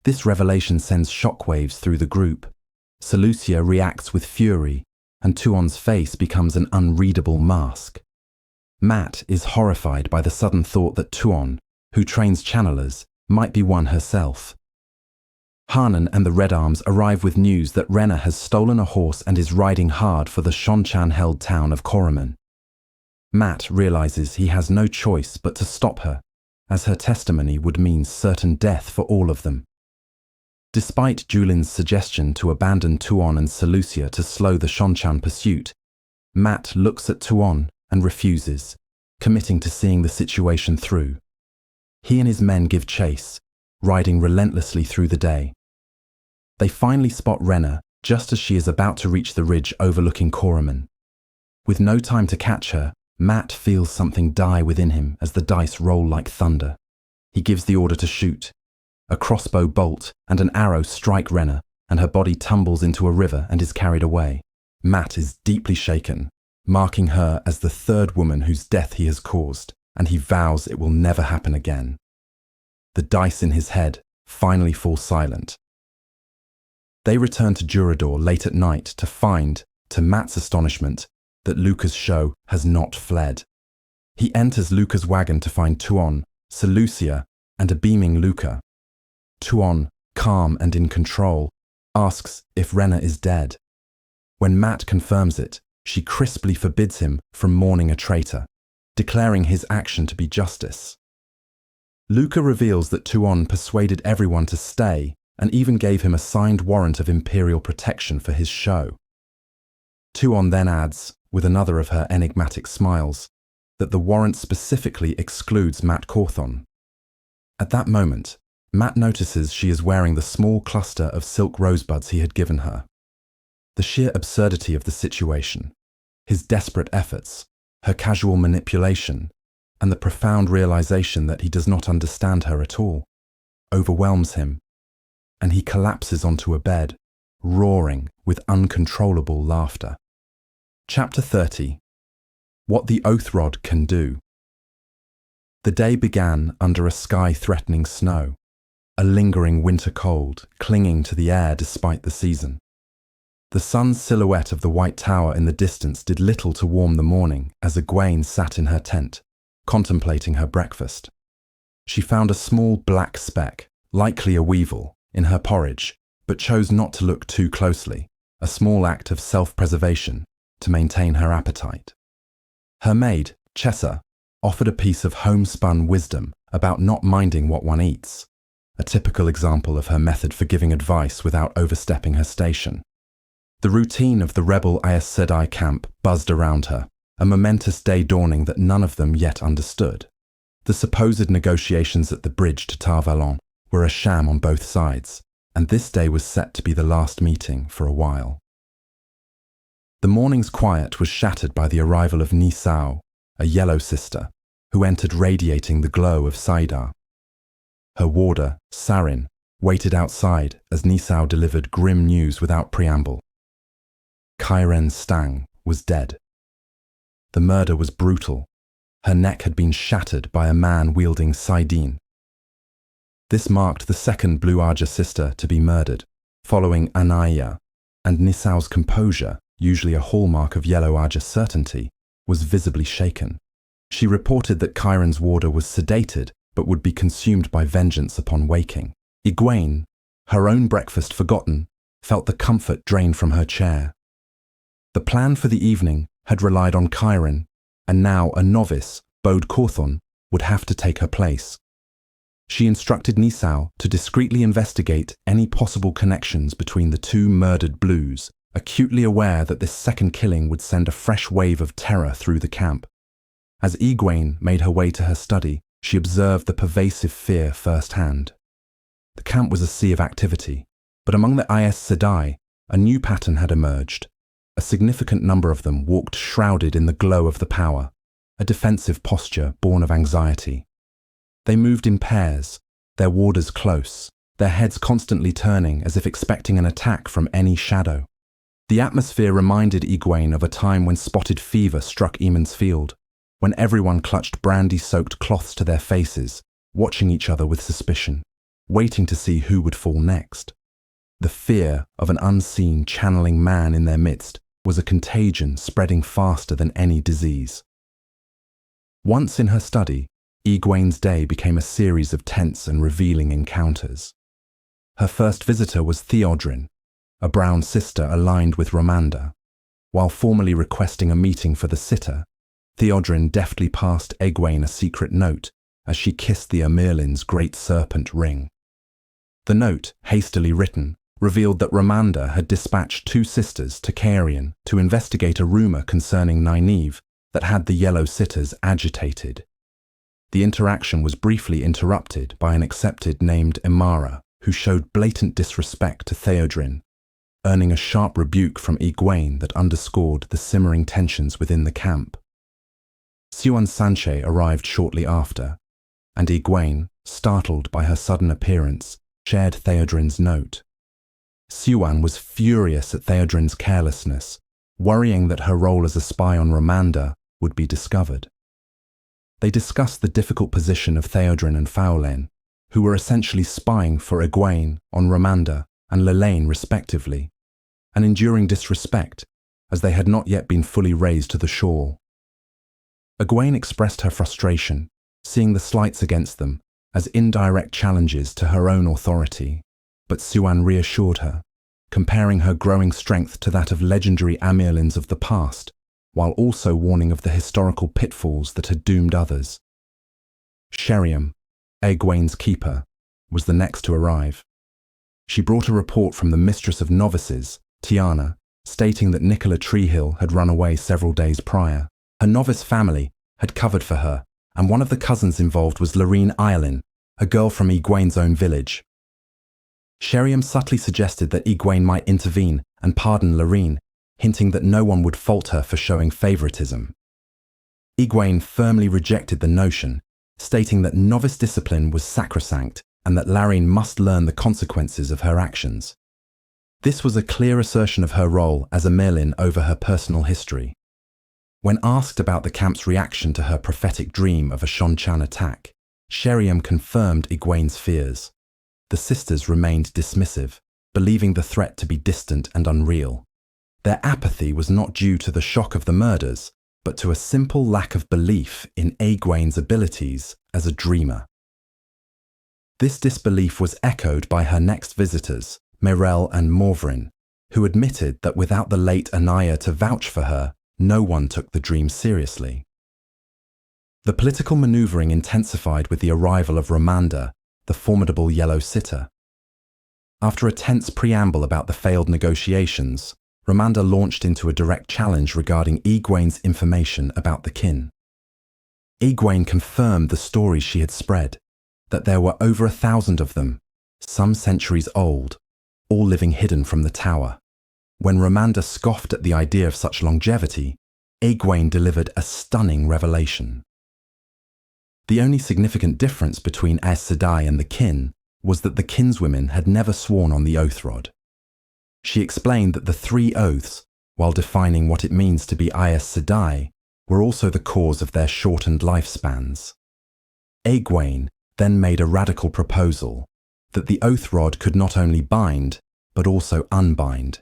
This revelation sends shockwaves through the group. Seleucia reacts with fury, and Tuon's face becomes an unreadable mask. Matt is horrified by the sudden thought that Tuon, who trains channelers, might be one herself. Hanan and the Red Arms arrive with news that Renna has stolen a horse and is riding hard for the Shonchan-held town of Korriman. Matt realizes he has no choice but to stop her, as her testimony would mean certain death for all of them. Despite Julin's suggestion to abandon Tuon and Seleucia to slow the Shonchan pursuit, Matt looks at Tuon and refuses, committing to seeing the situation through. He and his men give chase, riding relentlessly through the day. They finally spot Renna just as she is about to reach the ridge overlooking Korriman. With no time to catch her, Matt feels something die within him as the dice roll like thunder. He gives the order to shoot. A crossbow bolt and an arrow strike Renna, and her body tumbles into a river and is carried away. Matt is deeply shaken, marking her as the third woman whose death he has caused, and he vows it will never happen again. The dice in his head finally fall silent. They return to Durador late at night to find, to Matt's astonishment, that Luca's show has not fled. He enters Luca's wagon to find Tuon, Seleucia, and a beaming Luca. Tuon, calm and in control, asks if Renna is dead. When Matt confirms it, she crisply forbids him from mourning a traitor, declaring his action to be justice. Luca reveals that Tuon persuaded everyone to stay and even gave him a signed warrant of imperial protection for his show. Tuon then adds, with another of her enigmatic smiles, that the warrant specifically excludes Matt Cawthon. At that moment, Matt notices she is wearing the small cluster of silk rosebuds he had given her. The sheer absurdity of the situation, his desperate efforts, her casual manipulation, and the profound realization that he does not understand her at all, overwhelms him, and he collapses onto a bed, roaring with uncontrollable laughter. Chapter 30. What the Oath Rod Can Do. The day began under a sky-threatening snow, a lingering winter cold clinging to the air despite the season. The sun's silhouette of the white tower in the distance did little to warm the morning as Egwene sat in her tent, contemplating her breakfast. She found a small black speck, likely a weevil, in her porridge, but chose not to look too closely, a small act of self-preservation to maintain her appetite. Her maid, Chessa, offered a piece of homespun wisdom about not minding what one eats, a typical example of her method for giving advice without overstepping her station. The routine of the rebel Aes Sedai camp buzzed around her, a momentous day dawning that none of them yet understood. The supposed negotiations at the bridge to Tar-Valon were a sham on both sides, and this day was set to be the last meeting for a while. The morning's quiet was shattered by the arrival of Nisao, a yellow sister, who entered radiating the glow of Saidar. Her warder, Sarin, waited outside as Nisao delivered grim news without preamble. Kairen Stang was dead. The murder was brutal. Her neck had been shattered by a man wielding Saidin. This marked the second Blue Aja sister to be murdered, following Anaya, and Nisao's composure, usually a hallmark of Yellow Aja certainty, was visibly shaken. She reported that Kairen's warder was sedated but would be consumed by vengeance upon waking. Egwene, her own breakfast forgotten, felt the comfort drained from her chair. The plan for the evening had relied on Kairen, and now a novice, Bode Cawthon, would have to take her place. She instructed Nisao to discreetly investigate any possible connections between the two murdered Blues, acutely aware that this second killing would send a fresh wave of terror through the camp. As Egwene made her way to her study, she observed the pervasive fear firsthand. The camp was a sea of activity, but among the Aes Sedai, a new pattern had emerged. A significant number of them walked shrouded in the glow of the power, a defensive posture born of anxiety. They moved in pairs, their warders close, their heads constantly turning as if expecting an attack from any shadow. The atmosphere reminded Egwene of a time when spotted fever struck Eamon's Field, when everyone clutched brandy-soaked cloths to their faces, watching each other with suspicion, waiting to see who would fall next. The fear of an unseen, channeling man in their midst was a contagion spreading faster than any disease. Once in her study, Egwene's day became a series of tense and revealing encounters. Her first visitor was Theodrin, a brown sister aligned with Romanda. While formally requesting a meeting for the sitter, Theodrin deftly passed Egwene a secret note as she kissed the Amirlin's great serpent ring. The note, hastily written, revealed that Romanda had dispatched two sisters to Cairhien to investigate a rumor concerning Nynaeve that had the yellow sitters agitated. The interaction was briefly interrupted by an accepted named Emara, who showed blatant disrespect to Theodrin, earning a sharp rebuke from Egwene that underscored the simmering tensions within the camp. Siuan Sanche arrived shortly after, and Egwene, startled by her sudden appearance, shared Theodrin's note. Siuan was furious at Theodrin's carelessness, worrying that her role as a spy on Romanda would be discovered. They discussed the difficult position of Theodrin and Faolain, who were essentially spying for Egwene on Romanda and Lelaine respectively, an enduring disrespect, as they had not yet been fully raised to the shore. Egwene expressed her frustration, seeing the slights against them as indirect challenges to her own authority, but Siuan reassured her, comparing her growing strength to that of legendary Amirlins of the past, while also warning of the historical pitfalls that had doomed others. Sheriam, Egwene's keeper, was the next to arrive. She brought a report from the mistress of novices, Tiana, stating that Nicola Treehill had run away several days prior. Her novice family had covered for her, and one of the cousins involved was Lorene Iolin, a girl from Egwene's own village. Sheriam subtly suggested that Egwene might intervene and pardon Lorene, hinting that no one would fault her for showing favoritism. Egwene firmly rejected the notion, stating that novice discipline was sacrosanct and that Larine must learn the consequences of her actions. This was a clear assertion of her role as a Merlin over her personal history. When asked about the camp's reaction to her prophetic dream of a Shonchan attack, Sheriam confirmed Egwene's fears. The sisters remained dismissive, believing the threat to be distant and unreal. Their apathy was not due to the shock of the murders, but to a simple lack of belief in Egwene's abilities as a dreamer. This disbelief was echoed by her next visitors, Mirel and Morvrin, who admitted that without the late Anaya to vouch for her, no one took the dream seriously. The political maneuvering intensified with the arrival of Romanda, the formidable yellow sitter. After a tense preamble about the failed negotiations, Romanda launched into a direct challenge regarding Egwene's information about the kin. Egwene confirmed the stories she had spread, that there were over 1,000 of them, some centuries old, all living hidden from the tower. When Ramanda scoffed at the idea of such longevity, Egwene delivered a stunning revelation. The only significant difference between Aes Sedai and the kin was that the kinswomen had never sworn on the oath rod. She explained that the 3 oaths, while defining what it means to be Aes Sedai, were also the cause of their shortened lifespans. Egwene then made a radical proposal that the oath rod could not only bind, but also unbind.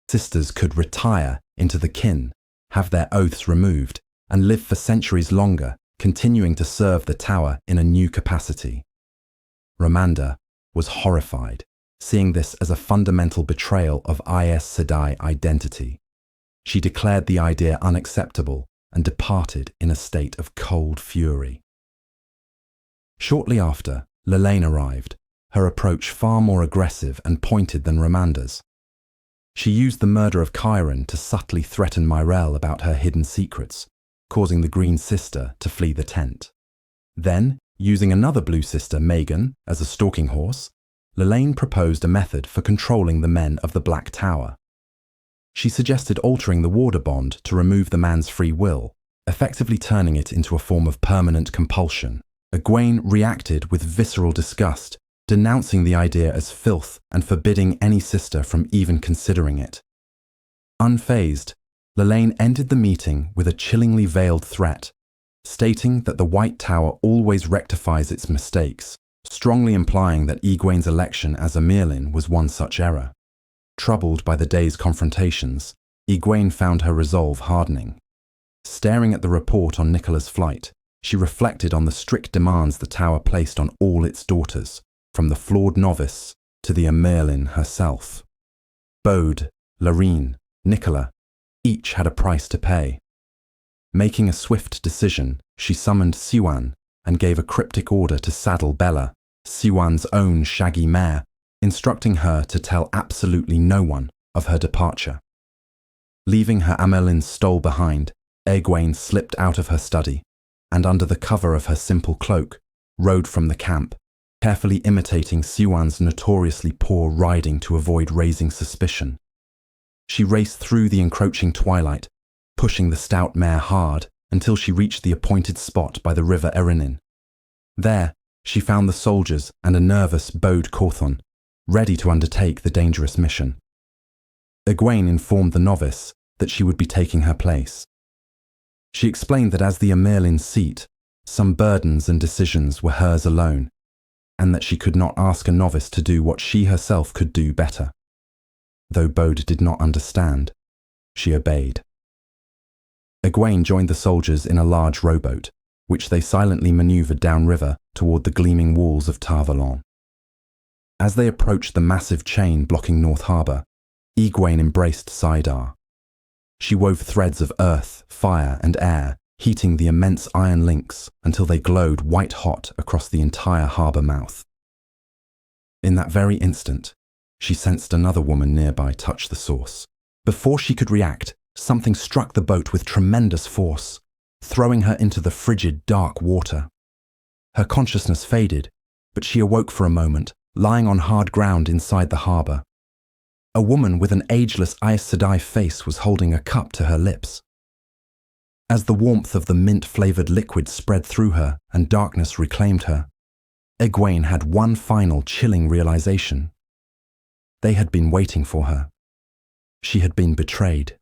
Sisters could retire into the kin, have their oaths removed, and live for centuries longer, continuing to serve the tower in a new capacity. Ramanda was horrified, seeing this as a fundamental betrayal of Aes Sedai identity. She declared the idea unacceptable and departed in a state of cold fury. Shortly after, Lelaine arrived, her approach far more aggressive and pointed than Ramanda's. She used the murder of Chiron to subtly threaten Myrelle about her hidden secrets, causing the Green Sister to flee the tent. Then, using another Blue Sister, Megan, as a stalking horse, Lelaine proposed a method for controlling the men of the Black Tower. She suggested altering the warder bond to remove the man's free will, effectively turning it into a form of permanent compulsion. Egwene reacted with visceral disgust, denouncing the idea as filth and forbidding any sister from even considering it. Unfazed, Lelaine ended the meeting with a chillingly veiled threat, stating that the White Tower always rectifies its mistakes, strongly implying that Egwene's election as a Merlin was one such error. Troubled by the day's confrontations, Egwene found her resolve hardening. Staring at the report on Nicola's flight, she reflected on the strict demands the tower placed on all its daughters, from the flawed novice to the Merlin herself. Bode, Larine, Nicola, each had a price to pay. Making a swift decision, she summoned Siwan and gave a cryptic order to saddle Bella, Siwan's own shaggy mare, instructing her to tell absolutely no one of her departure. Leaving her Amelin stole behind, Egwene slipped out of her study, and under the cover of her simple cloak, rode from the camp, carefully imitating Siwan's notoriously poor riding to avoid raising suspicion. She raced through the encroaching twilight, pushing the stout mare hard until she reached the appointed spot by the river Erinin. There, she found the soldiers and a nervous Bode Cawthon, ready to undertake the dangerous mission. Egwene informed the novice that she would be taking her place. She explained that as the Merlin's seat, some burdens and decisions were hers alone, and that she could not ask a novice to do what she herself could do better. Though Bode did not understand, she obeyed. Egwene joined the soldiers in a large rowboat, which they silently maneuvered downriver toward the gleaming walls of Tarvalon. As they approached the massive chain blocking North Harbour, Egwene embraced Saidar. She wove threads of earth, fire, and air, heating the immense iron links until they glowed white-hot across the entire harbour mouth. In that very instant, she sensed another woman nearby touch the source. Before she could react, something struck the boat with tremendous force, throwing her into the frigid, dark water. Her consciousness faded, but she awoke for a moment, lying on hard ground inside the harbour. A woman with an ageless Aes Sedai face was holding a cup to her lips. As the warmth of the mint-flavoured liquid spread through her and darkness reclaimed her, Egwene had one final chilling realisation. They had been waiting for her. She had been betrayed.